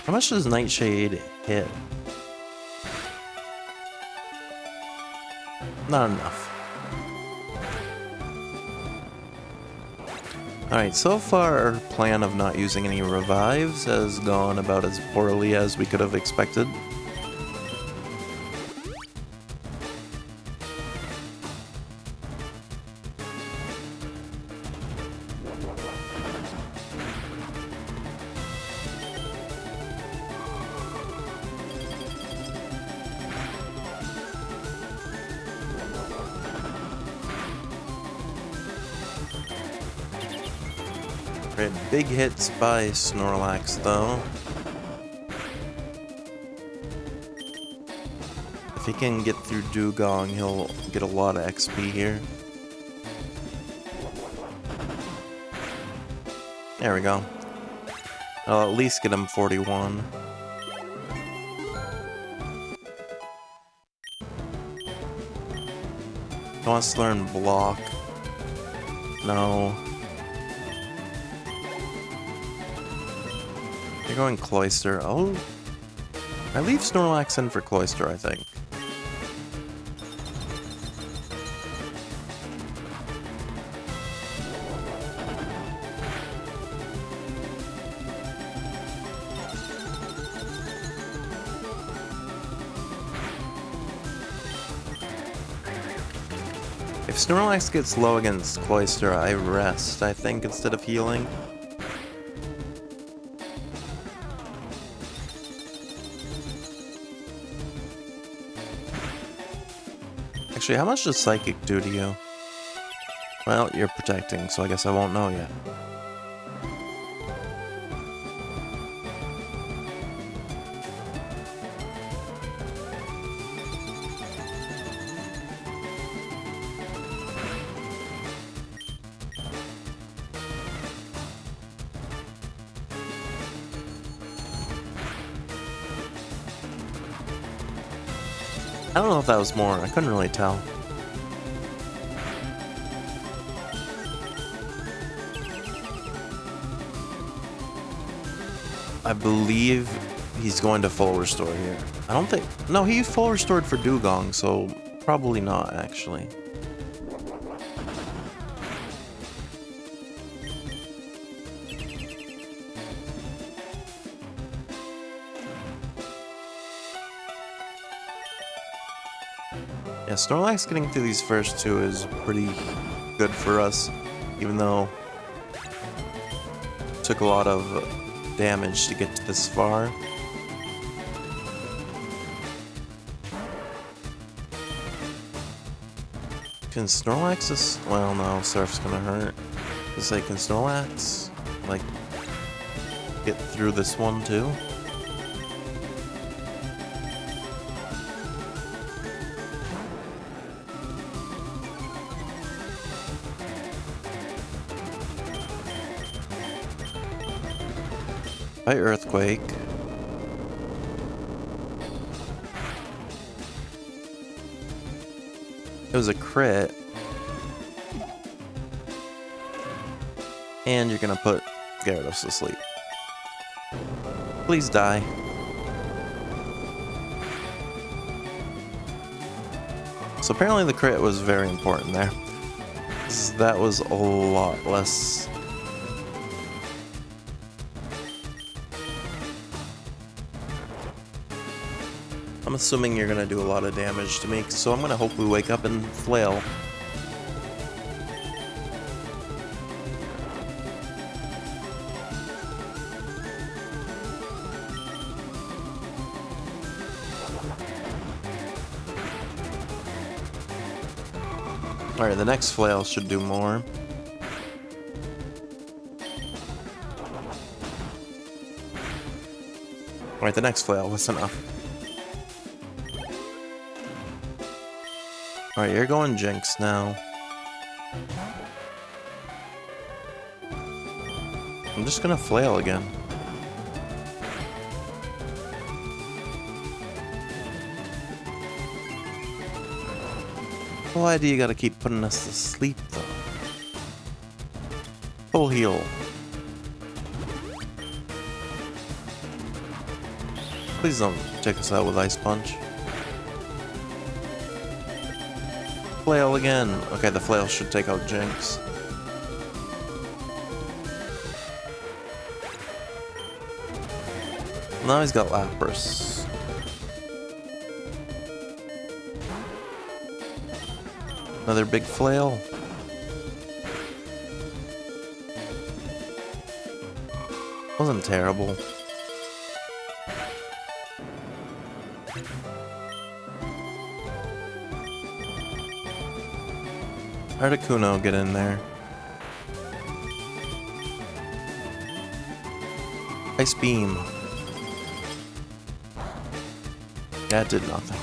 How much does Nightshade hit? Not enough. Alright, so far our plan of not using any revives has gone about as poorly as we could have expected. Big hits by Snorlax, though. If he can get through Dugong, he'll get a lot of XP here. There we go. I'll at least get him 41. He wants to learn Block. No. You're going Cloyster. Oh. I leave Snorlax in for Cloyster, I think. If Snorlax gets low against Cloyster, I rest, I think, instead of healing. Actually, how much does Psychic do to you? Well, you're protecting, so I guess I won't know yet. I don't know if that was more. I couldn't really tell. I believe he's going to full restore here. I don't think... No, he full restored for Dugong, so probably not, actually. Yeah, Snorlax getting through these first two is pretty good for us, even though it took a lot of damage to get this far. Can Snorlax just... Well, no, Surf's gonna hurt. Just like, can Snorlax, like, get through this one too? By Earthquake. It was a crit. And you're gonna put Gyarados to sleep. Please die. So apparently the crit was very important there. That was a lot less. I'm assuming you're gonna do a lot of damage to me, so I'm gonna hope we wake up and flail. Alright, the next flail should do more. Alright, the next flail, that's enough. Alright, you're going Jinx now. I'm just gonna flail again. Why do you gotta keep putting us to sleep, though? Full heal. Please don't take us out with Ice Punch. Flail again. Okay, the flail should take out Jinx. Now he's got Lapras. Another big flail. Wasn't terrible. Articuno, get in there. Ice Beam. That did nothing.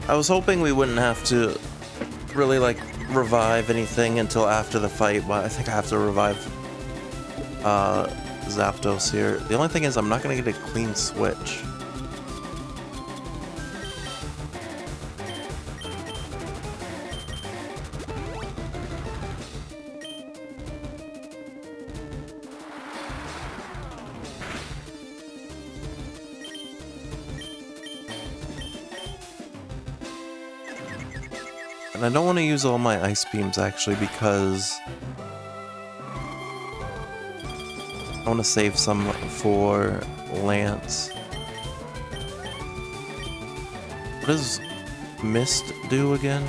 I was hoping we wouldn't have to really, like, revive anything until after the fight, but I think I have to revive Zapdos here. The only thing is I'm not going to get a clean switch. And I don't want to use all my Ice Beams, actually, because I want to save some for Lance. What does Mist do again?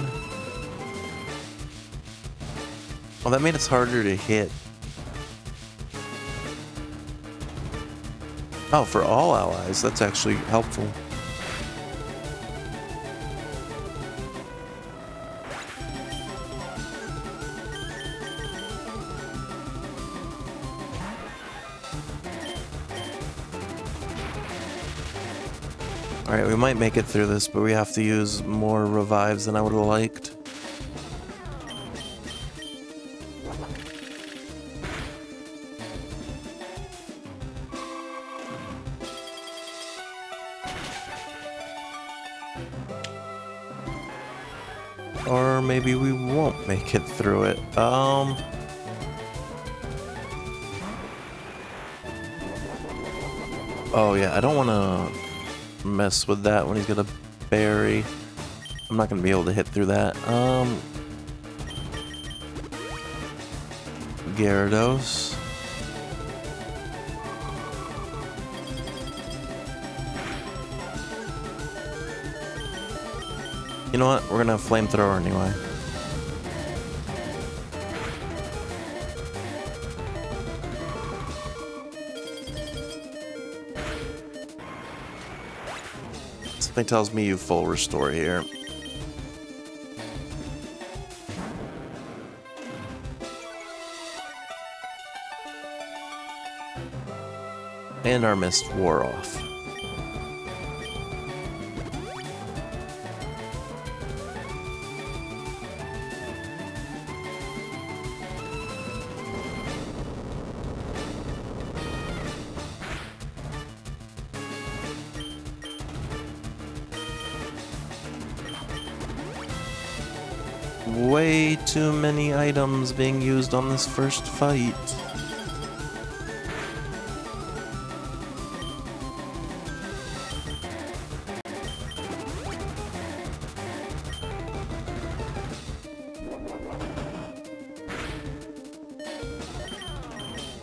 Oh, that made it harder to hit. Oh, for all allies, that's actually helpful. Alright, we might make it through this, but we have to use more revives than I would have liked. Or maybe we won't make it through it. Oh yeah, I don't want to mess with that when he's got a berry. I'm not gonna be able to hit through that. Gyarados. You know what? We're gonna have Flamethrower anyway. Something tells me you full restore here. And our mist wore off. Way too many items being used on this first fight.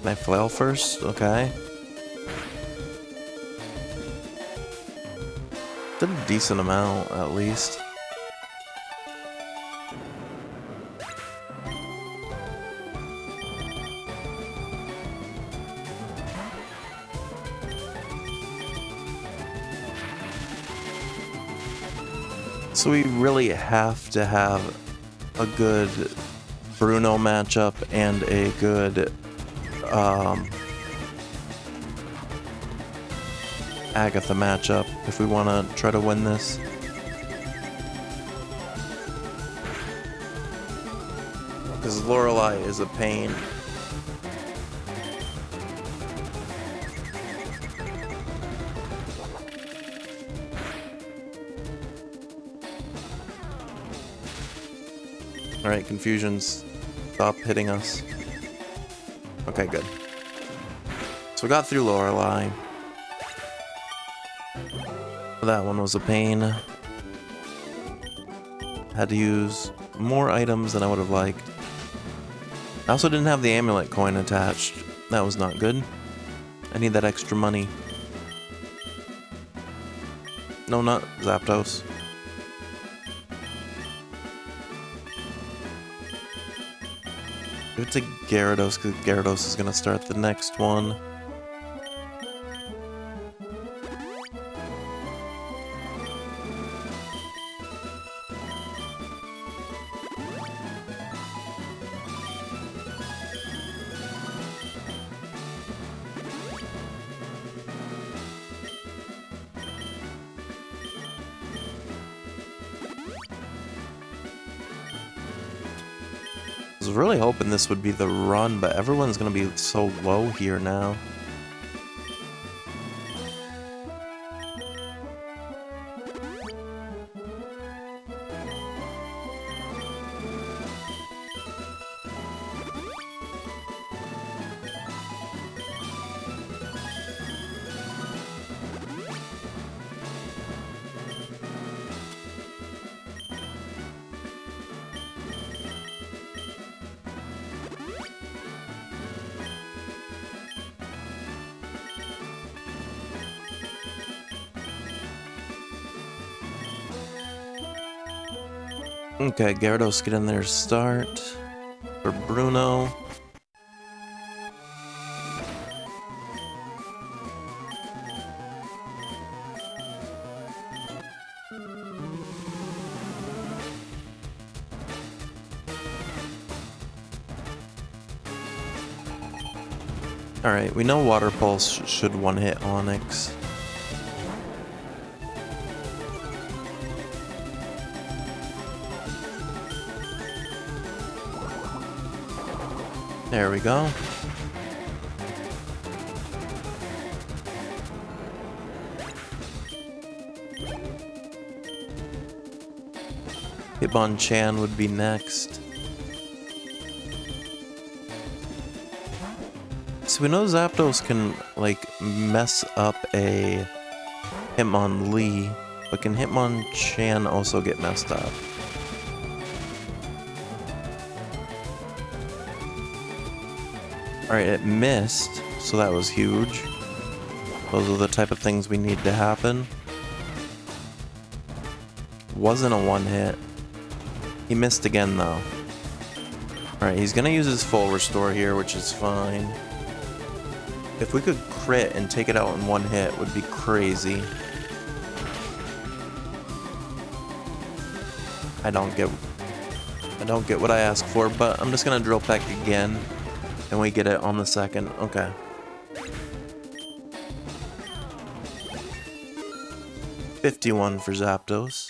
Can I flail first? Okay. Did a decent amount, at least. So we really have to have a good Bruno matchup and a good Agatha matchup if we want to try to win this. Because Lorelei is a pain. Alright, confusions. Stop hitting us. Okay, good. So we got through Lorelei. That one was a pain. Had to use more items than I would have liked. I also didn't have the amulet coin attached. That was not good. I need that extra money. No, not Zapdos. Give it to Gyarados, because Gyarados is going to start the next one. I was really hoping this would be the run, but everyone's going to be so low here now. Okay, Gyarados get in there start for Bruno. Alright, we know Water Pulse should one-hit Onix. There we go. Hitmonchan would be next. So we know Zapdos can, like, mess up a Hitmonlee, but can Hitmonchan also get messed up? Alright, it missed, so that was huge. Those are the type of things we need to happen. Wasn't a one-hit. He missed again, though. Alright, he's gonna use his full restore here, which is fine. If we could crit and take it out in one hit, would be crazy. I don't get what I asked for, but I'm just gonna drill peck again. And we get it on the second. Okay. $51 for Zapdos.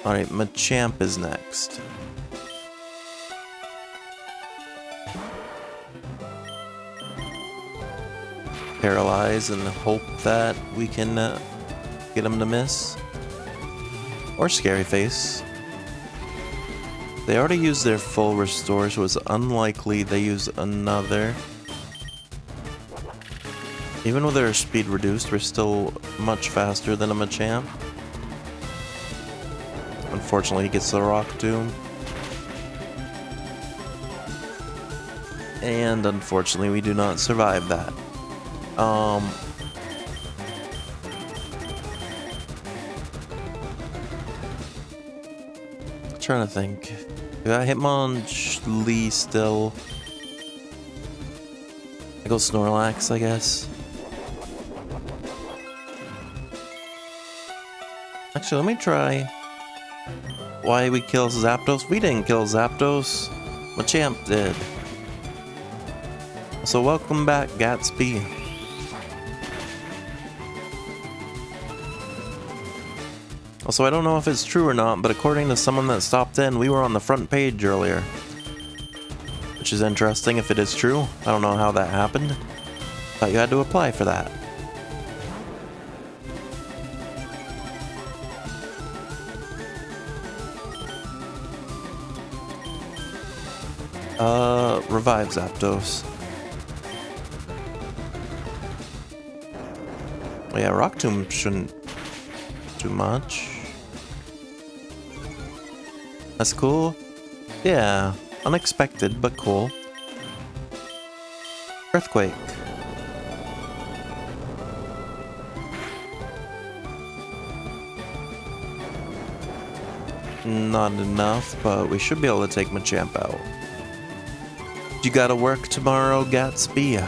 Alright, Machamp is next. Paralyze and hope that we can get him to miss. Or Scary Face. They already used their full restore, so it's unlikely they use another. Even with their speed reduced, we're still much faster than a Machamp. Unfortunately, he gets the Rock Tomb. And unfortunately, we do not survive that. Trying to think. Do I Hitmonchan still? I go Snorlax, I guess. Actually, let me try why we kill Zapdos. We didn't kill Zapdos. Machamp did. So welcome back, Gatsby. Also, I don't know if it's true or not, but according to someone that stopped in, we were on the front page earlier. Which is interesting if it is true. I don't know how that happened. Thought you had to apply for that. Revive Zapdos. Oh yeah, Rock Tomb shouldn't do much. That's cool. Yeah, unexpected, but cool. Earthquake. Not enough, but we should be able to take Machamp out. You gotta work tomorrow, Gatsby.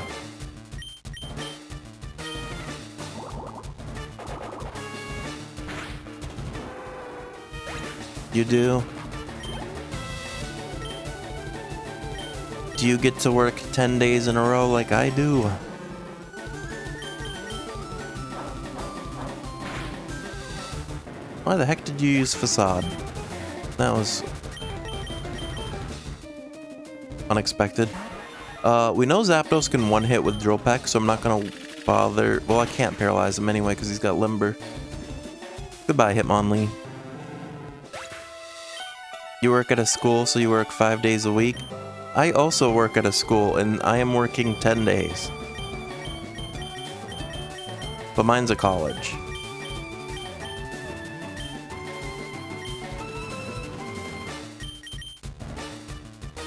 You do? Do you get to work 10 days in a row like I do? Why the heck did you use Facade? That was unexpected. We know Zapdos can one-hit with Drill Peck, so I'm not gonna bother. Well, I can't paralyze him anyway because he's got Limber. Goodbye, Hitmonlee. You work at a school, so you work 5 days a week. I also work at a school, and I am working 10 days. But mine's a college.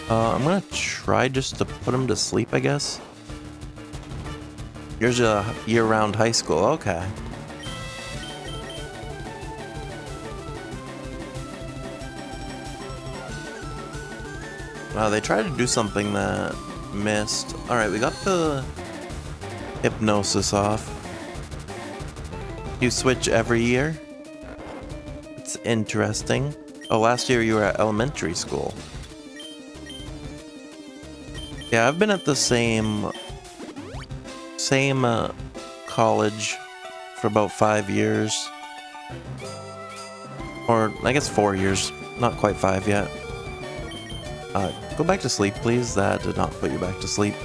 I'm gonna try just to put him to sleep, I guess. Here's a year-round high school, okay. Wow, they tried to do something that missed. Alright, we got the hypnosis off. You switch every year? It's interesting. Oh, last year you were at elementary school. Yeah, I've been at the same college for about 5 years. Or, I guess 4 years. Not quite 5 yet. Go back to sleep, please. That did not put you back to sleep.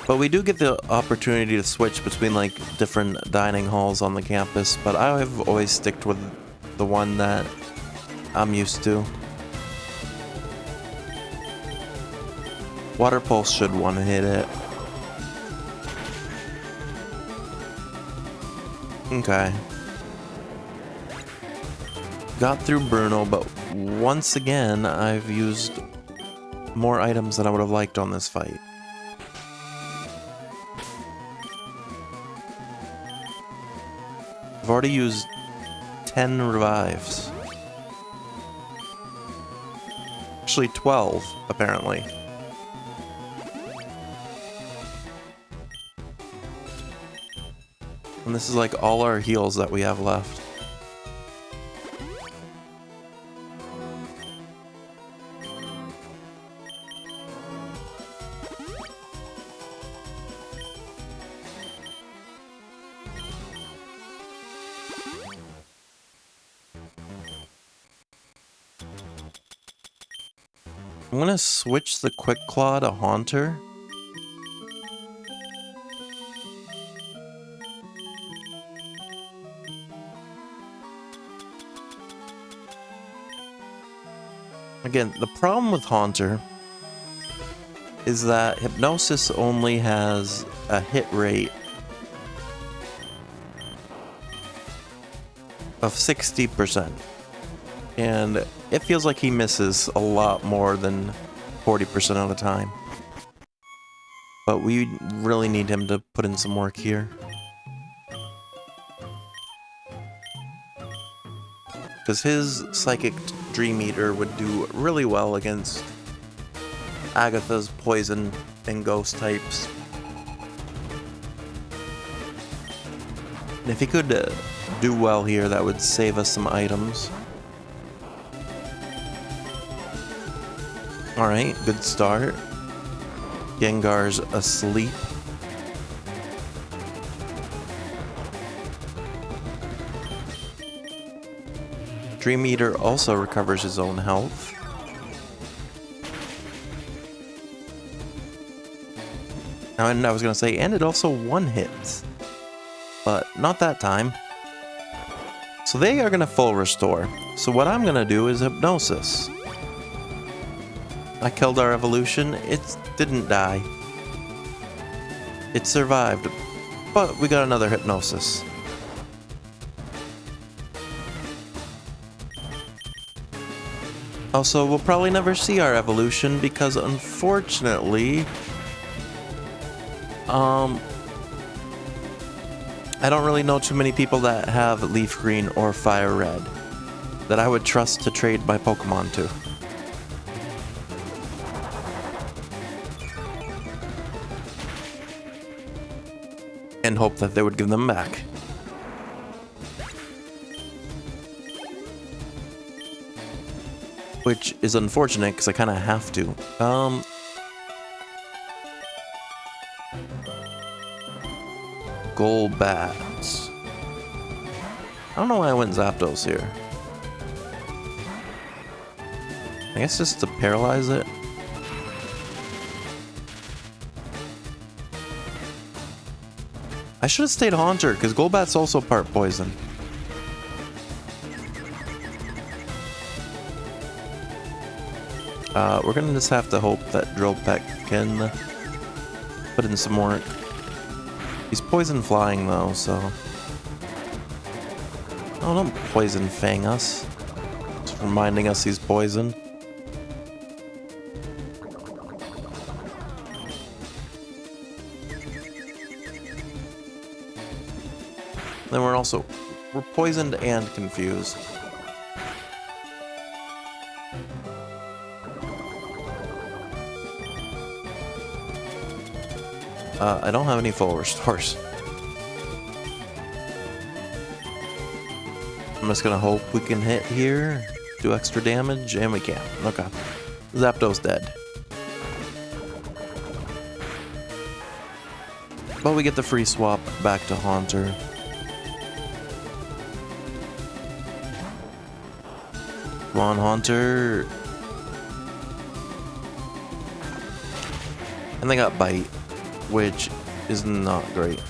But we do get the opportunity to switch between, like, different dining halls on the campus, but I have always sticked with the one that I'm used to. Water Pulse should one-hit it. Okay. Got through Bruno, but once again, I've used more items than I would have liked on this fight. I've already used 10 revives. Actually 12, apparently. And this is like all our heals that we have left. I'm gonna switch the Quick Claw to Haunter. Again, the problem with Haunter is that Hypnosis only has a hit rate of 60%. And it feels like he misses a lot more than 40% of the time. But we really need him to put in some work here. Because his Psychic Dream Eater would do really well against Agatha's Poison and Ghost types. And if he could do well here, that would save us some items. Alright, good start. Gengar's asleep. Dream Eater also recovers his own health. And I was gonna say, and it also one-hits. But not that time. So they are gonna full restore. So what I'm gonna do is Hypnosis. I killed our evolution. It didn't die. It survived. But we got another Hypnosis. Also, we'll probably never see our evolution because unfortunately, I don't really know too many people that have Leaf Green or Fire Red that I would trust to trade my Pokemon to. And hope that they would give them back. Which is unfortunate because I kind of have to. Golbats. I don't know why I went Zapdos here. I guess just to paralyze it. I should have stayed Haunter because Golbat's also part poison. We're gonna just have to hope that Drill Peck can put in some work. He's poison flying though, so... Oh, don't poison fang us. Just reminding us he's poison. Then we're poisoned and confused. I don't have any full restores. I'm just gonna hope we can hit here, do extra damage, and we can. Okay. Zapdos dead. But we get the free swap back to Haunter. Come on, Haunter. And they got Bite, which is not great.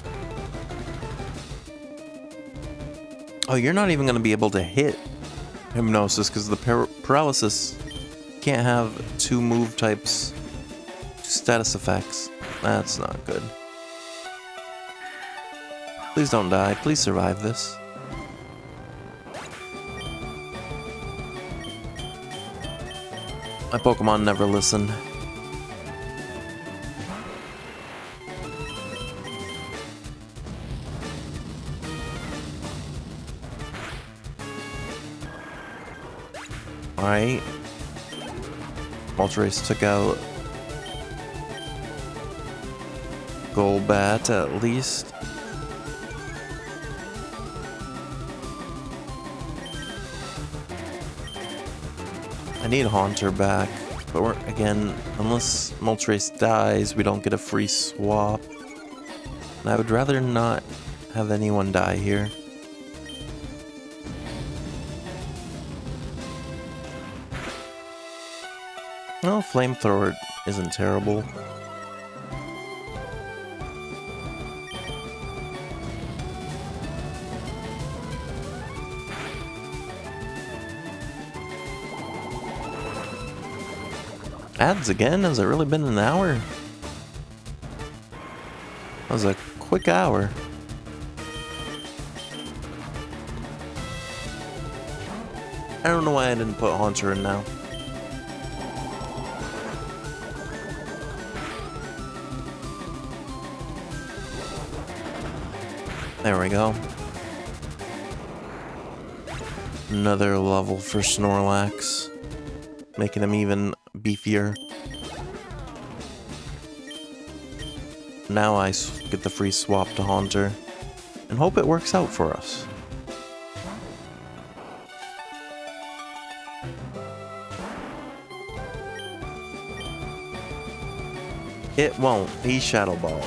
Oh, you're not even going to be able to hit Hypnosis because the Paralysis can't have two move types, two status effects. That's not good. Please don't die. Please survive this. My Pokemon never listen. Alright. Moltres took out Golbat at least. I need Haunter back, but we're, again, unless Moltres dies, we don't get a free swap. And I would rather not have anyone die here. Well, Flamethrower isn't terrible. Ads again? Has it really been an hour? That was a quick hour. I don't know why I didn't put Haunter in now. There we go. Another level for Snorlax, making him even beefier. Now I get the free swap to Haunter, and hope it works out for us. It won't. He's Shadow Ball.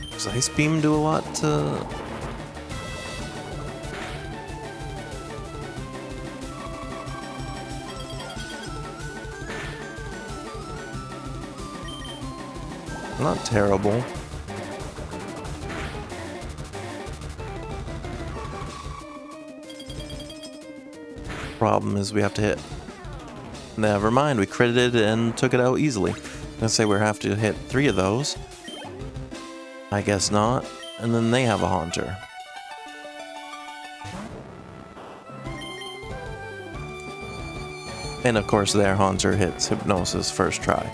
Does Ice Beam do a lot to... Not terrible. Problem is we have to hit... Never mind, we critted and took it out easily. I'm gonna say we have to hit 3 of those. I guess not. And then they have a Haunter. And of course their Haunter hits Hypnosis first try.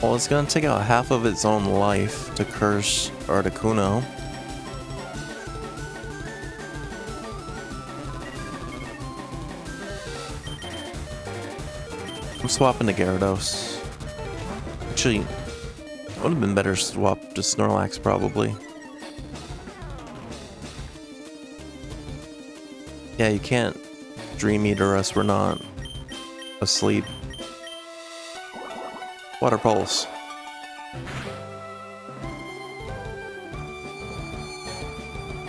Well, it's gonna take out half of its own life to curse Articuno. I'm swapping to Gyarados. Actually, it would have been better to swap to Snorlax, probably. Yeah, you can't Dream Eater us, we're not asleep. Water Pulse.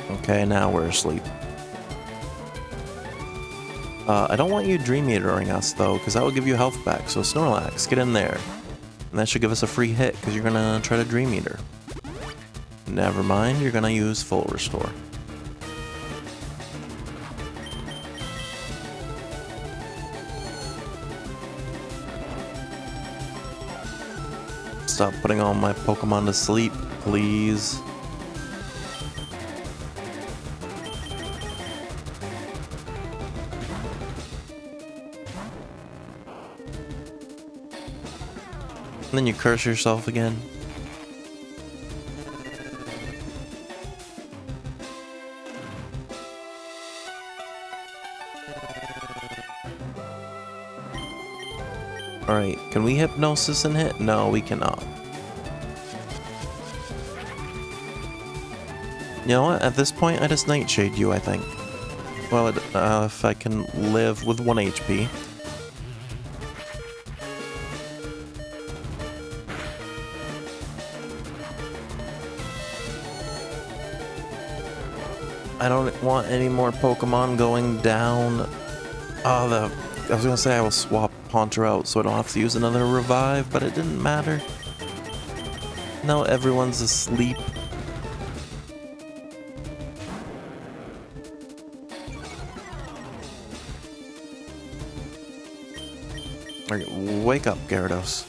Okay, now we're asleep. I don't want you Dream Eatering us though, because that will give you health back. So Snorlax, get in there. And that should give us a free hit, because you're gonna try to Dream Eater. Never mind, you're gonna use Full Restore. Stop putting all my Pokemon to sleep, please. And then you curse yourself again. Alright, can we Hypnosis and hit? No, we cannot. You know what? At this point, I just Nightshade you, I think. Well, if I can live with 1 HP. I don't want any more Pokemon going down. I was gonna say I will swap Haunter out so I don't have to use another revive, but it didn't matter. Now everyone's asleep. Alright, wake up, Gyarados.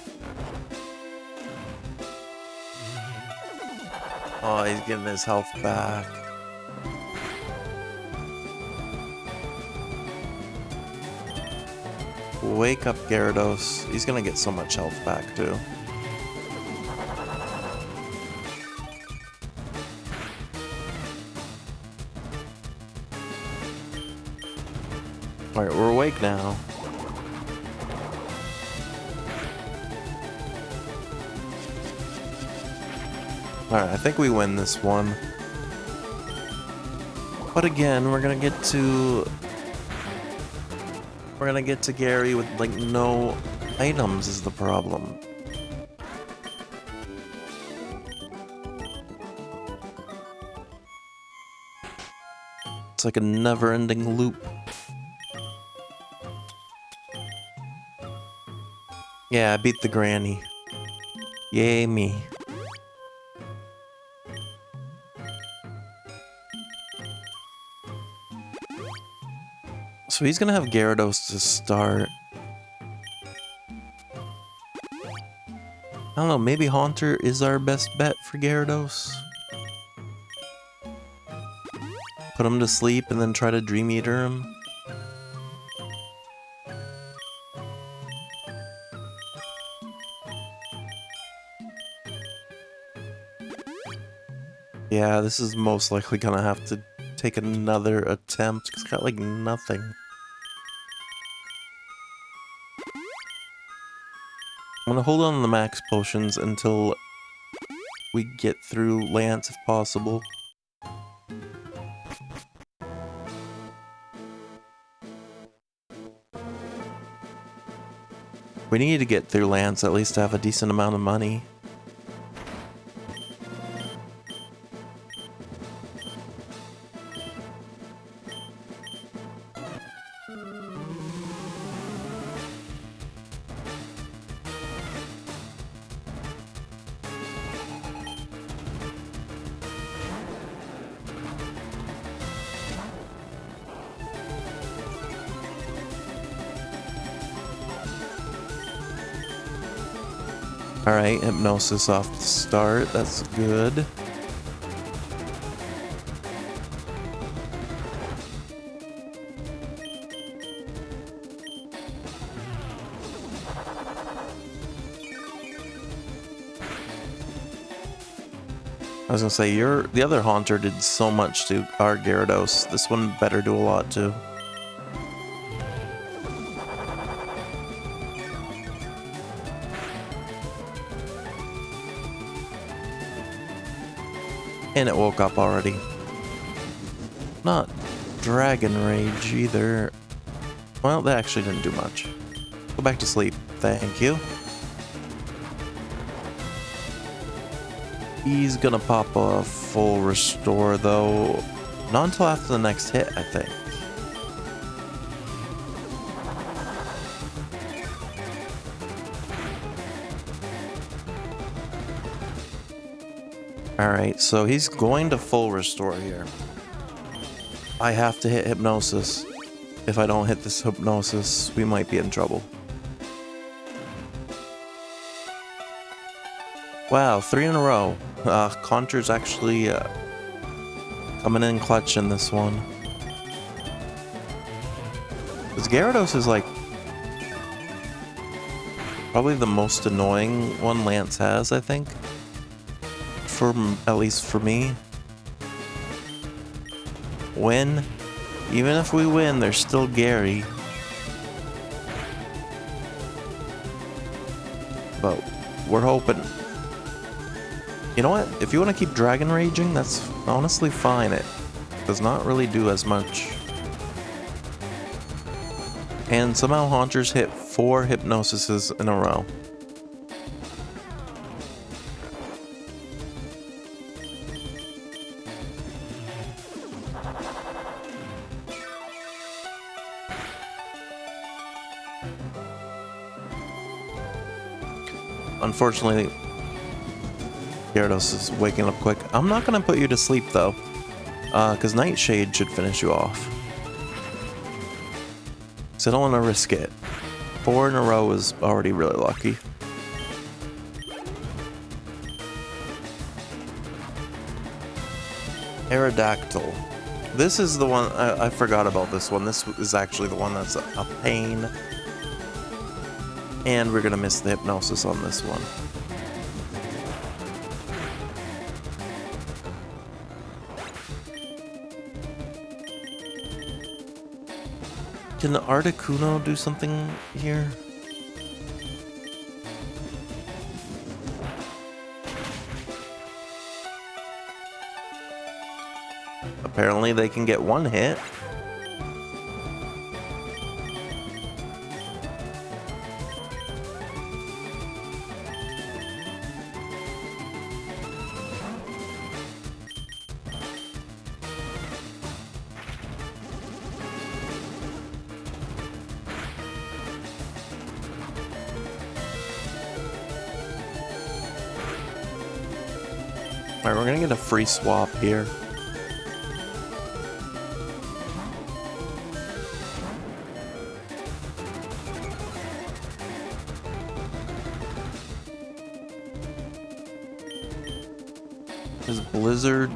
Oh, he's getting his health back. Wake up, Gyarados. He's gonna get so much health back, too. Alright, we're awake now. Alright, I think we win this one. But again, we're gonna get to Gary with, like, no items is the problem. It's like a never-ending loop. Yeah, I beat the granny. Yay me. So he's gonna have Gyarados to start. I don't know, maybe Haunter is our best bet for Gyarados. Put him to sleep and then try to Dream Eater him. Yeah, this is most likely gonna have to take another attempt, because I got like nothing. I'm gonna hold on to the max potions until we get through Lance if possible. We need to get through Lance at least to have a decent amount of money. Alright, Hypnosis off the start, that's good. I was gonna say, the other Haunter did so much to our Gyarados. This one better do a lot too. And it woke up already. Not Dragon Rage either. Well, that actually didn't do much. Go back to sleep. Thank you. He's gonna pop a full restore though. Not until after the next hit, I think. Alright, so he's going to full restore here. I have to hit Hypnosis. If I don't hit this Hypnosis, we might be in trouble. Wow, 3 in a row. Conjure's actually coming in clutch in this one. Because Gyarados is like probably the most annoying one Lance has, I think. At least for me. Even if we win, there's still Gary. But we're hoping. You know what? If you want to keep Dragon Raging, that's honestly fine. It does not really do as much. And somehow Haunters hit 4 Hypnosises in a row. Unfortunately, Gyarados is waking up quick. I'm not going to put you to sleep, though, because Nightshade should finish you off. So I don't want to risk it. 4 in a row is already really lucky. Aerodactyl. This is the one, I forgot about this one. This is actually the one that's a pain. And we're gonna miss the Hypnosis on this one. Can Articuno do something here? Apparently they can get 1 hit. Alright, we're gonna get a free swap here. Is Blizzard...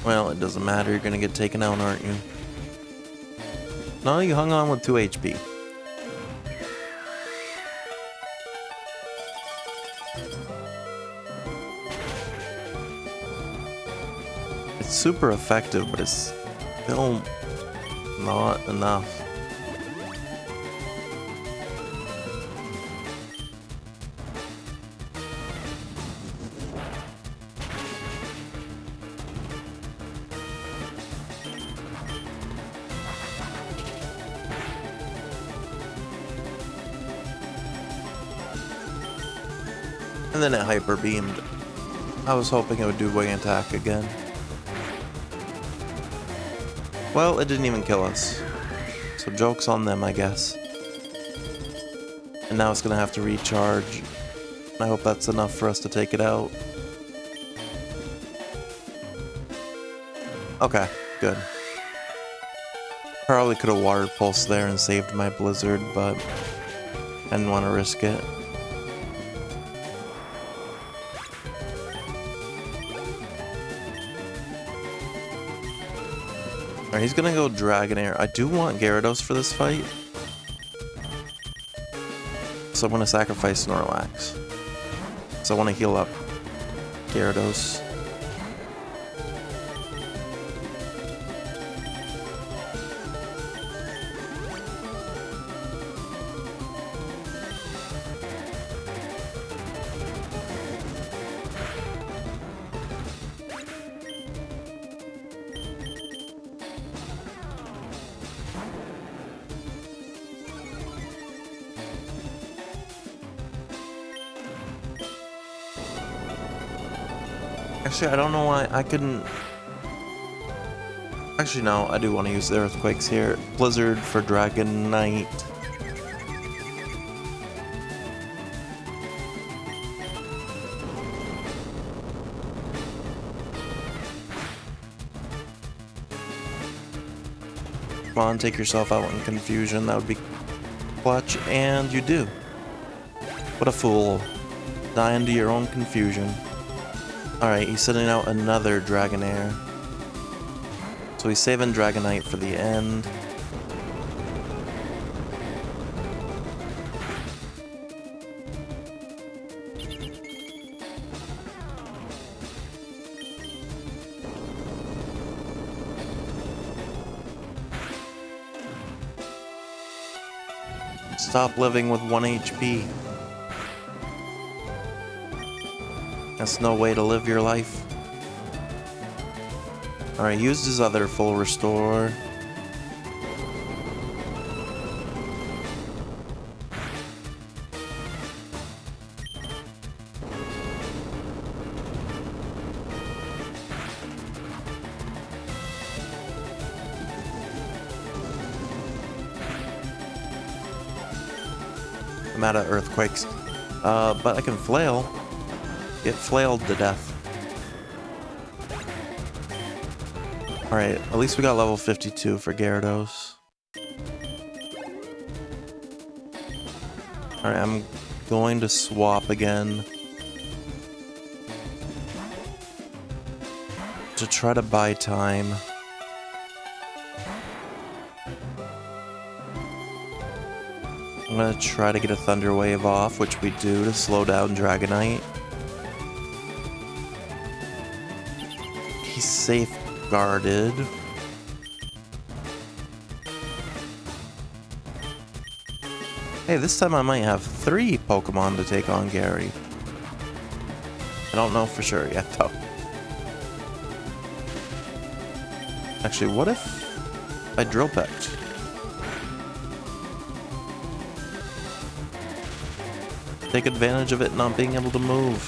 Well, it doesn't matter. You're gonna get taken out, aren't you? No, you hung on with 2 HP. It's super effective, but it's still not enough. And then it hyper beamed. I was hoping it would do wing attack again. Well, it didn't even kill us. So joke's on them, I guess. And now it's gonna have to recharge. I hope that's enough for us to take it out. Okay, good. Probably could have water pulsed there and saved my blizzard, but I didn't want to risk it. Alright, he's gonna go Dragonair. I do want Gyarados for this fight. So I'm gonna sacrifice Snorlax. So I want to heal up Gyarados. Actually, I don't know why I couldn't... Actually, no, I do want to use the Earthquakes here. Blizzard for Dragon Knight. Come on, take yourself out in confusion. That would be clutch, and you do. What a fool. Die into your own confusion. Alright, he's sending out another Dragonair. So he's saving Dragonite for the end. Stop living with 1 HP. That's no way to live your life. Alright, used his other full restore. I'm out of earthquakes. But I can flail. Get flailed to death. Alright, at least we got level 52 for Gyarados. Alright, I'm going to swap again. To try to buy time. I'm gonna try to get a Thunder Wave off, which we do to slow down Dragonite. He's safeguarded. Hey, this time I might have 3 Pokemon to take on Gary. I don't know for sure yet, though. Actually, what if I Drill Pecked? Take advantage of it not being able to move.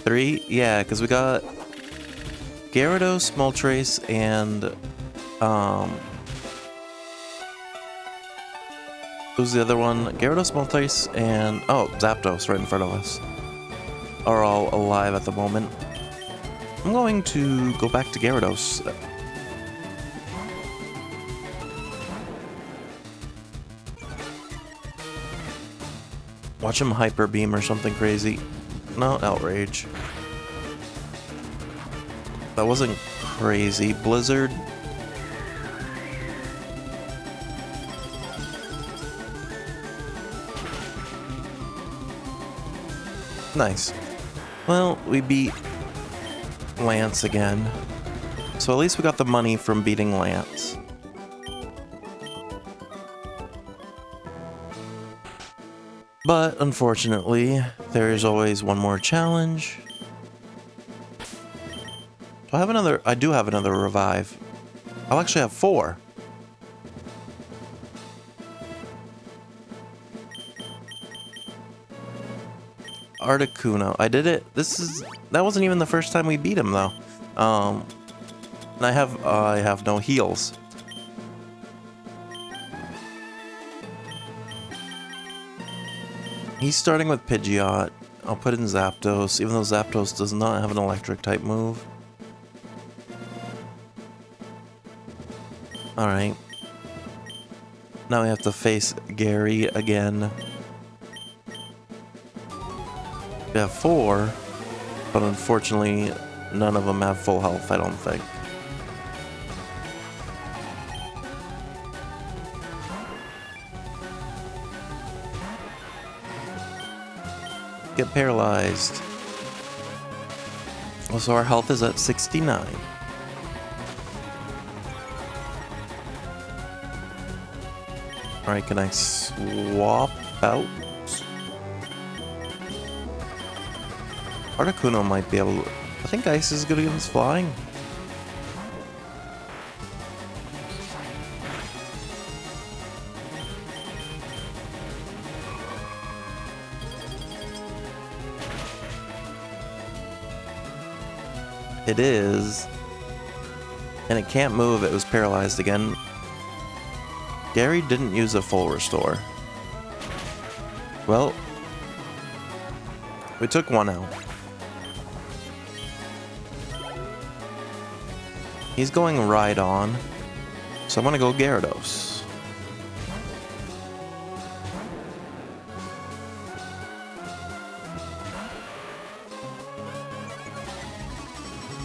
Three? Yeah, because we got Gyarados, Moltres, and Who's the other one? Gyarados, Moltres, and oh, Zapdos right in front of us are all alive at the moment. I'm going to go back to Gyarados. Watch him Hyper Beam or something crazy. No, Outrage. That wasn't crazy. Blizzard. Nice. Well, we beat Lance again. So at least we got the money from beating Lance. But unfortunately, there is always one more challenge. Do I have another? I do have another revive. I'll actually have 4. Articuno. I did it. That wasn't even the first time we beat him though. And I have no heals. He's starting with Pidgeot. I'll put in Zapdos, even though Zapdos does not have an electric type move. Alright. Now we have to face Gary again. We have 4, but unfortunately none of them have full health, I don't think. Get paralyzed. Also, our health is at 69. Alright, can I swap out? Articuno might be able to... I think Ice is good against flying. It is. And it can't move, it was paralyzed again. Gary didn't use a full restore. Well, we took 1 out. He's going right on, so I'm gonna go Gyarados.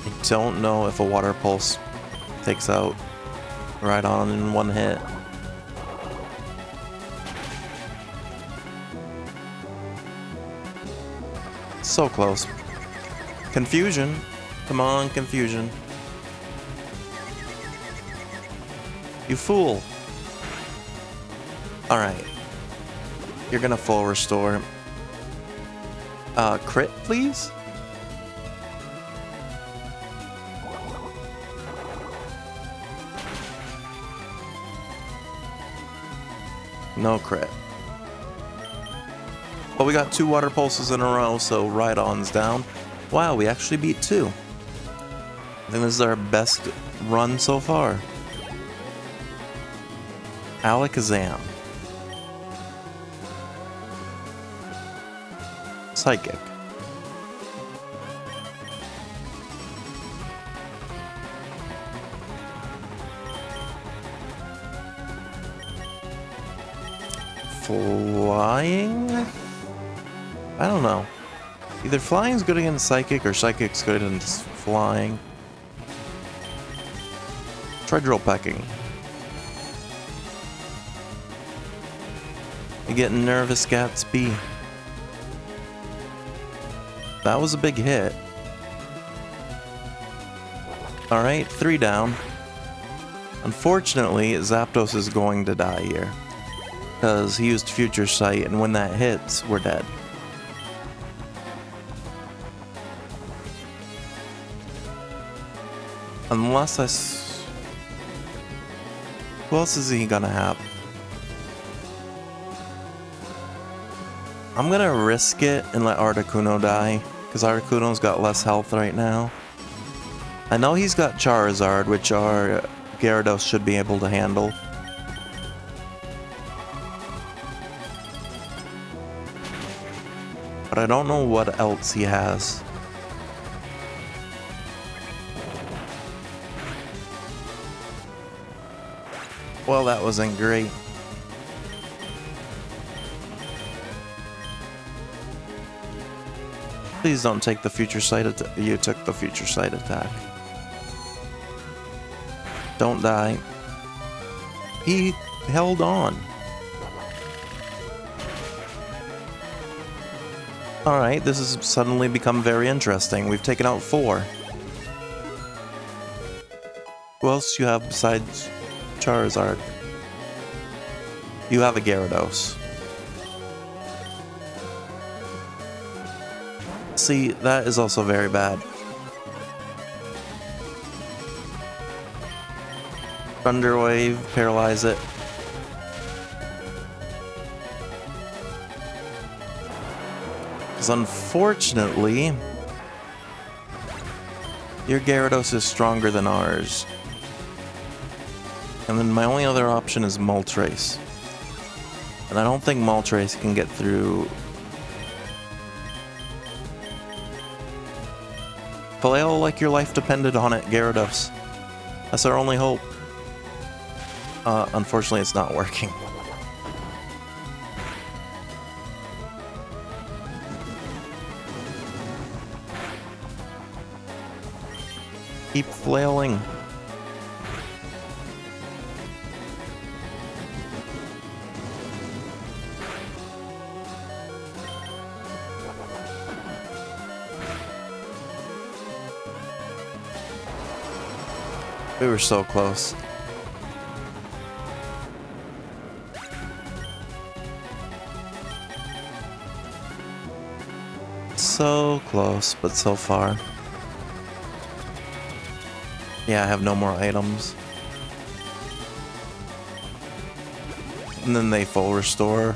I don't know if a Water Pulse takes out right on in 1 hit. So close. Confusion. Come on, Confusion. You fool. Alright. You're gonna full restore. Crit, please? No crit. But we got 2 water pulses in a row, so Rhydon's down. Wow, we actually beat 2. I think this is our best run so far. Alakazam. Psychic. Flying? I don't know. Either flying's good against Psychic or Psychic's good against flying. Try Drill Pecking. You getting nervous, Gatsby? That was a big hit. Alright, 3 down. Unfortunately, Zapdos is going to die here. Because he used Future Sight, and when that hits, we're dead. Unless who else is he gonna have? I'm gonna risk it and let Articuno die, because Articuno's got less health right now. I know he's got Charizard, which our Gyarados should be able to handle. but I don't know what else he has. Well, that wasn't great. Please don't take the future sight attack. You took the future sight attack. Don't die. He held on. Alright, this has suddenly become very interesting. We've taken out 4. Who else you have besides Charizard? You have a Gyarados. See, that is also very bad. Thunder Wave, paralyze it. Because unfortunately, your Gyarados is stronger than ours. And then my only other option is Moltres. And I don't think Moltres can get through. Flail like your life depended on it, Gyarados. That's our only hope. Unfortunately, it's not working. Keep flailing. We were so close. So close, but so far. Yeah, I have no more items. And then they full restore.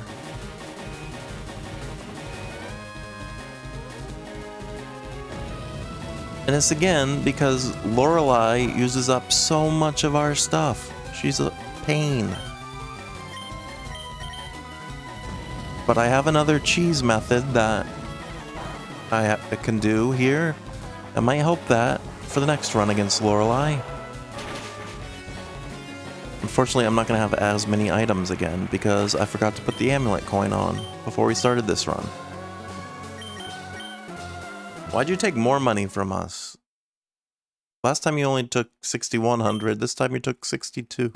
And it's again because Lorelei uses up so much of our stuff. She's a pain. But I have another cheese method that I can do here. I might help that for the next run against Lorelei. Unfortunately, I'm not going to have as many items again because I forgot to put the amulet coin on before we started this run. Why'd you take more money from us? Last time you only took 6,100, this time you took 62.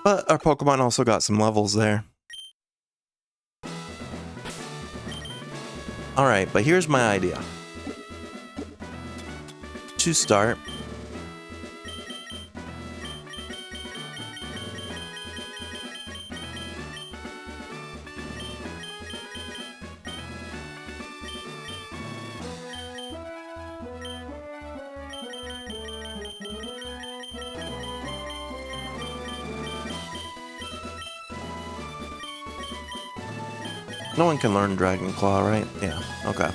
But our Pokemon also got some levels there. Alright, but here's my idea. To start, no one can learn Dragon Claw, right? Yeah, okay.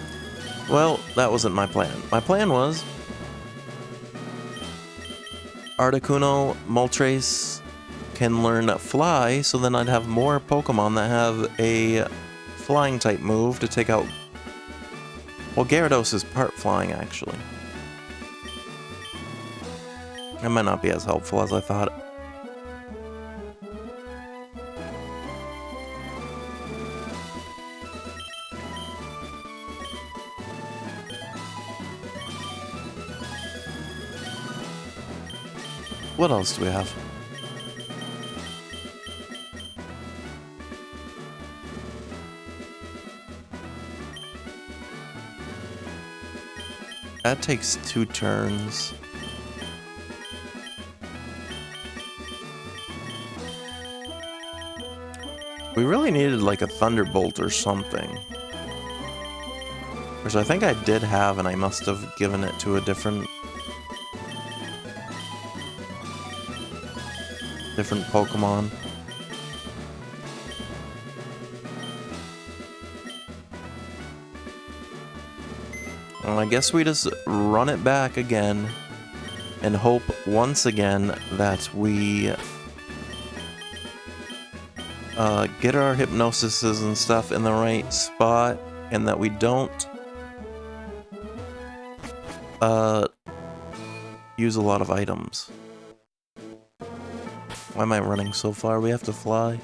Well, that wasn't my plan. My plan was Articuno, Moltres can learn Fly, so then I'd have more Pokemon that have a flying type move to take out. Well, Gyarados is part flying, actually. It might not be as helpful as I thought. What else do we have? That takes 2 turns. We really needed like a Thunderbolt or something. Which I think I did have and I must have given it to a different Pokemon. Well, I guess we just run it back again and hope once again that we get our hypnosises and stuff in the right spot, and that we don't use a lot of items. Why am I running so far? We have to fly.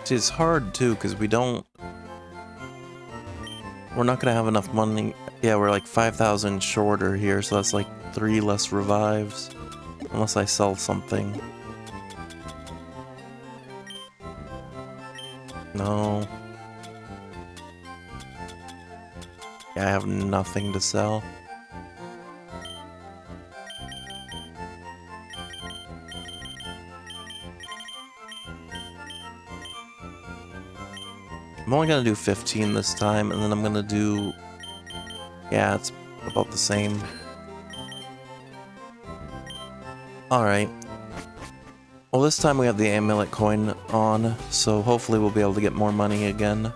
See, it's hard too, because we're not gonna have enough money. Yeah, we're like 5,000 shorter here, so that's like 3 less revives. Unless I sell something. No. Yeah, I have nothing to sell. I'm only gonna do 15 this time, and then I'm gonna do... Yeah, it's about the same. Alright. Well, this time we have the amulet coin on, so hopefully we'll be able to get more money again.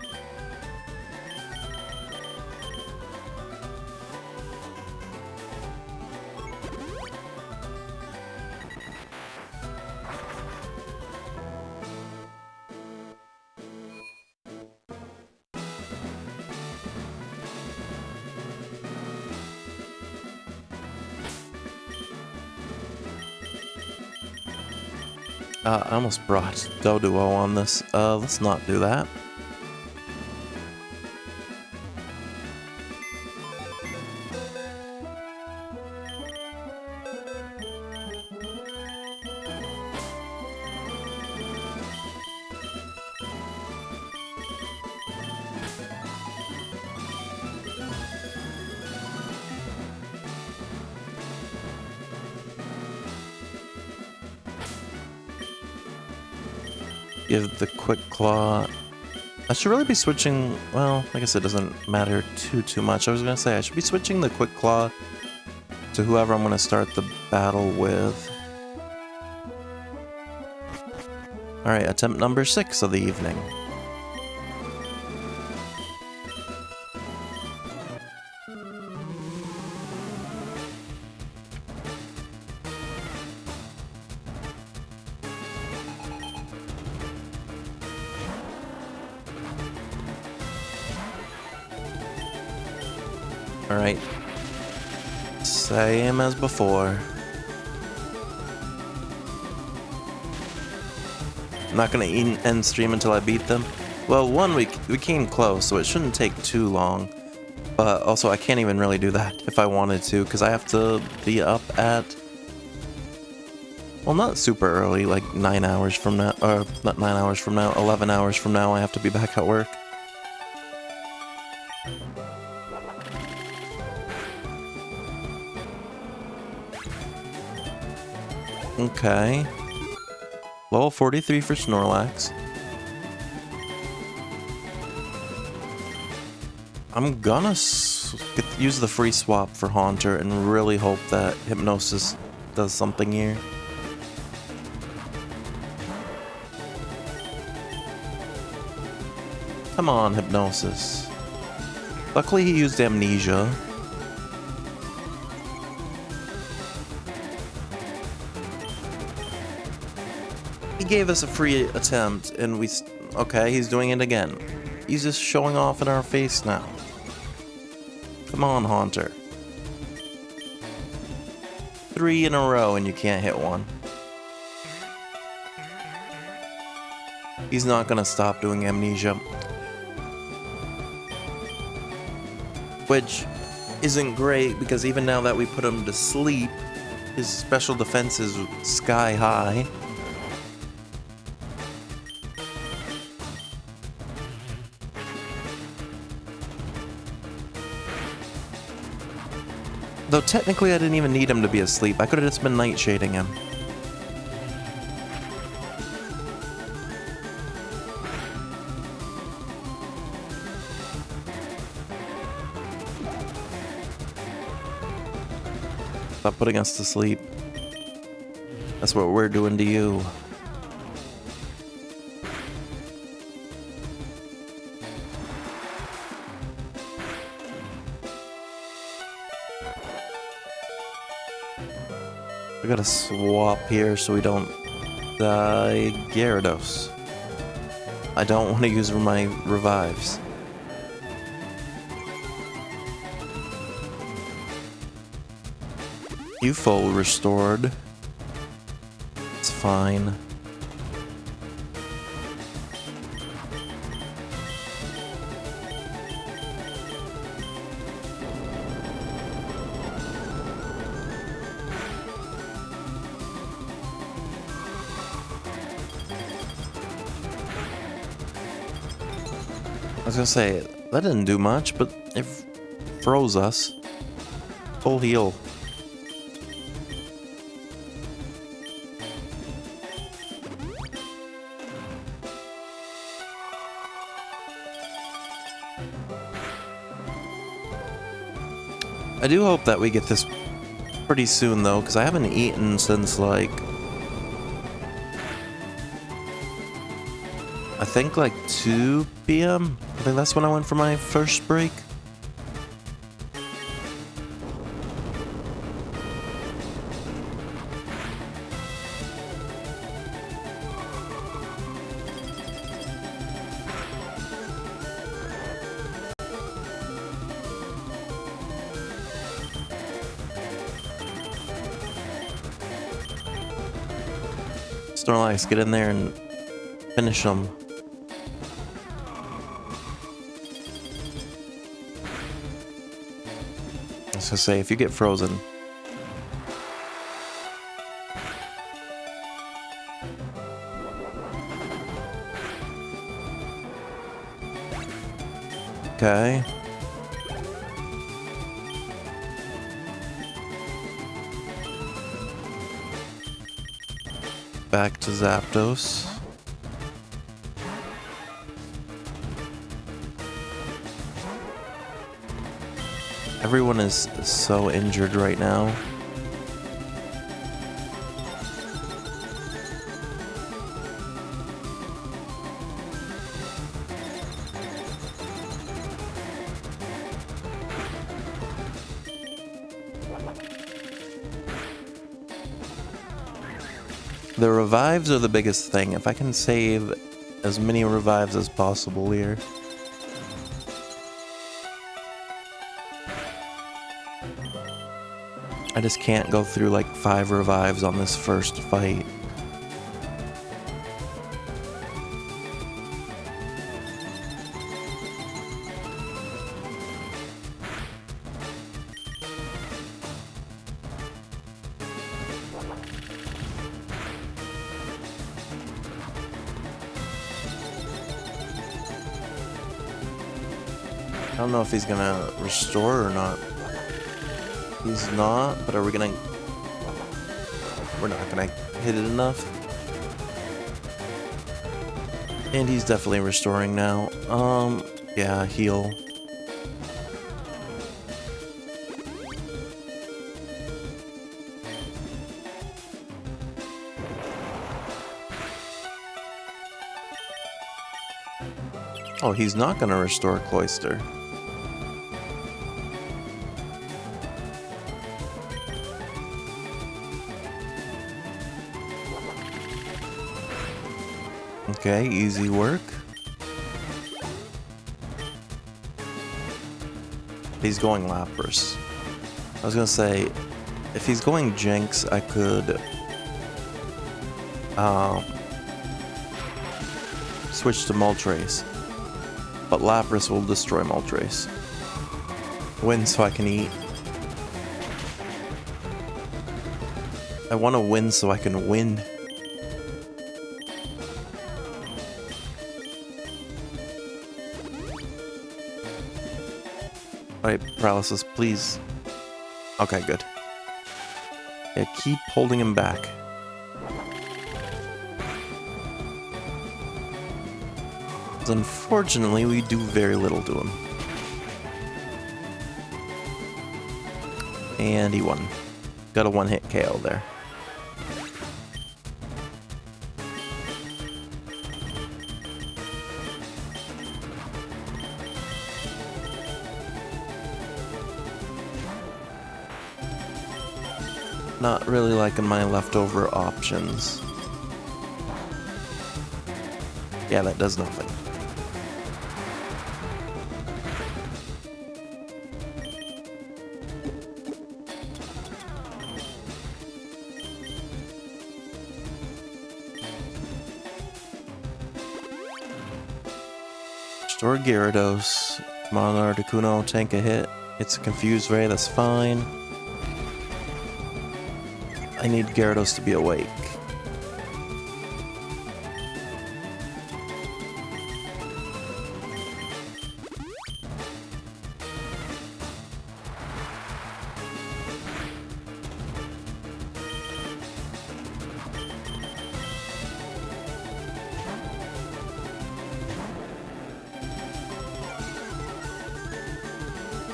I almost brought Doduo on this. Let's not do that. Give the quick claw. I should really be switching. Well, I guess it doesn't matter too much. I was gonna say I should be switching the quick claw to whoever I'm gonna start the battle with. Alright, attempt number 6 of the evening. Alright. Same as before. I'm not gonna end stream until I beat them. Well, one, we came close, so it shouldn't take too long. But also, I can't even really do that if I wanted to, because I have to be up at... Well, not super early, like 9 hours from now. Or, not 9 hours from now, 11 hours from now I have to be back at work. Okay. Level 43 for Snorlax. I'm gonna use the free swap for Haunter and really hope that Hypnosis does something here. Come on, Hypnosis. Luckily he used Amnesia. He gave us a free attempt, and we... Okay, he's doing it again. He's just showing off in our face now. Come on, Haunter. 3 in a row and you can't hit one. He's not gonna stop doing Amnesia. Which isn't great, because even now that we put him to sleep, his special defense is sky high. Though technically I didn't even need him to be asleep. I could have just been nightshading him. Stop putting us to sleep. That's what we're doing to you. I gotta swap here so we don't die Gyarados. I don't want to use my revives. You full restored. It's fine. I was gonna say, that didn't do much, but it froze us. Full heal. I do hope that we get this pretty soon, though, because I haven't eaten since, like... I think, like, 2 p.m.? I think that's when I went for my first break. Snorlax, get in there and finish them. I was gonna say, if you get frozen. Okay. Back to Zapdos. Everyone is so injured right now. The revives are the biggest thing. If I can save as many revives as possible here. I just can't go through like 5 revives on this first fight. I don't know if he's gonna restore or not. He's not, but are we gonna... We're not gonna hit it enough. And he's definitely restoring now. Yeah, heal. Oh, he's not gonna restore Cloyster. Okay, easy work. He's going Lapras. I was gonna say, if he's going Jinx, I could switch to Moltres. But Lapras will destroy Moltres. Win so I can eat. I want to win so I can win. Alright, Paralysis, please. Okay, good. Yeah, keep holding him back. Unfortunately, we do very little to him. And he won. Got a one-hit KO there. Not really liking my leftover options. Yeah, that does nothing. Restore Gyarados. Come on, Articuno, tank a hit. It's a confused Ray, that's fine. I need Gyarados to be awake.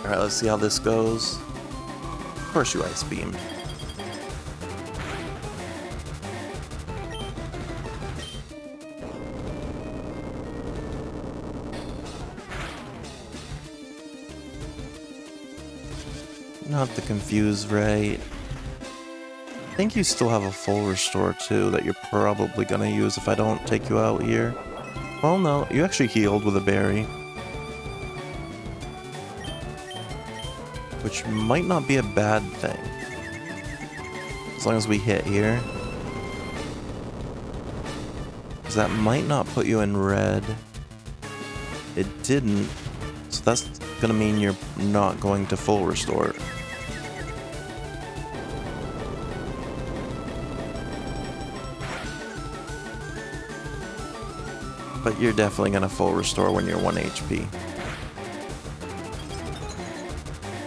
Alright, let's see how this goes. Of course you Ice Beam. Not the Confuse Ray. I think you still have a full restore too that you're probably gonna use if I don't take you out here. Well, no, you actually healed with a berry. Which might not be a bad thing. As long as we hit here. Because that might not put you in red. It didn't. So that's gonna mean you're not going to full restore. But you're definitely gonna full restore when you're 1 HP.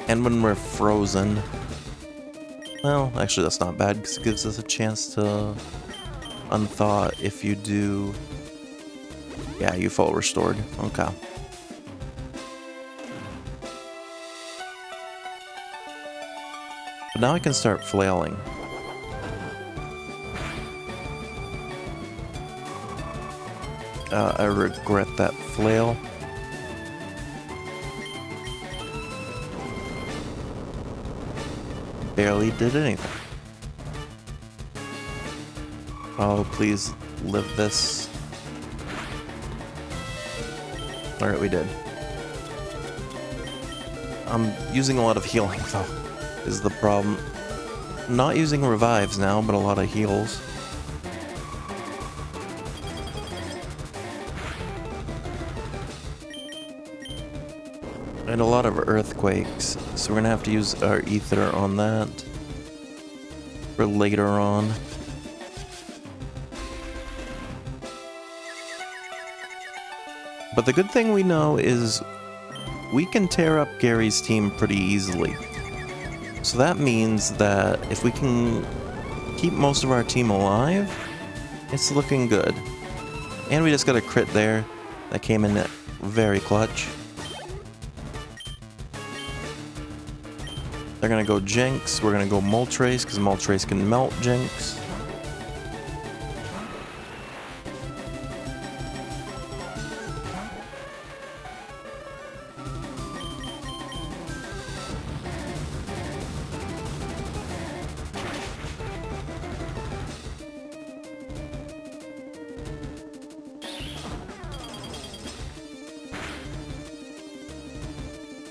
And when we're frozen. Well, actually that's not bad because it gives us a chance to unthaw if you do. Yeah, you full restored. Okay. But now I can start flailing. I regret that flail. Barely did anything. Oh, please live this. Alright, we did. I'm using a lot of healing, though, is the problem. Not using revives now, but a lot of heals. And a lot of earthquakes, so we're gonna have to use our ether on that for later on. But the good thing we know is we can tear up Gary's team pretty easily. So that means that if we can keep most of our team alive, it's looking good. And we just got a crit there that came in very clutch. They're gonna go Jinx, we're gonna go Moltres, because Moltres can melt Jinx.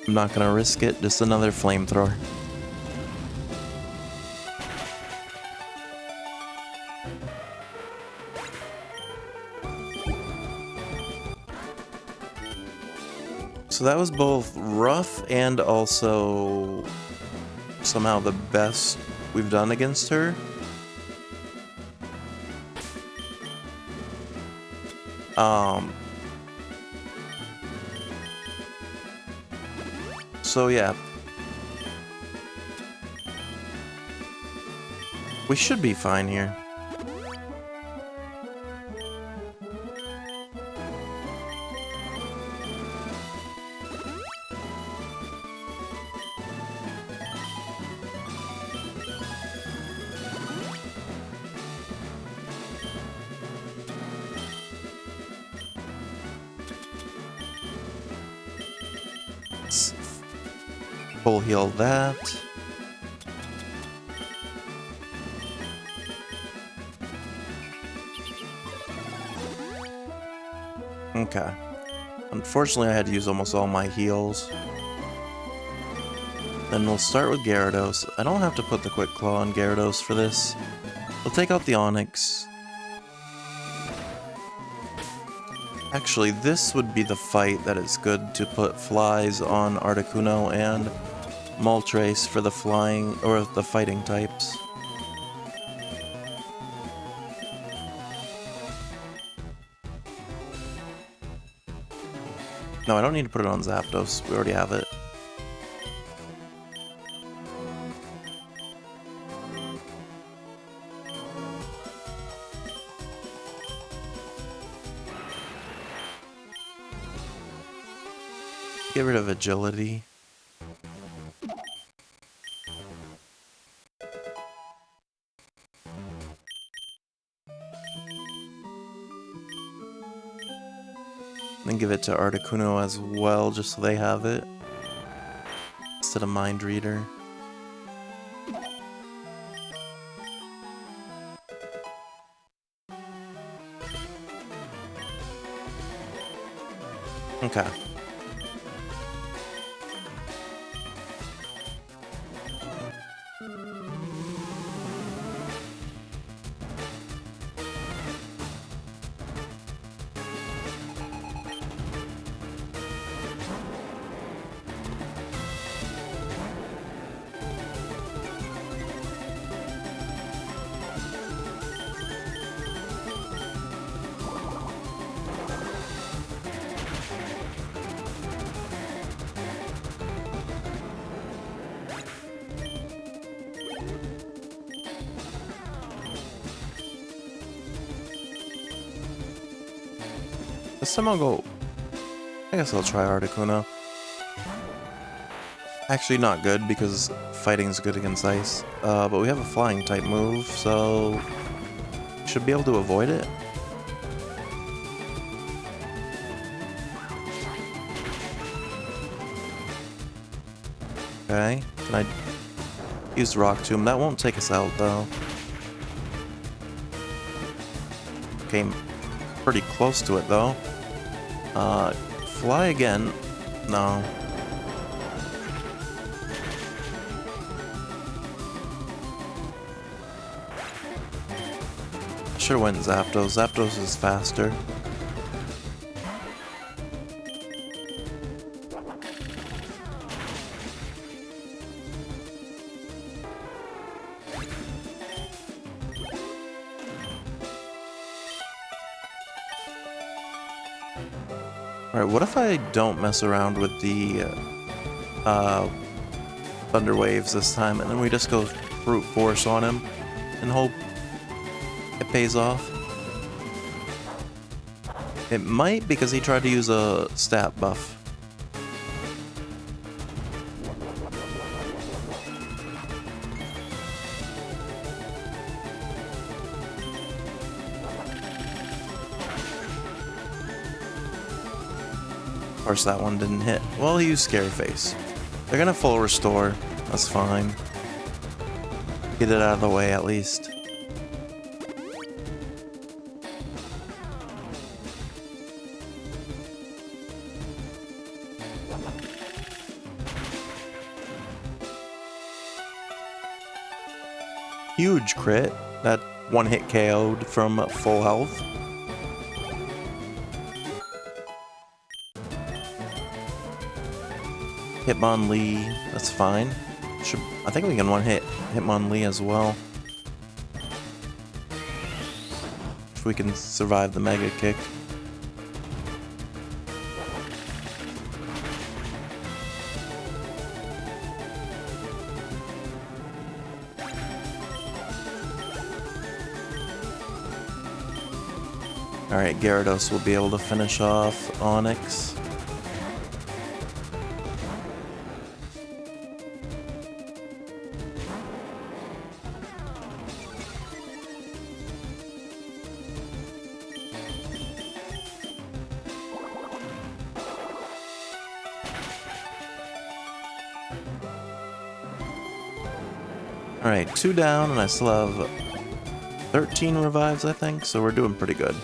I'm not gonna risk it, just another flamethrower. So that was both rough and also somehow the best we've done against her. So yeah. We should be fine here. Full heal that. Okay. Unfortunately, I had to use almost all my heals. Then we'll start with Gyarados. I don't have to put the Quick Claw on Gyarados for this. We'll take out the Onix. Actually, this would be the fight that it's good to put flies on Articuno and Moltres for the flying or the fighting types. No, I don't need to put it on Zapdos. We already have it. Get rid of agility. Then give it to Articuno as well, just so they have it. Instead of Mind Reader. Okay. This time I'll go... I guess I'll try Articuno. Actually not good, because fighting's good against ice. But we have a flying type move, so... should be able to avoid it. Okay, can I use Rock Tomb? That won't take us out, though. Came pretty close to it, though. Fly again. No. Should've went Zapdos. Zapdos is faster. Alright, what if I don't mess around with the Thunder Waves this time, and then we just go Brute Force on him and hope it pays off? It might, because he tried to use a stat buff. Of course, that one didn't hit. Well, he used Scary Face. They're gonna full restore. That's fine. Get it out of the way, at least. Huge crit. That one hit KO'd from full health. Hitmonlee, that's fine. I think we can one-hit Hitmonlee as well. If we can survive the Mega Kick. Alright, Gyarados will be able to finish off Onix. Alright, 2 down, and I still have 13 revives, I think, so we're doing pretty good.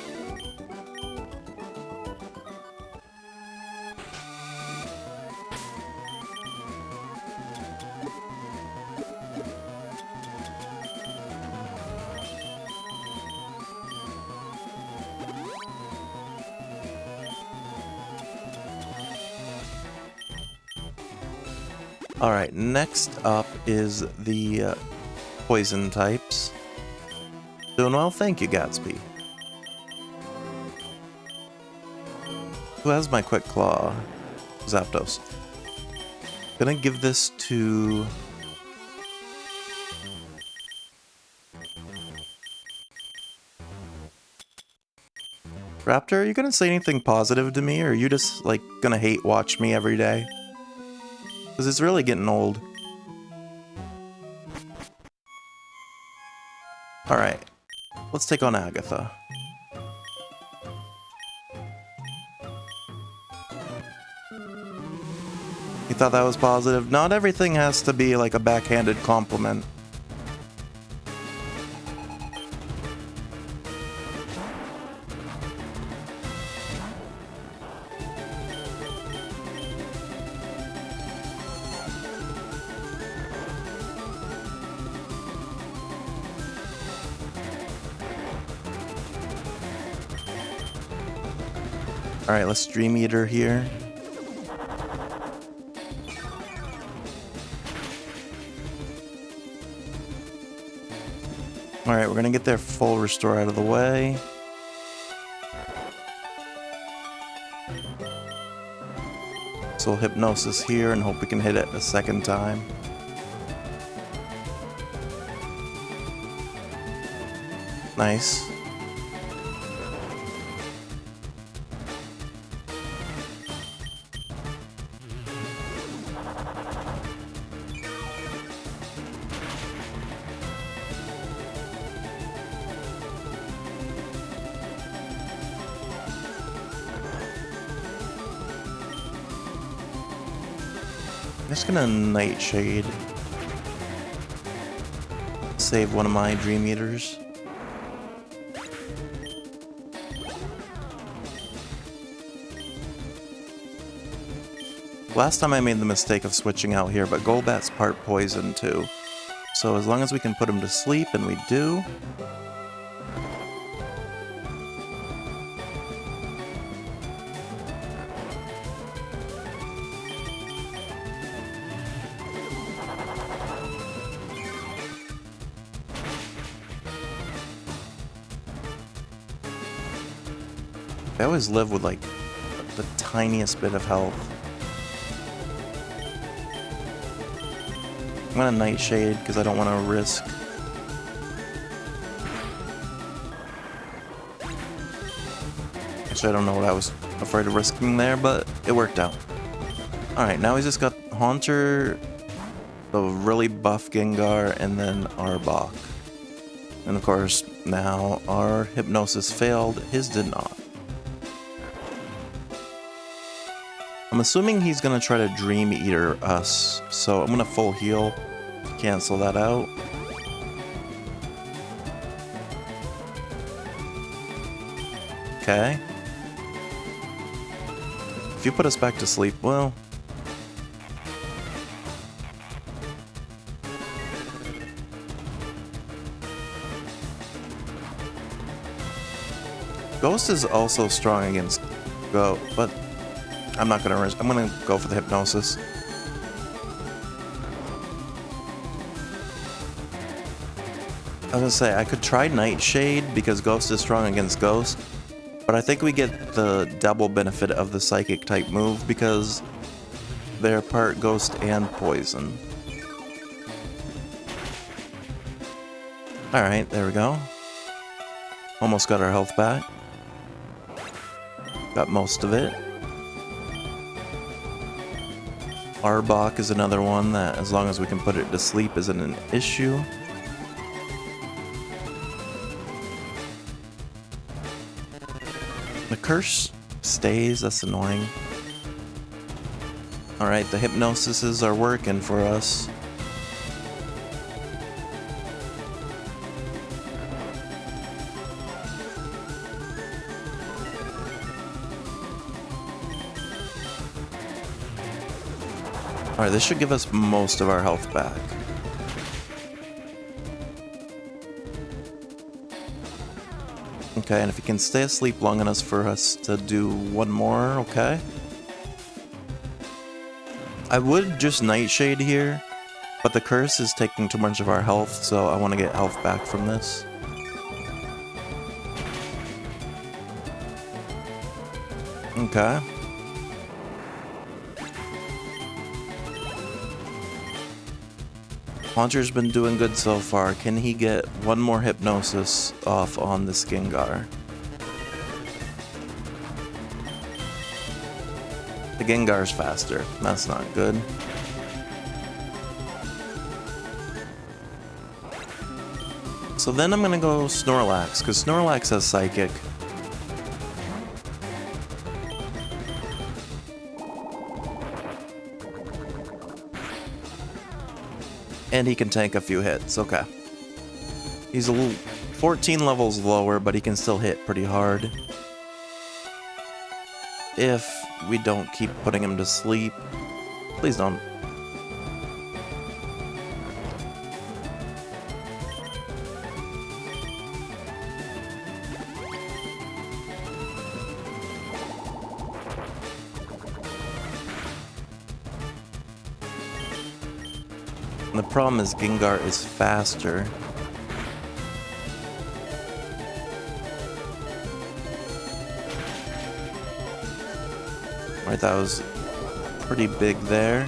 Alright, next up is the poison types. Doing well, thank you, Gatsby. Who has my quick claw? Zapdos. Gonna give this to... Raptor, are you gonna say anything positive to me, or are you just, like, gonna hate watch me every day? Because it's really getting old. Alright, let's take on Agatha. You thought that was positive? Not everything has to be like a backhanded compliment. Alright, let's Dream Eater here. Alright, we're gonna get their full restore out of the way. So we'll Hypnosis here and hope we can hit it a second time. Nice. I'm just gonna Nightshade. Save one of my Dream Eaters. Last time I made the mistake of switching out here, but Golbat's part poison too. So as long as we can put him to sleep, and we do. I always live with like the tiniest bit of health. I'm gonna Nightshade because I don't want to risk. Actually, I don't know what I was afraid of risking there, but it worked out. Alright, now he's just got Haunter, the really buff Gengar, and then Arbok. And of course, now our Hypnosis failed, his did not. I'm assuming he's gonna try to Dream Eater us, so I'm gonna full heal to cancel that out. Okay. If you put us back to sleep, well... Ghost is also strong against Go, but I'm not gonna risk. I'm gonna go for the Hypnosis. I was gonna say, I could try Nightshade because Ghost is strong against Ghost, but I think we get the double benefit of the Psychic type move because they're part Ghost and Poison. Alright, there we go. Almost got our health back. Got most of it. Arbok is another one that, as long as we can put it to sleep, isn't an issue. The curse stays, that's annoying. Alright, the Hypnosises are working for us. Alright, this should give us most of our health back. Okay, and if he can stay asleep long enough for us to do one more, okay. I would just Nightshade here, but the curse is taking too much of our health, so I want to get health back from this. Okay. Haunter's been doing good so far. Can he get one more hypnosis off on this Gengar? The Gengar's faster. That's not good. So then I'm gonna go Snorlax, because Snorlax has Psychic. And he can tank a few hits, okay. He's a little 14 levels lower, but he can still hit pretty hard. If we don't keep putting him to sleep. Please don't. And the problem is Gengar is faster. Right, that was pretty big there.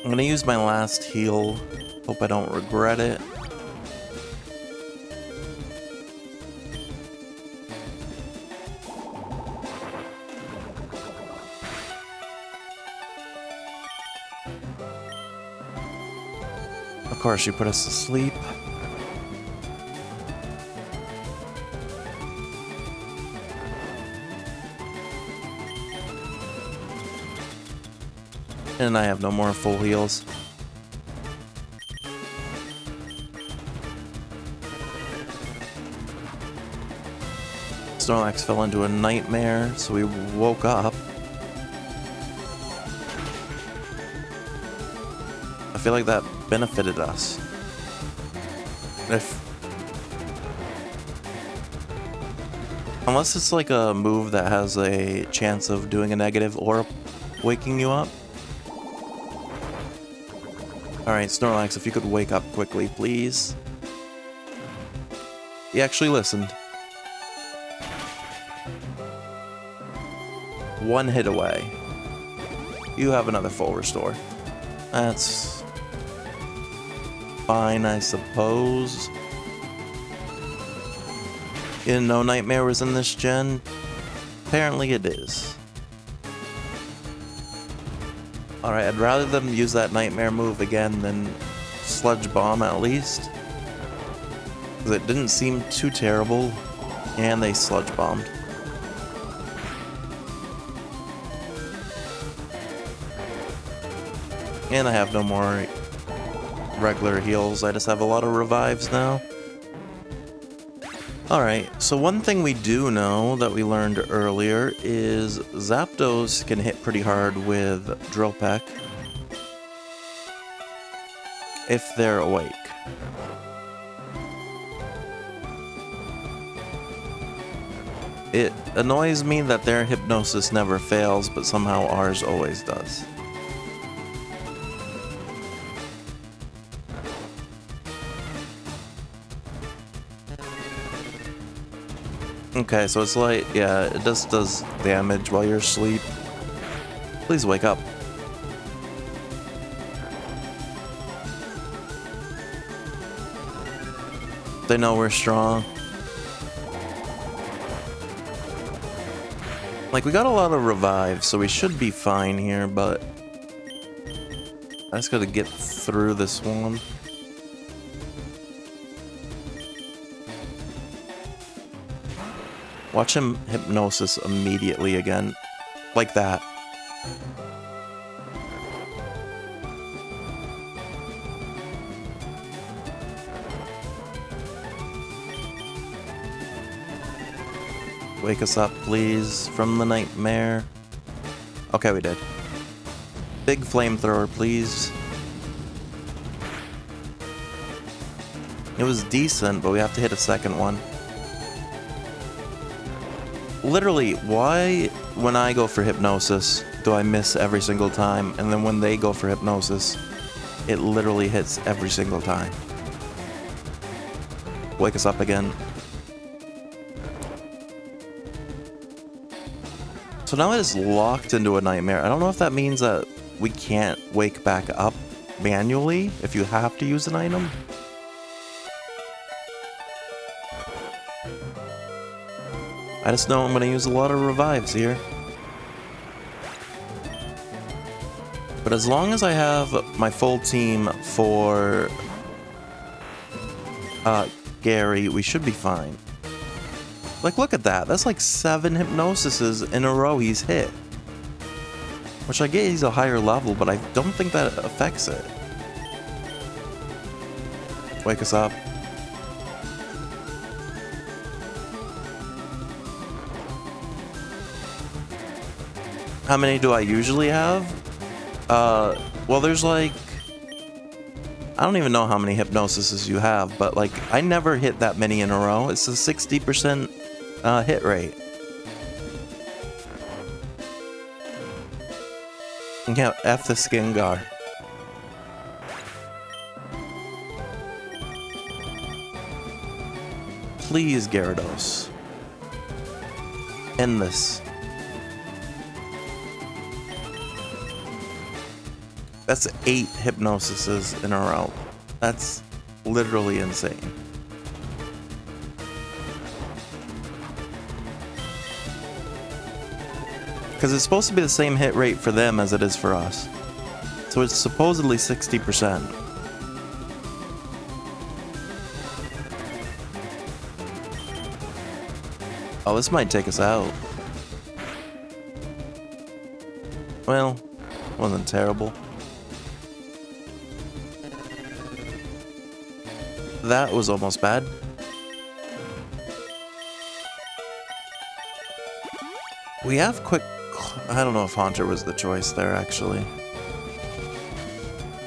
I'm gonna use my last heal. Hope I don't regret it. Of course, you put us to sleep. And I have no more full heals. Snorlax fell into a nightmare, so we woke up. I feel like that benefited us. Unless it's like a move that has a chance of doing a negative or waking you up. Alright, Snorlax, if you could wake up quickly, please. He actually listened. One hit away. You have another full restore. That's fine, I suppose. You didn't know Nightmare was in this gen? Apparently it is. Alright, I'd rather them use that Nightmare move again than Sludge Bomb at least. Because it didn't seem too terrible, and they Sludge Bombed. And I have no more regular heals, I just have a lot of revives now. Alright, so one thing we do know that we learned earlier is Zapdos can hit pretty hard with Drill Peck if they're awake. It annoys me that their hypnosis never fails, but somehow ours always does. Okay, so it's like, yeah, it just does damage while you're asleep. Please wake up. They know we're strong. Like, we got a lot of revives, so we should be fine here, but I just gotta get through this one. Watch him hypnosis immediately again. Like that. Wake us up, please, from the nightmare. Okay, we did. Big flamethrower, please. It was decent, but we have to hit a second one. Literally, why when I go for hypnosis do I miss every single time, and then when they go for hypnosis, it literally hits every single time? Wake us up again. So now it is locked into a nightmare. I don't know if that means that we can't wake back up manually if you have to use an item. I just know I'm going to use a lot of revives here. But as long as I have my full team for Gary, we should be fine. Like, look at that. That's like 7 hypnosises in a row he's hit. Which I get he's a higher level, but I don't think that affects it. Wake us up. How many do I usually have? Well, there's like... I don't even know how many hypnosises you have, but like, I never hit that many in a row. It's a 60% hit rate. Yeah, F the Skingar. Please, Gyarados. End this. That's 8 hypnosises in a row. That's literally insane. Because it's supposed to be the same hit rate for them as it is for us. So it's supposedly 60%. Oh, this might take us out. Well, wasn't terrible. That was almost bad. We have quick... I don't know if Haunter was the choice there, actually.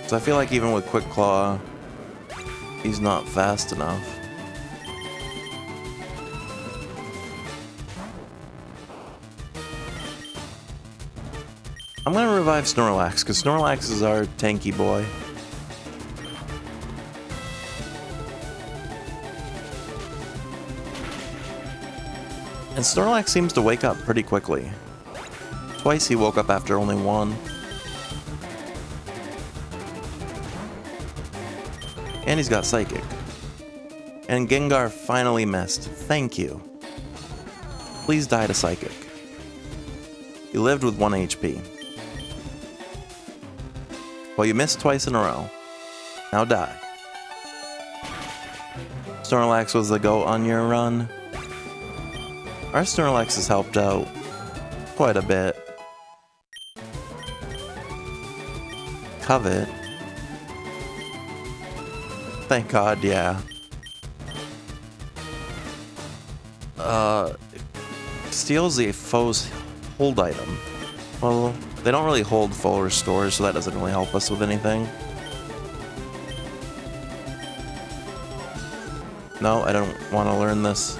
So I feel like even with Quick Claw, he's not fast enough. I'm gonna revive Snorlax, because Snorlax is our tanky boy. And Snorlax seems to wake up pretty quickly. Twice he woke up after only one. And he's got Psychic. And Gengar finally missed. Thank you. Please die to Psychic. He lived with 1 HP. Well, you missed twice in a row. Now die. Snorlax was the GOAT on your run. Our Snorlax has helped out quite a bit. Covet. Thank God, yeah. Steals the foe's hold item. Well, they don't really hold full restores, so that doesn't really help us with anything. No, I don't want to learn this.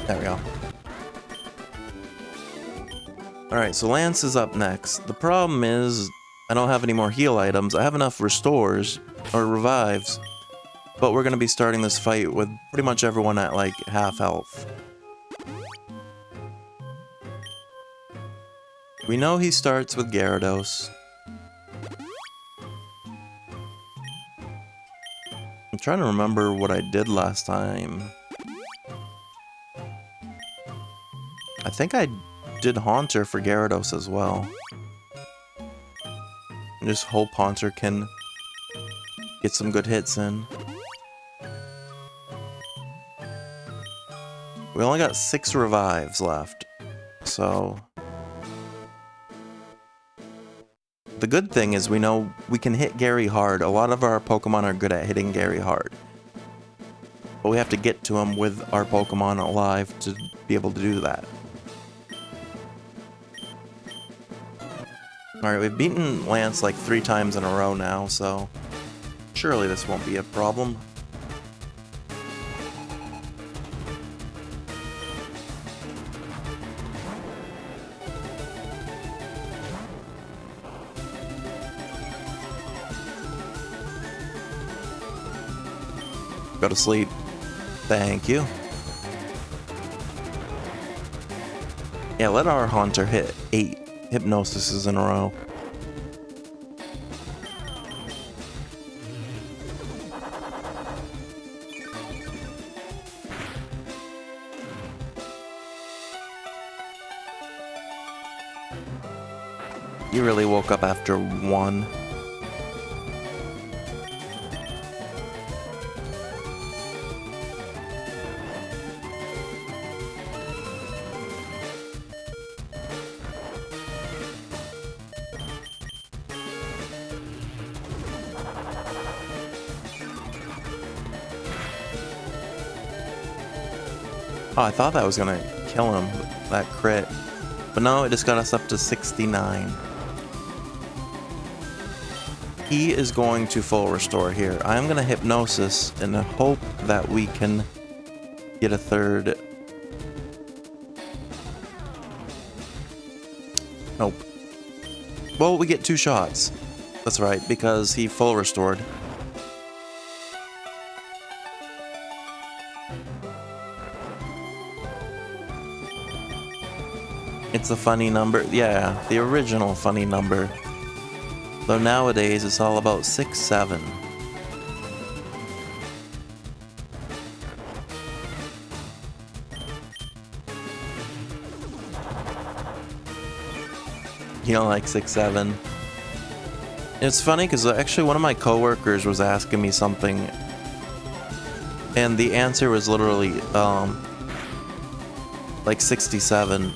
There we go. Alright, so Lance is up next. The problem is, I don't have any more heal items. I have enough restores, or revives, but we're going to be starting this fight with pretty much everyone at like half health. We know he starts with Gyarados. I'm trying to remember what I did last time. I think I did Haunter for Gyarados as well. And just hope Haunter can get some good hits in. We only got 6 revives left, so... The good thing is we know we can hit Gary hard. A lot of our Pokemon are good at hitting Gary hard. But we have to get to him with our Pokemon alive to be able to do that. Alright, we've beaten Lance like 3 times in a row now, so... Surely this won't be a problem. Go to sleep. Thank you. Yeah, let our Haunter hit 8 hypnosises in a row. You really woke up after 1. Oh, I thought that was gonna kill him, that crit. But no, it just got us up to 69. He is going to full restore here. I'm gonna hypnosis in the hope that we can get a third. Nope. Well, we get 2 shots. That's right, because he full restored. It's a funny number. Yeah, the original funny number. Though nowadays it's all about 6, 7. You don't like 6, 7? It's funny because actually one of my coworkers was asking me something, and the answer was literally like 67.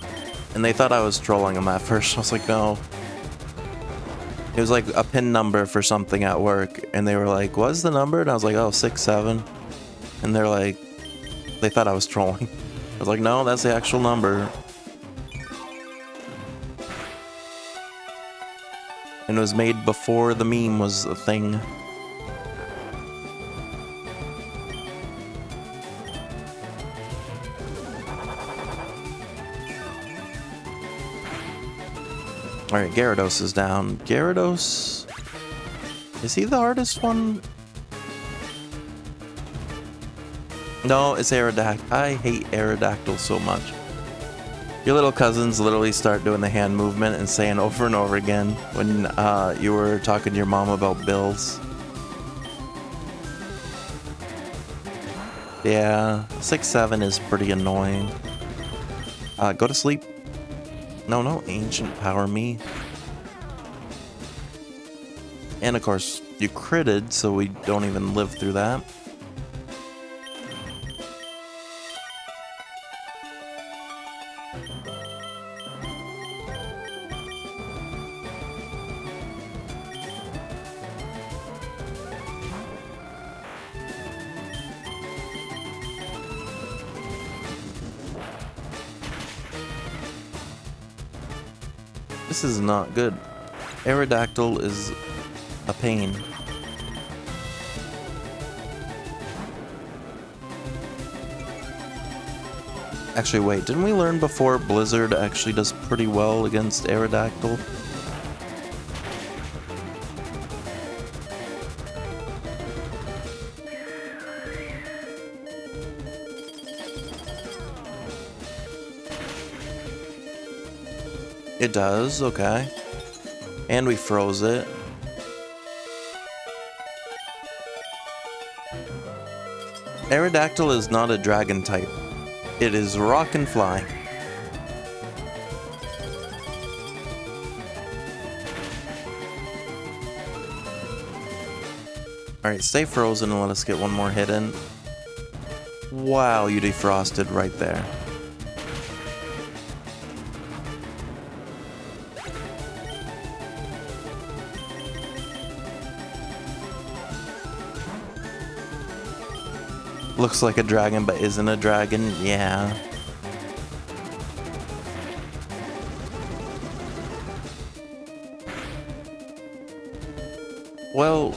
And they thought I was trolling them at first. I was like, no. It was like a pin number for something at work. And they were like, what's the number? And I was like, oh, 6, 7. And they're like, they thought I was trolling. I was like, no, that's the actual number. And it was made before the meme was a thing. Alright, Gyarados is down. Gyarados... Is he the hardest one? No, it's Aerodactyl. I hate Aerodactyl so much. Your little cousins literally start doing the hand movement and saying over and over again when you were talking to your mom about bills. Yeah, 6, 7 is pretty annoying. Go to sleep. No, ancient power me. And of course, you critted, so we don't even live through that. This is not good. Aerodactyl is a pain. Actually, wait, didn't we learn before Blizzard actually does pretty well against Aerodactyl? It does, okay. And we froze it. Aerodactyl is not a dragon type. It is rock and fly. Alright, stay frozen and let us get one more hit in. Wow, you defrosted right there. Looks like a dragon, but isn't a dragon. Yeah. Well,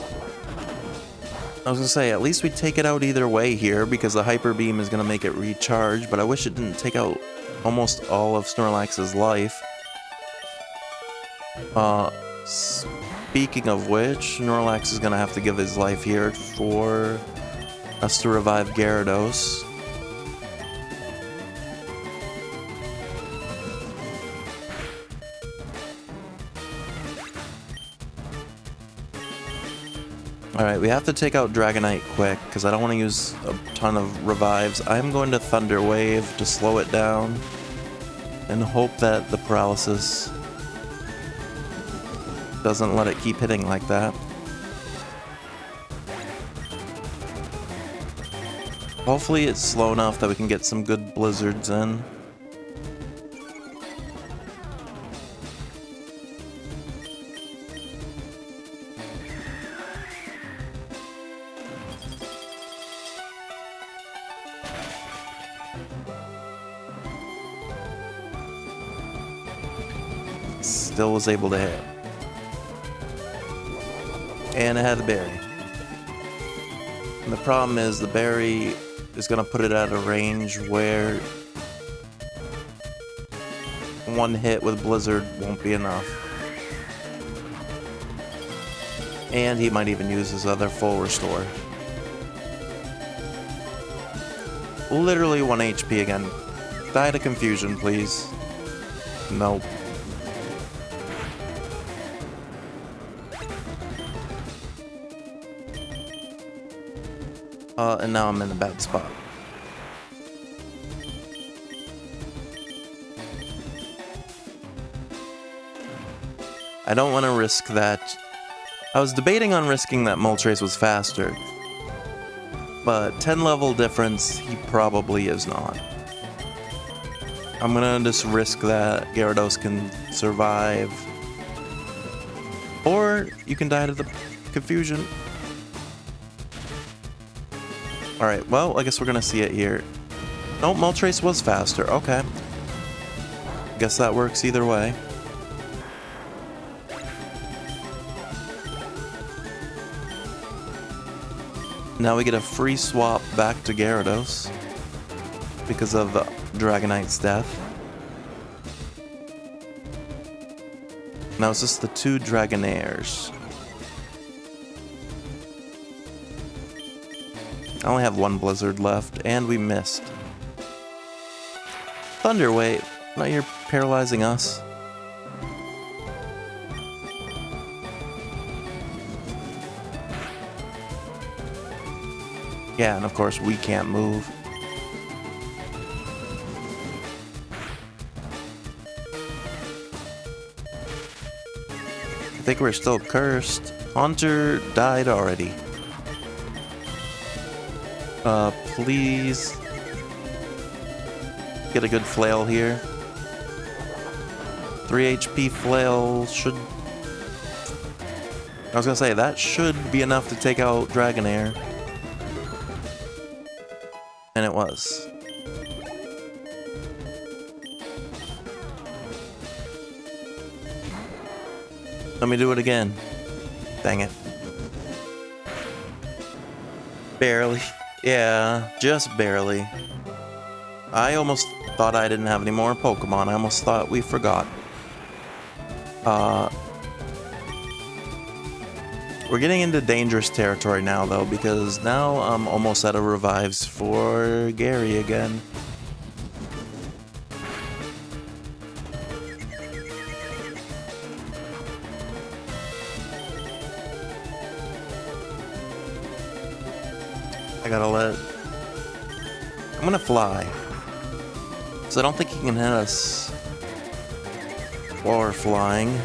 I was gonna say, at least we take it out either way here, because the Hyper Beam is gonna make it recharge, but I wish it didn't take out almost all of Snorlax's life. Speaking of which, Snorlax is gonna have to give his life here for us to revive Gyarados. Alright, we have to take out Dragonite quick, because I don't want to use a ton of revives. I'm going to Thunder Wave to slow it down, and hope that the paralysis doesn't let it keep hitting like that. Hopefully it's slow enough that we can get some good blizzards in. Still was able to hit. And it had a berry. And the problem is the berry is going to put it at a range where one hit with Blizzard won't be enough. And he might even use his other full restore. Literally 1 HP again. Die to confusion, please. Nope. And now I'm in a bad spot. I don't want to risk that. I was debating on risking that Moltres was faster, but 10 level difference, he probably is not. I'm gonna just risk that Gyarados can survive. Or you can die to the confusion. Alright, well, I guess we're gonna see it here. No, Moltres was faster. Okay. Guess that works either way. Now we get a free swap back to Gyarados because of Dragonite's death. Now it's just the 2 Dragonairs. I only have 1 Blizzard left, and we missed. Thunder Wave, now you're paralyzing us. Yeah, and of course we can't move. I think we're still cursed. Haunter died already. Please get a good flail here. 3 HP flail should... I was gonna say, that should be enough to take out Dragonair. And it was. Let me do it again. Dang it. Barely. Yeah, just barely. I almost thought I didn't have any more Pokemon. I almost thought we forgot. We're getting into dangerous territory now, though, because now I'm almost out of revives for Gary again. I gotta let... I'm gonna fly. So I don't think he can hit us while we're flying.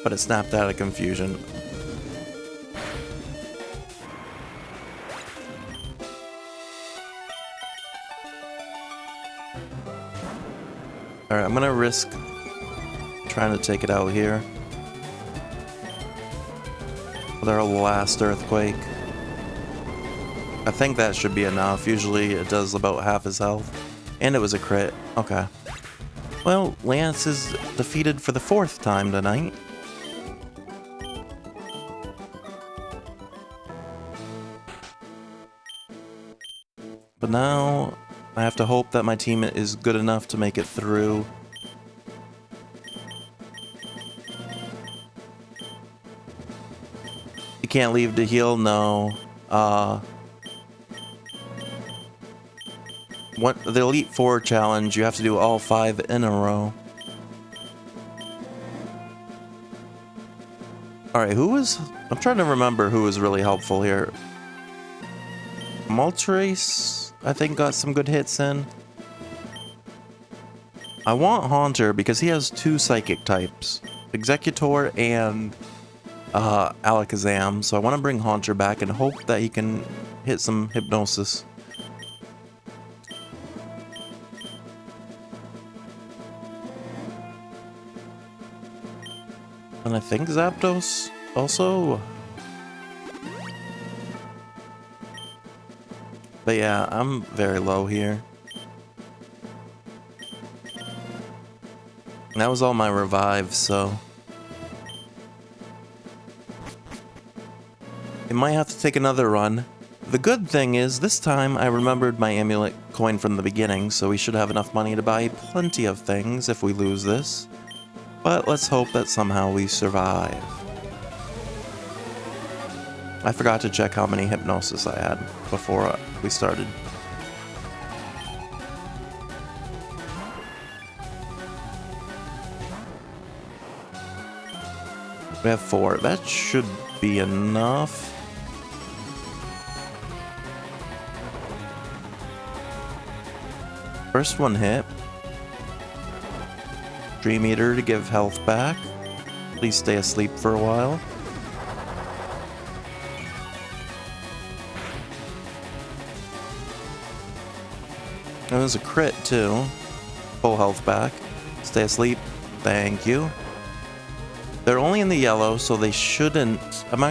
But it snapped out of confusion. Alright, I'm gonna risk trying to take it out here with our last earthquake. I think that should be enough. Usually it does about half his health. And it was a crit. Okay. Well, Lance is defeated for the 4th time tonight. But now I have to hope that my team is good enough to make it through. You can't leave to heal? No. What the Elite Four challenge, you have to do all 5 in a row. Alright, I'm trying to remember who was really helpful here. Moltres, I think, got some good hits in. I want Haunter because he has 2 psychic types. Executor and Alakazam. So I want to bring Haunter back and hope that he can hit some Hypnosis. And I think Zapdos also. But yeah, I'm very low here. And that was all my revives, so it might have to take another run. The good thing is, this time I remembered my amulet coin from the beginning, so we should have enough money to buy plenty of things if we lose this. But let's hope that somehow we survive. I forgot to check how many Hypnosis I had before we started. We have 4. That should be enough. First one hit. Dream Eater to give health back. Please stay asleep for a while. It was a crit too. Full health back. Stay asleep. Thank you. They're only in the yellow, so they shouldn't. I'm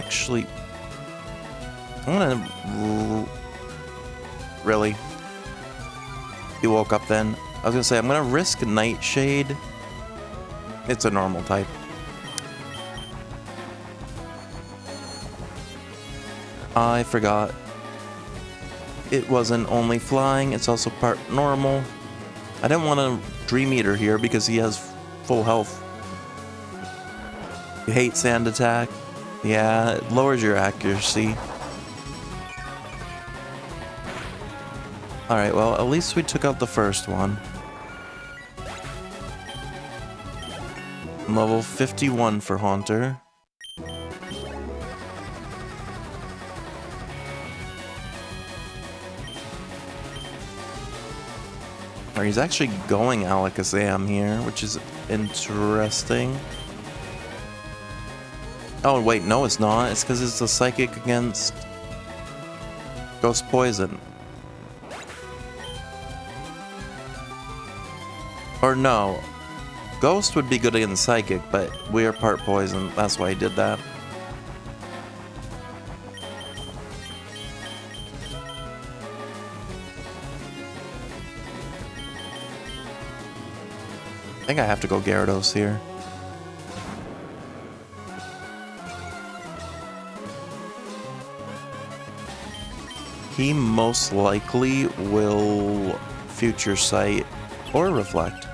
gonna. Really? You woke up then? I was gonna say, I'm gonna risk Nightshade. It's a normal type. I forgot. It wasn't only flying, it's also part normal. I didn't want to Dream Eater here because he has full health. You hate Sand Attack? Yeah, it lowers your accuracy. Alright, well, at least we took out the first one. Level 51 for Haunter. Or he's actually going Alakazam here, which is interesting. Oh, wait, no, it's not. It's because it's a Psychic against Ghost Poison. Or no. Ghost would be good against Psychic, but we are part Poison. That's why he did that. I think I have to go Gyarados here. He most likely will Future Sight or Reflect.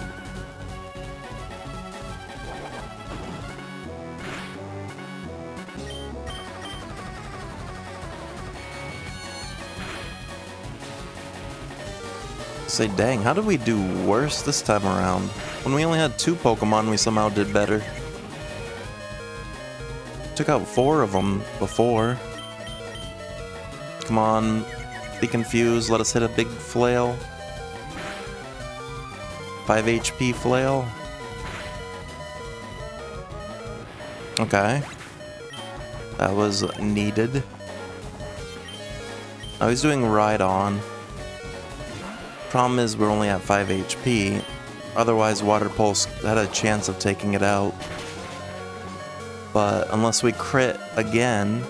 Say, dang, how did we do worse this time around? When we only had 2 Pokemon, we somehow did better. Took out 4 of them before. Come on, be confused, let us hit a big flail. 5 HP flail. Okay. That was needed. I was doing Ride On. Problem is we're only at 5 HP. Otherwise Water Pulse had a chance of taking it out. But unless we crit again...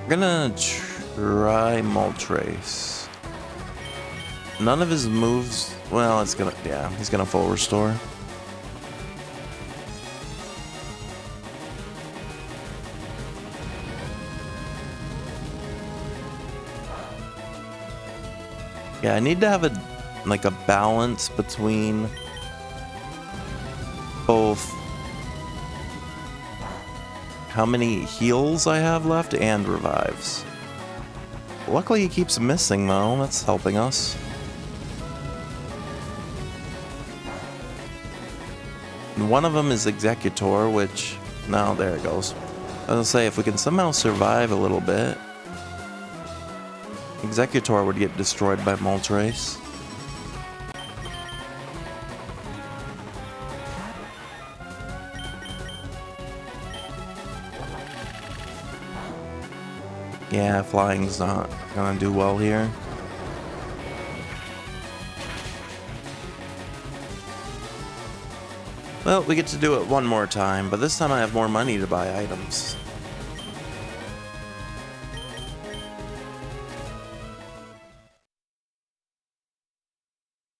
I'm gonna try Moltres. None of his moves. Well, it's gonna. Yeah, he's gonna full restore. Yeah, I need to have a balance between both how many heals I have left and revives. Luckily he keeps missing though, that's helping us. And one of them is Executor, which... no, there it goes. I was gonna say, if we can somehow survive a little bit, Executor would get destroyed by Moltres. Yeah, flying's not gonna do well here. Well, we get to do it one more time, but this time I have more money to buy items.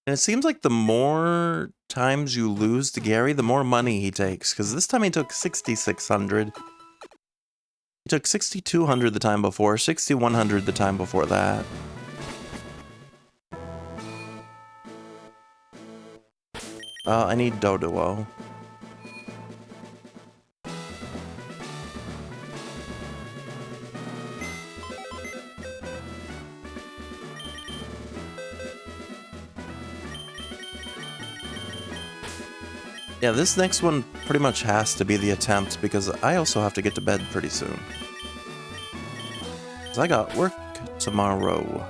And it seems like the more times you lose to Gary, the more money he takes. Because this time he took 6,600. He took 6,200 the time before, 6,100 the time before that. I need Doduo. Yeah, this next one pretty much has to be the attempt because I also have to get to bed pretty soon. 'Cause I got work tomorrow.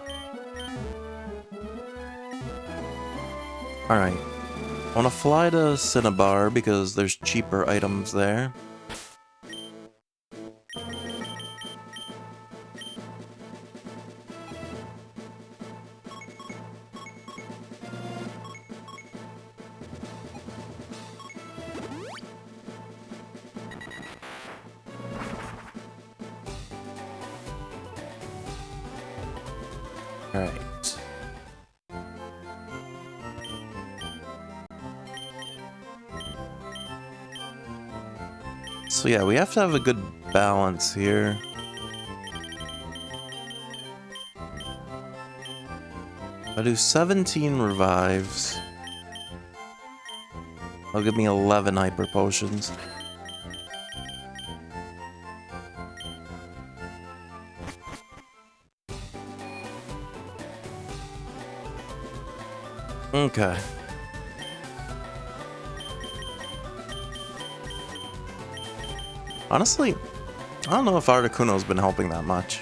Alright. I want to fly to Cinnabar because there's cheaper items there. Alright. So yeah, we have to have a good balance here. I do 17 revives. That'll give me 11 hyper potions. Okay. Honestly, I don't know if Articuno's been helping that much.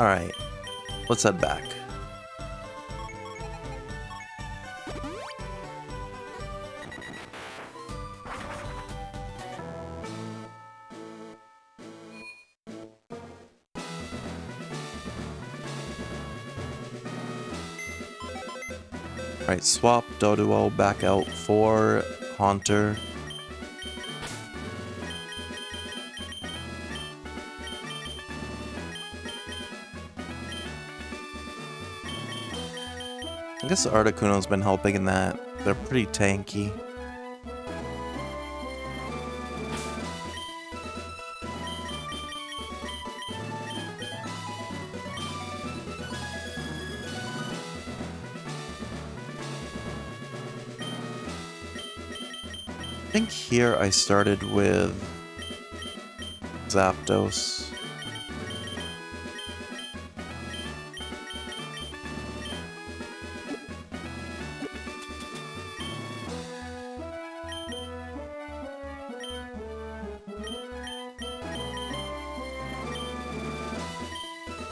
Alright, let's head back. Alright, swap Doduo back out for Haunter. I guess Articuno's been helping in that. They're pretty tanky. I think here I started with Zapdos.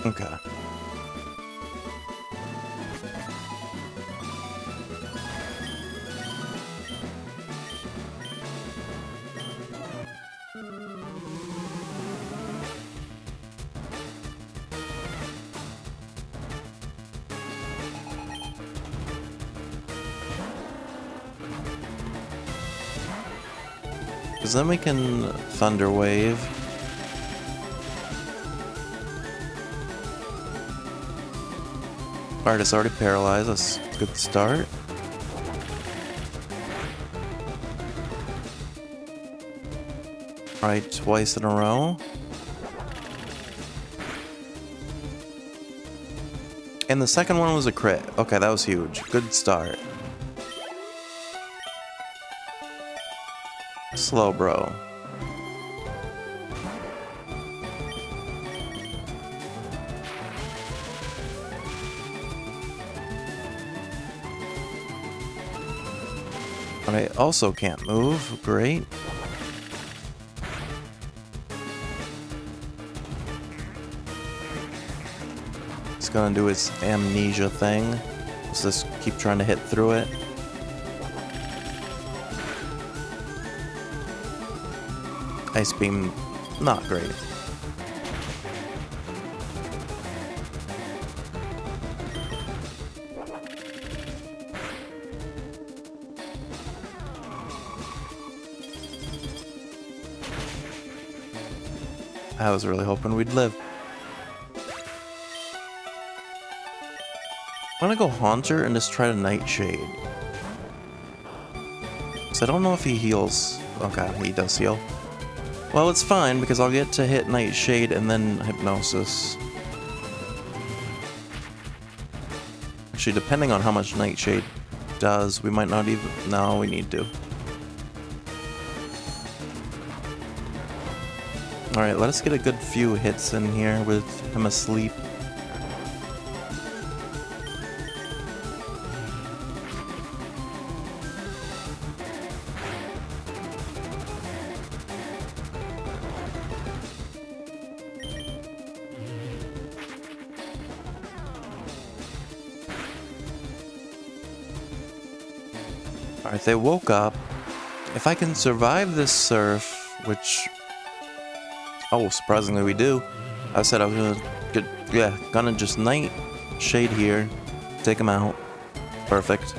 Okay. Because then we can Thunder Wave. Alright, it's already paralyzed. That's a good start. Alright, twice in a row. And the second one was a crit. Okay, that was huge. Good start. Slow, bro. I also can't move. Great. It's gonna do its amnesia thing. Let's just keep trying to hit through it. Ice beam, not great. I was really hoping we'd live. I'm gonna go Haunter and just try to Nightshade. So I don't know if he heals. Okay, he does heal. Well, it's fine because I'll get to hit Nightshade and then Hypnosis. Actually, depending on how much Nightshade does, we might not even... No, we need to. Alright, let us get a good few hits in here with him asleep. Alright, they woke up. If I can survive this surf, which... Oh, surprisingly we do. I said I was gonna just Nightshade here. Take him out. Perfect.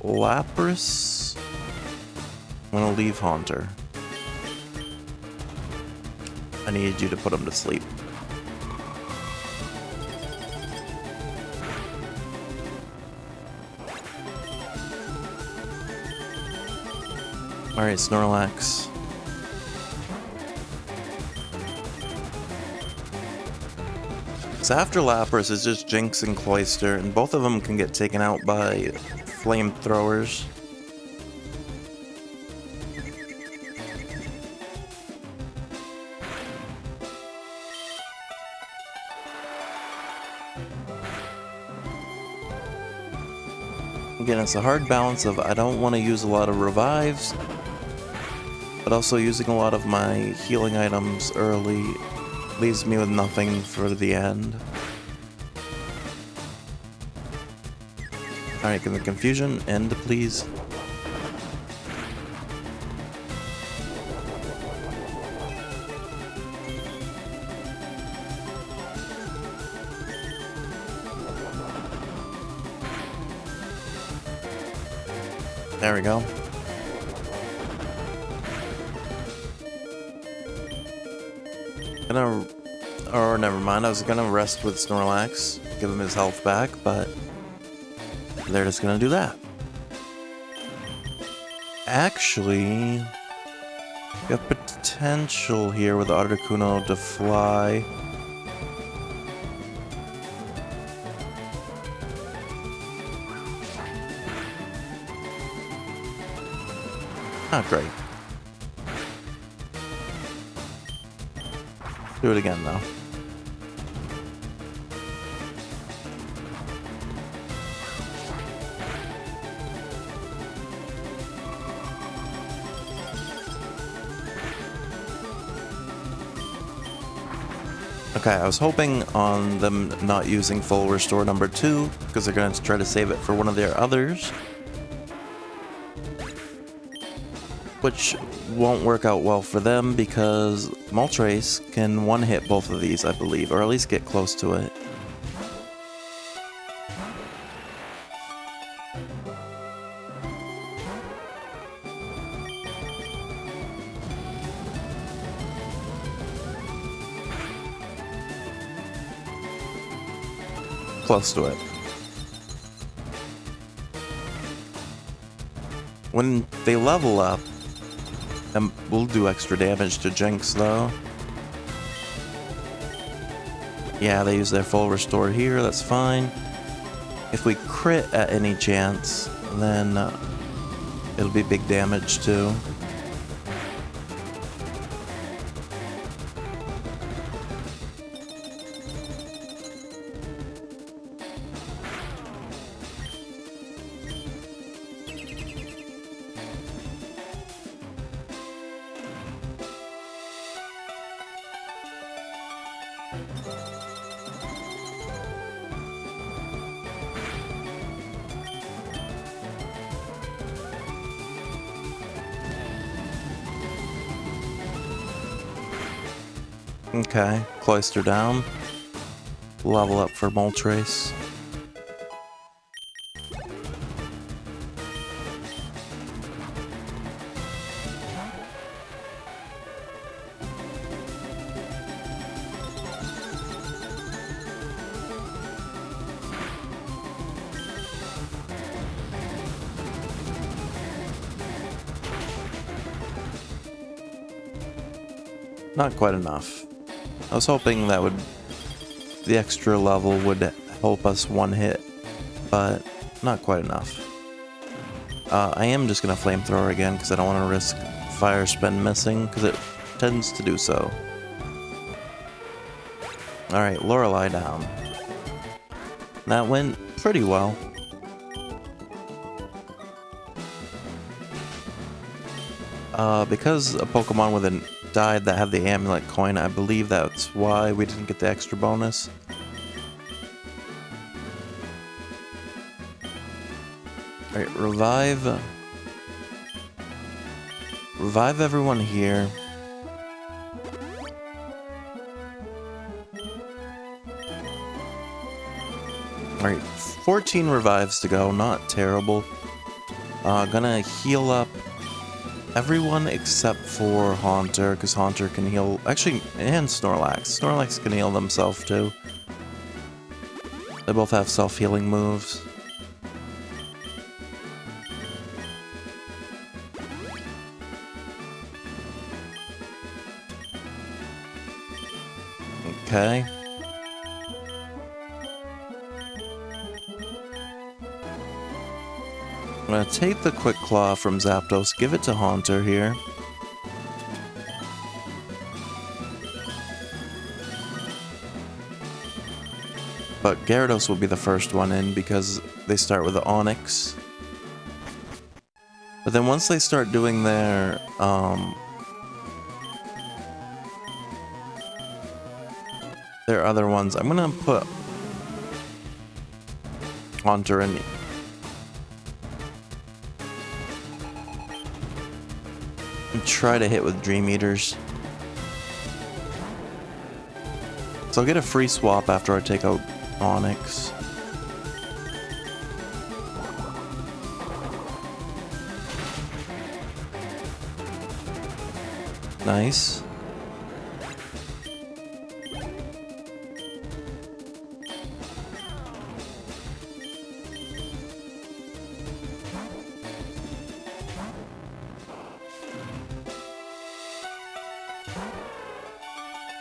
Lapras. I'm gonna leave Haunter. I need you to put him to sleep. Alright, Snorlax. So after Lapras is just Jinx and Cloyster, and both of them can get taken out by flamethrowers. Again, it's a hard balance of I don't want to use a lot of revives, but also using a lot of my healing items early leaves me with nothing for the end. Alright, can the confusion end, please? There we go. Or never mind, I was gonna rest with Snorlax, give him his health back, but they're just gonna do that. Actually, we have potential here with Articuno to fly. Not great. Do it again, though. Okay, I was hoping on them not using full restore number 2, because they're going to try to save it for one of their others. Which won't work out well for them because Moltres can one-hit both of these, I believe, or at least get close to it. Close to it. When they level up, we'll do extra damage to Jinx though. Yeah, they use their full restore here, that's fine. If we crit at any chance, then it'll be big damage too. Okay, Cloister down. Level up for Moltres. Not quite enough. I was hoping that the extra level would help us one hit, but not quite enough. I am just gonna flamethrower again because I don't want to risk fire spin missing because it tends to do so. Alright, Lorelei down. That went pretty well. Because a Pokemon with an died that had the amulet coin, I believe that's why we didn't get the extra bonus. Alright, revive everyone here. Alright, 14 revives to go, not terrible. Gonna heal up everyone except for Haunter, because Haunter can heal... Actually, and Snorlax. Snorlax can heal themselves, too. They both have self-healing moves. Okay. I'm gonna take the Quick Claw from Zapdos, give it to Haunter here. But Gyarados will be the first one in because they start with the Onix. But then once they start doing their other ones, I'm gonna put Haunter in. And try to hit with Dream Eaters. So I'll get a free swap after I take out Onix. Nice.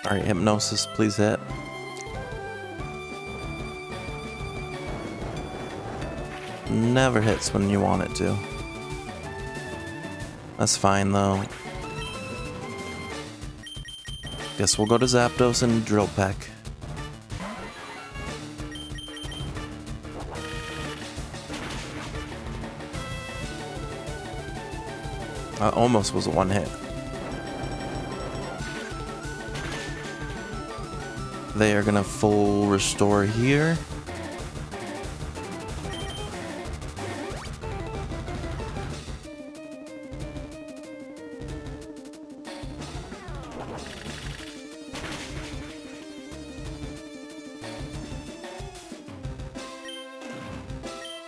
Alright, Hypnosis, please hit. Never hits when you want it to. That's fine though. Guess we'll go to Zapdos and Drill Peck. Almost was a one hit. They are gonna full restore here.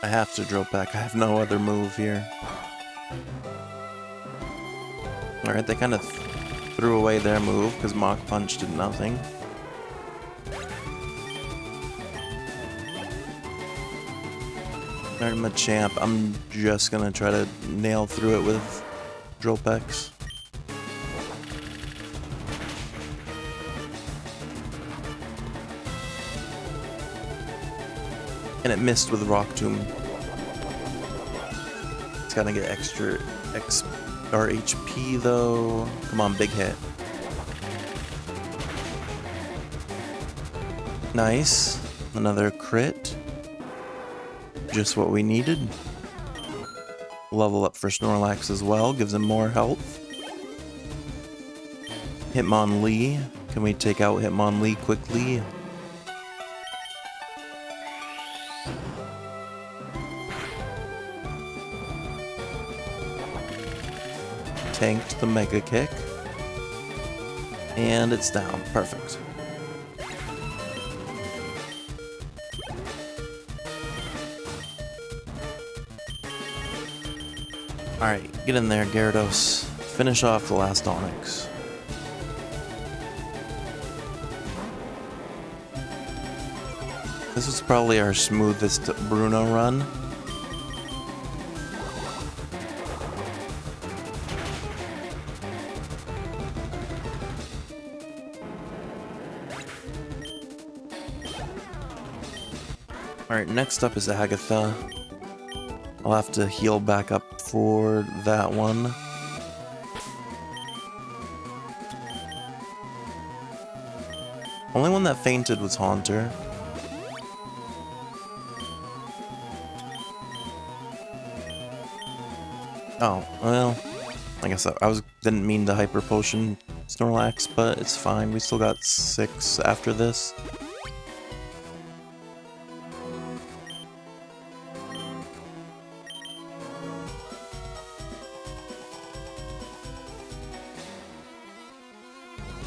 I have to drill back. I have no other move here. Alright, they kind of threw away their move because Mach Punch did nothing. Alright, Machamp. I'm just gonna try to nail through it with Drill Pecs. And it missed with Rock Tomb. It's gotta get extra HP though. Come on, big hit. Nice. Another crit. Just what we needed. Level up for Snorlax as well. Gives him more health. Hitmonlee. Can we take out Hitmonlee quickly? Tanked the Mega Kick. And it's down. Perfect. Alright, get in there, Gyarados. Finish off the last Onix. This was probably our smoothest Bruno run. Alright, next up is Agatha. I'll have to heal back up for that one. Only one that fainted was Haunter. Oh, well, I guess I didn't mean to Hyper Potion Snorlax, but it's fine. We still got 6 after this.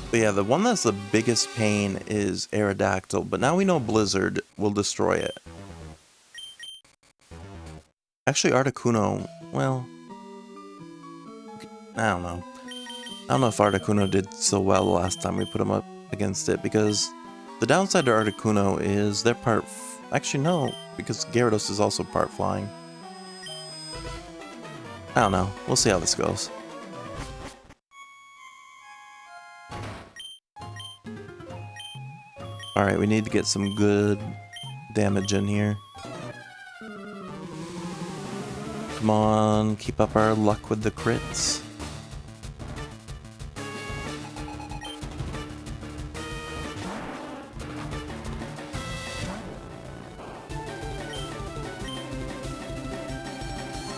But yeah, the one that's the biggest pain is Aerodactyl, but now we know Blizzard will destroy it. Actually, Articuno, well, I don't know. I don't know if Articuno did so well the last time we put him up against it, because the downside to Articuno is they're part... Actually, no, because Gyarados is also part flying. I don't know. We'll see how this goes. Alright, we need to get some good damage in here. Come on, keep up our luck with the crits.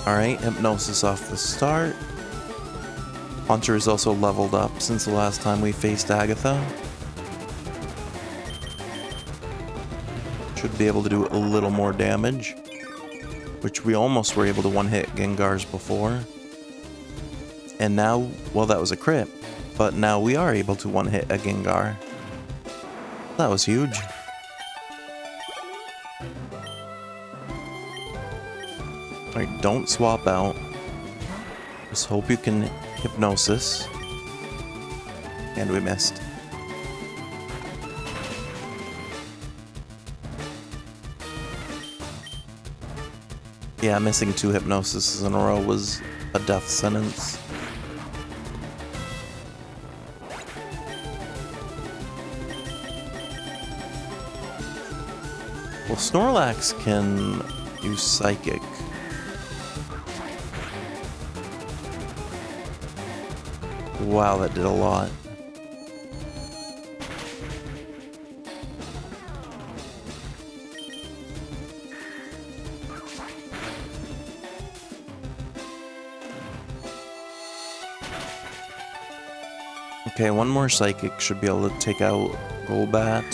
Alright, Hypnosis off the start. Haunter is also leveled up since the last time we faced Agatha. Should be able to do a little more damage, which we almost were able to one-hit Gengars before. And now, well, that was a crit, but now we are able to one-hit a Gengar. That was huge. Alright, don't swap out. Just hope you can Hypnosis. And we missed. Yeah, missing 2 Hypnoses in a row was a death sentence. Well, Snorlax can use Psychic. Wow, that did a lot. Okay, one more Psychic should be able to take out Golbat.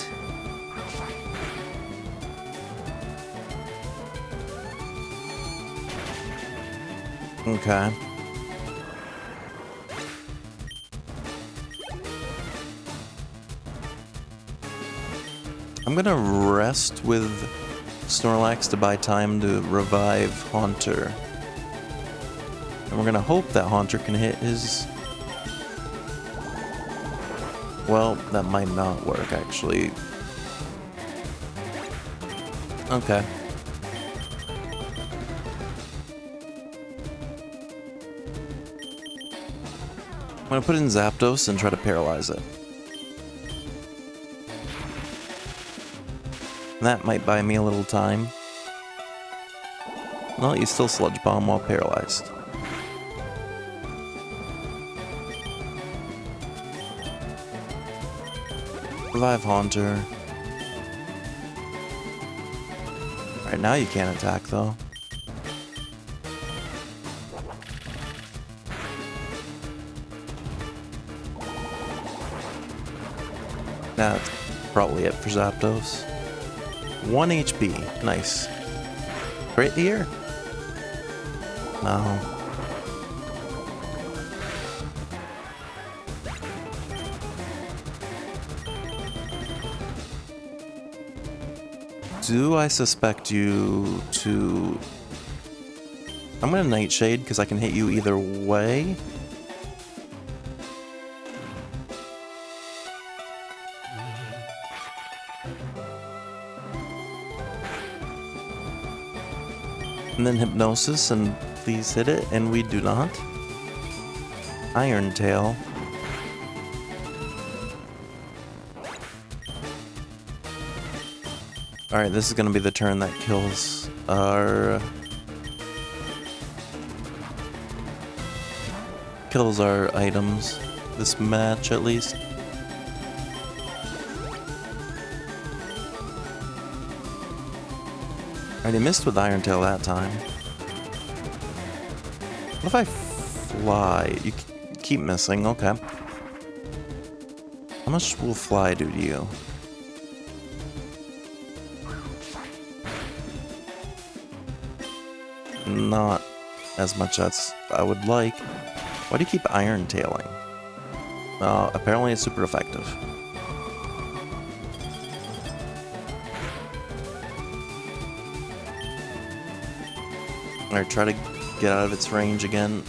Okay. I'm gonna rest with Snorlax to buy time to revive Haunter. And we're gonna hope that Haunter can hit his... Well, that might not work, actually. Okay. I'm gonna put in Zapdos and try to paralyze it. That might buy me a little time. No, you still Sludge Bomb while paralyzed. Revive Haunter. Alright, now you can't attack though. That's probably it for Zapdos. 1 HP. Nice. Right here? No. Do I suspect you to... I'm gonna Nightshade because I can hit you either way. And then Hypnosis, and please hit it, and we do not. Iron Tail. Alright, this is gonna be the turn that kills our... kills our items. This match, at least. Alright, he missed with Iron Tail that time. What if I fly? You keep missing, okay. How much will fly do to you? Not as much as I would like. Why do you keep Iron Tailing? Apparently it's super effective. Alright, try to get out of its range again.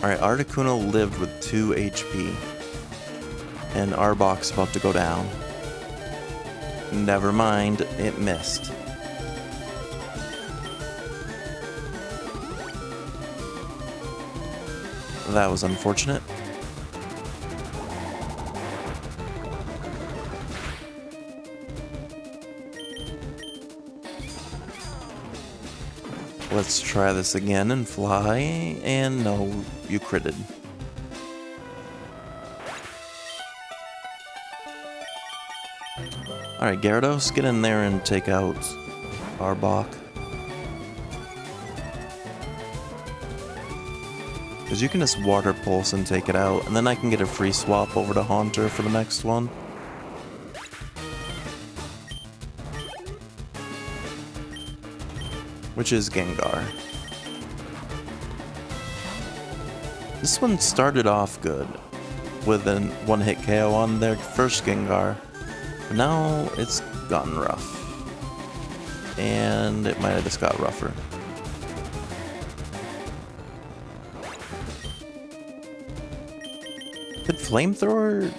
Alright, Articuno lived with 2 HP. And Arbok's about to go down. Never mind, it missed. That was unfortunate. Let's try this again and fly, and no, you critted. Alright, Gyarados, get in there and take out Arbok. Because you can just Water Pulse and take it out, and then I can get a free swap over to Haunter for the next one. Which is Gengar. This one started off good with a one-hit KO on their first Gengar. But now it's gotten rough. And it might have just got rougher. Did Flamethrower...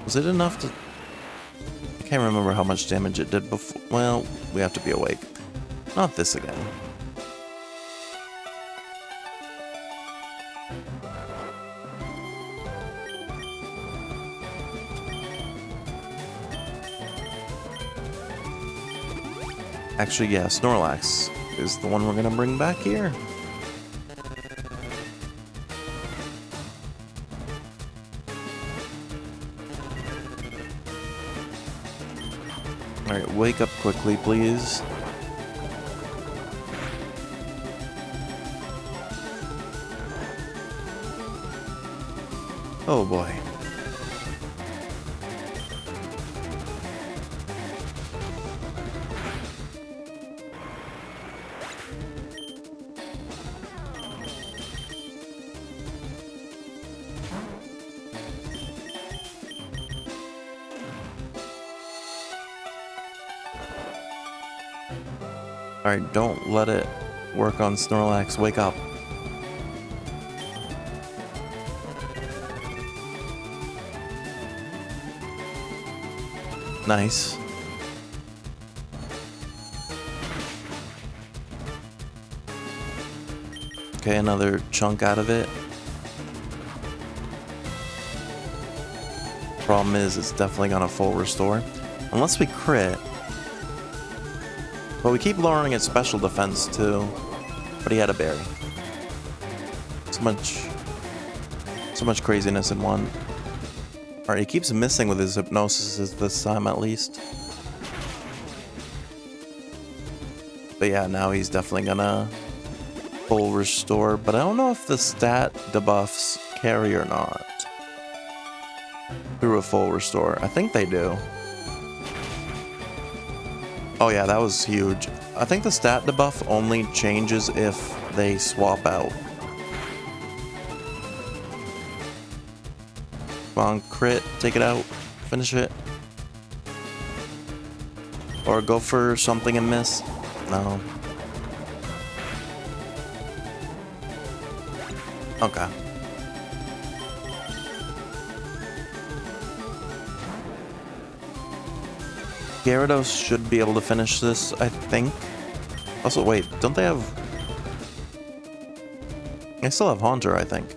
was it enough to... I can't remember how much damage it did before. Well, we have to be awake. Not this again. Actually, yeah, Snorlax is the one we're gonna bring back here. Alright, wake up quickly, please. Oh boy. Alright, don't let it work on Snorlax. Wake up. Nice. Okay, another chunk out of it. Problem is, it's definitely gonna full restore. Unless we crit. But we keep lowering its special defense too. But he had a berry. So much craziness in one. Alright, he keeps missing with his hypnosis this time at least. But yeah, now he's definitely gonna full restore. But I don't know if the stat debuffs carry or not. Through a full restore. I think they do. Oh yeah, that was huge. I think the stat debuff only changes if they swap out. Come on, crit, take it out, finish it. Or go for something and miss. No. Okay. Gyarados should be able to finish this, I think. Also, wait, don't they have... They still have Haunter, I think.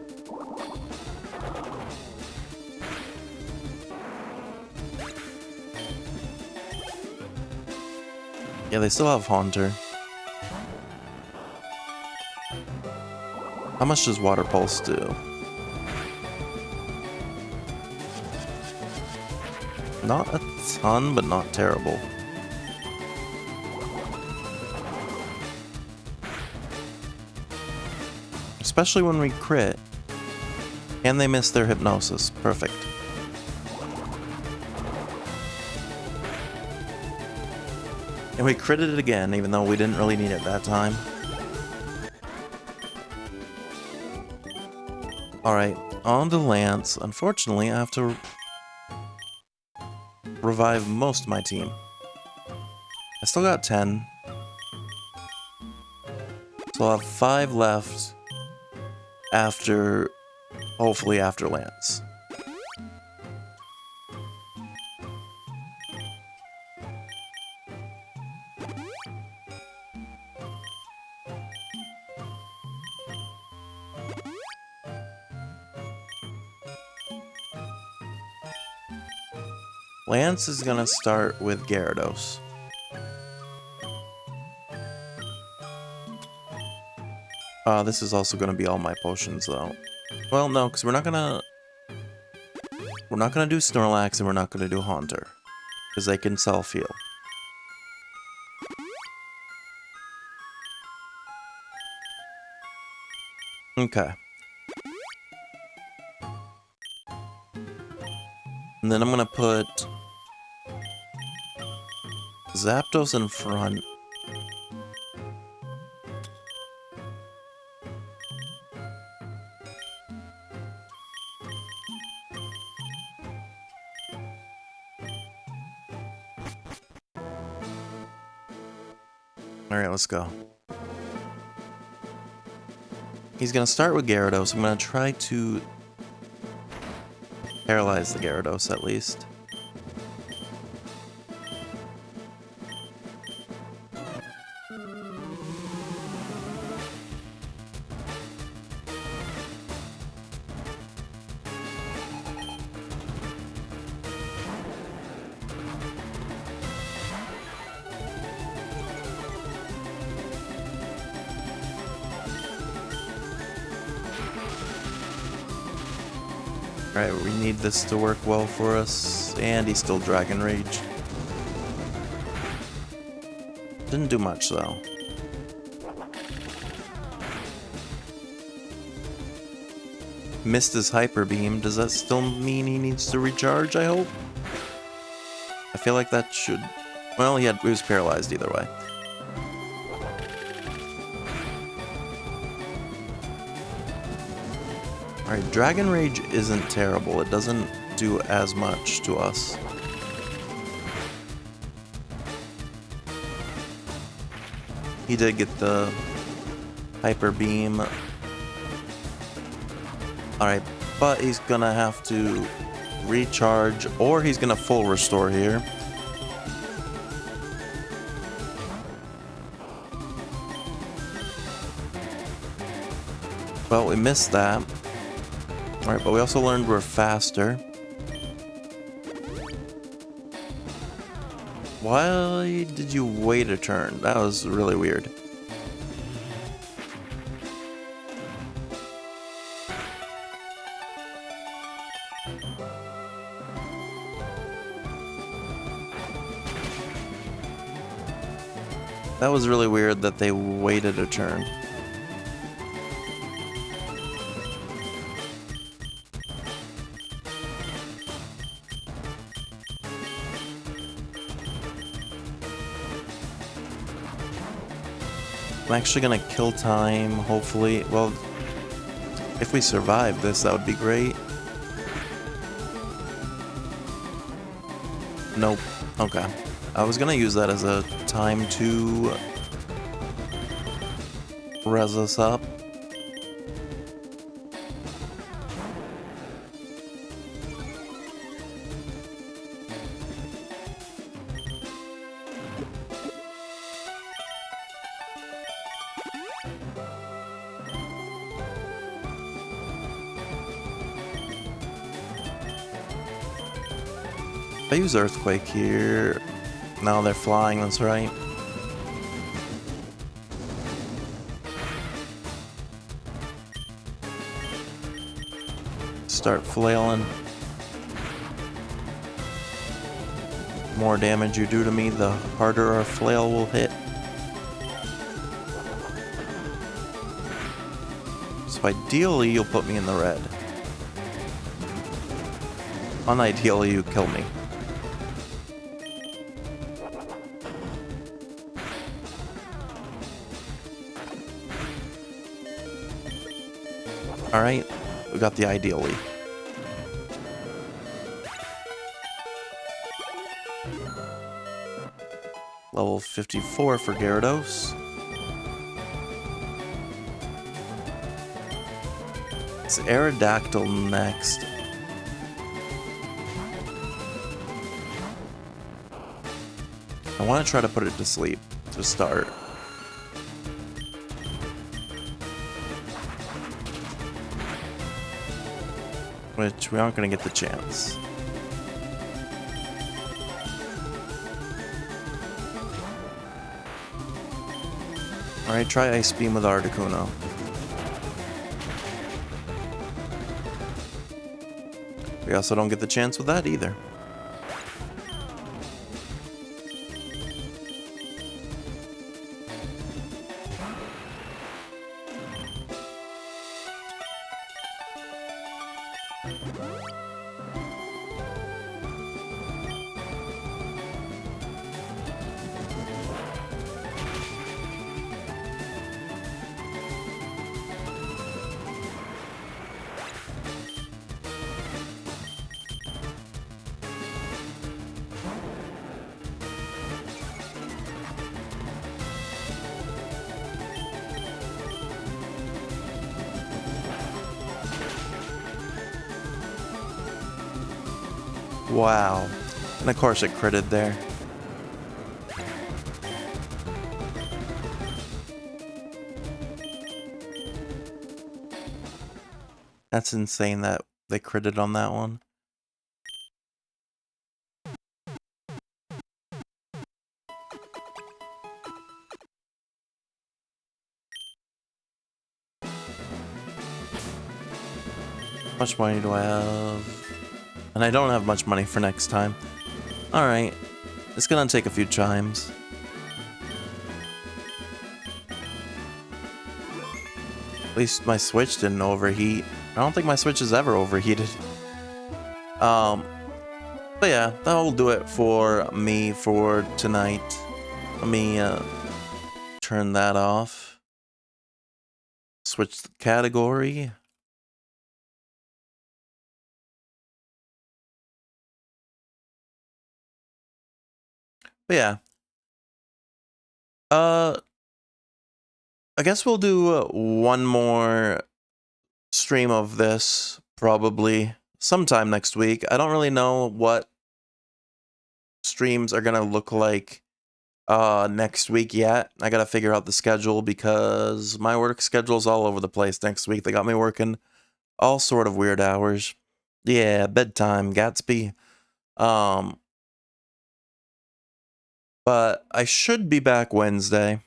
Yeah, they still have Haunter. How much does Water Pulse do? Not a ton, but not terrible. Especially when we crit. And they miss their hypnosis. Perfect. And we critted it again, even though we didn't really need it that time. Alright, on to Lance. Unfortunately, I have to revive most of my team. I still got 10. So I'll have 5 left after, hopefully after Lance. Lance is gonna start with Gyarados. This is also gonna be all my potions though. Well, no, because we're not gonna do Snorlax and we're not gonna do Haunter. Because they can self-heal. Okay. And then I'm gonna put Zapdos in front. Alright, let's go. He's gonna start with Gyarados. I'm gonna try to paralyze the Gyarados at least. Alright, we need this to work well for us, and he's still Dragon Rage. Didn't do much though. Missed his Hyper Beam. Does that still mean he needs to recharge, I hope? I feel like that should... Well, he was paralyzed either way. Alright, Dragon Rage isn't terrible. It doesn't do as much to us. He did get the hyper beam. Alright, but he's gonna have to recharge, or he's gonna full restore here. Well, we missed that. Alright, but we also learned we're faster. Why did you wait a turn? That was really weird. That was really weird that they waited a turn. I'm actually gonna kill time, hopefully. Well, if we survive this, that would be great. Nope. Okay. I was gonna use that as a time to res us up. If I use Earthquake here... No, they're flying, that's right. Start flailing. The more damage you do to me, the harder our flail will hit. So ideally, you'll put me in the red. Unideally, you kill me. Alright, we got the ideally. Level 54 for Gyarados. It's Aerodactyl next. I want to try to put it to sleep to start. Which we aren't going to get the chance. Alright, try Ice Beam with Articuno. We also don't get the chance with that either. Wow. And of course it critted there. That's insane that they critted on that one. How much money do I have? And I don't have much money for next time. Alright. It's gonna take a few chimes. At least my Switch didn't overheat. I don't think my Switch has ever overheated. But yeah, that will do it for me for tonight. Let me turn that off. Switch the category. But yeah. I guess we'll do one more stream of this probably sometime next week. I don't really know what streams are gonna look like next week yet. I gotta figure out the schedule because my work schedule's all over the place next week. They got me working all sort of weird hours. Yeah, bedtime, Gatsby. But I should be back Wednesday.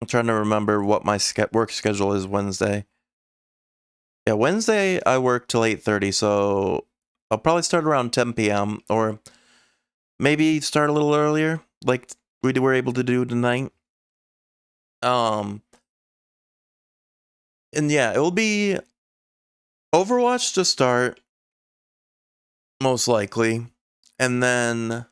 I'm trying to remember what my work schedule is Wednesday. Yeah, Wednesday I work till 8:30, so I'll probably start around 10 p.m. or maybe start a little earlier, like we were able to do tonight. And yeah, it will be Overwatch to start, most likely, and then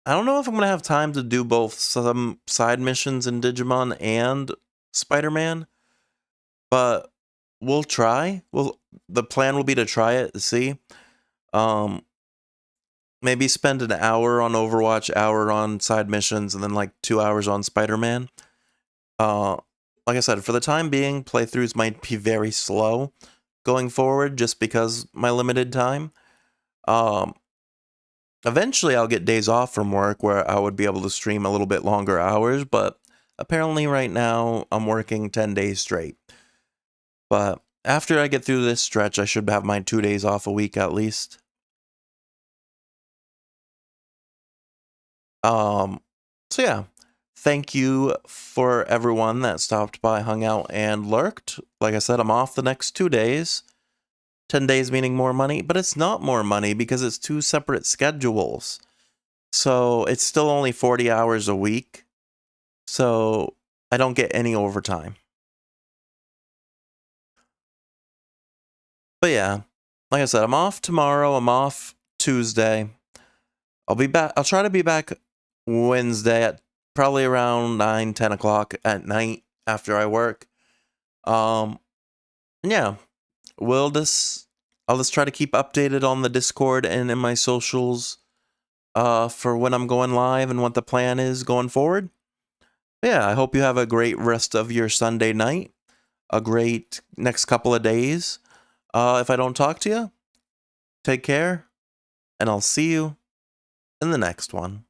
I don't know if I'm gonna have time to do both some side missions in Digimon and Spider-Man, but we'll try. The plan will be to try it to see. Maybe spend an hour on Overwatch, hour on side missions, and then like 2 hours on Spider-Man. Like I said, for the time being, playthroughs might be very slow going forward just because my limited time. Eventually I'll get days off from work where I would be able to stream a little bit longer hours, but apparently right now I'm working 10 days straight. But after I get through this stretch, I should have my 2 days off a week at least. So yeah, thank you for everyone that stopped by, hung out, and lurked. Like I said, I'm off the next 2 days. 10 days meaning more money, but it's not more money because it's 2 separate schedules. So it's still only 40 hours a week. So I don't get any overtime. But yeah, like I said, I'm off tomorrow. I'm off Tuesday. I'll be back. I'll try to be back Wednesday at probably around 9, 10 o'clock at night after I work. Yeah, I'll just try to keep updated on the Discord and in my socials for when I'm going live and what the plan is going forward. Yeah, I hope you have a great rest of your Sunday night, a great next couple of days. If I don't talk to you, take care, and I'll see you in the next one.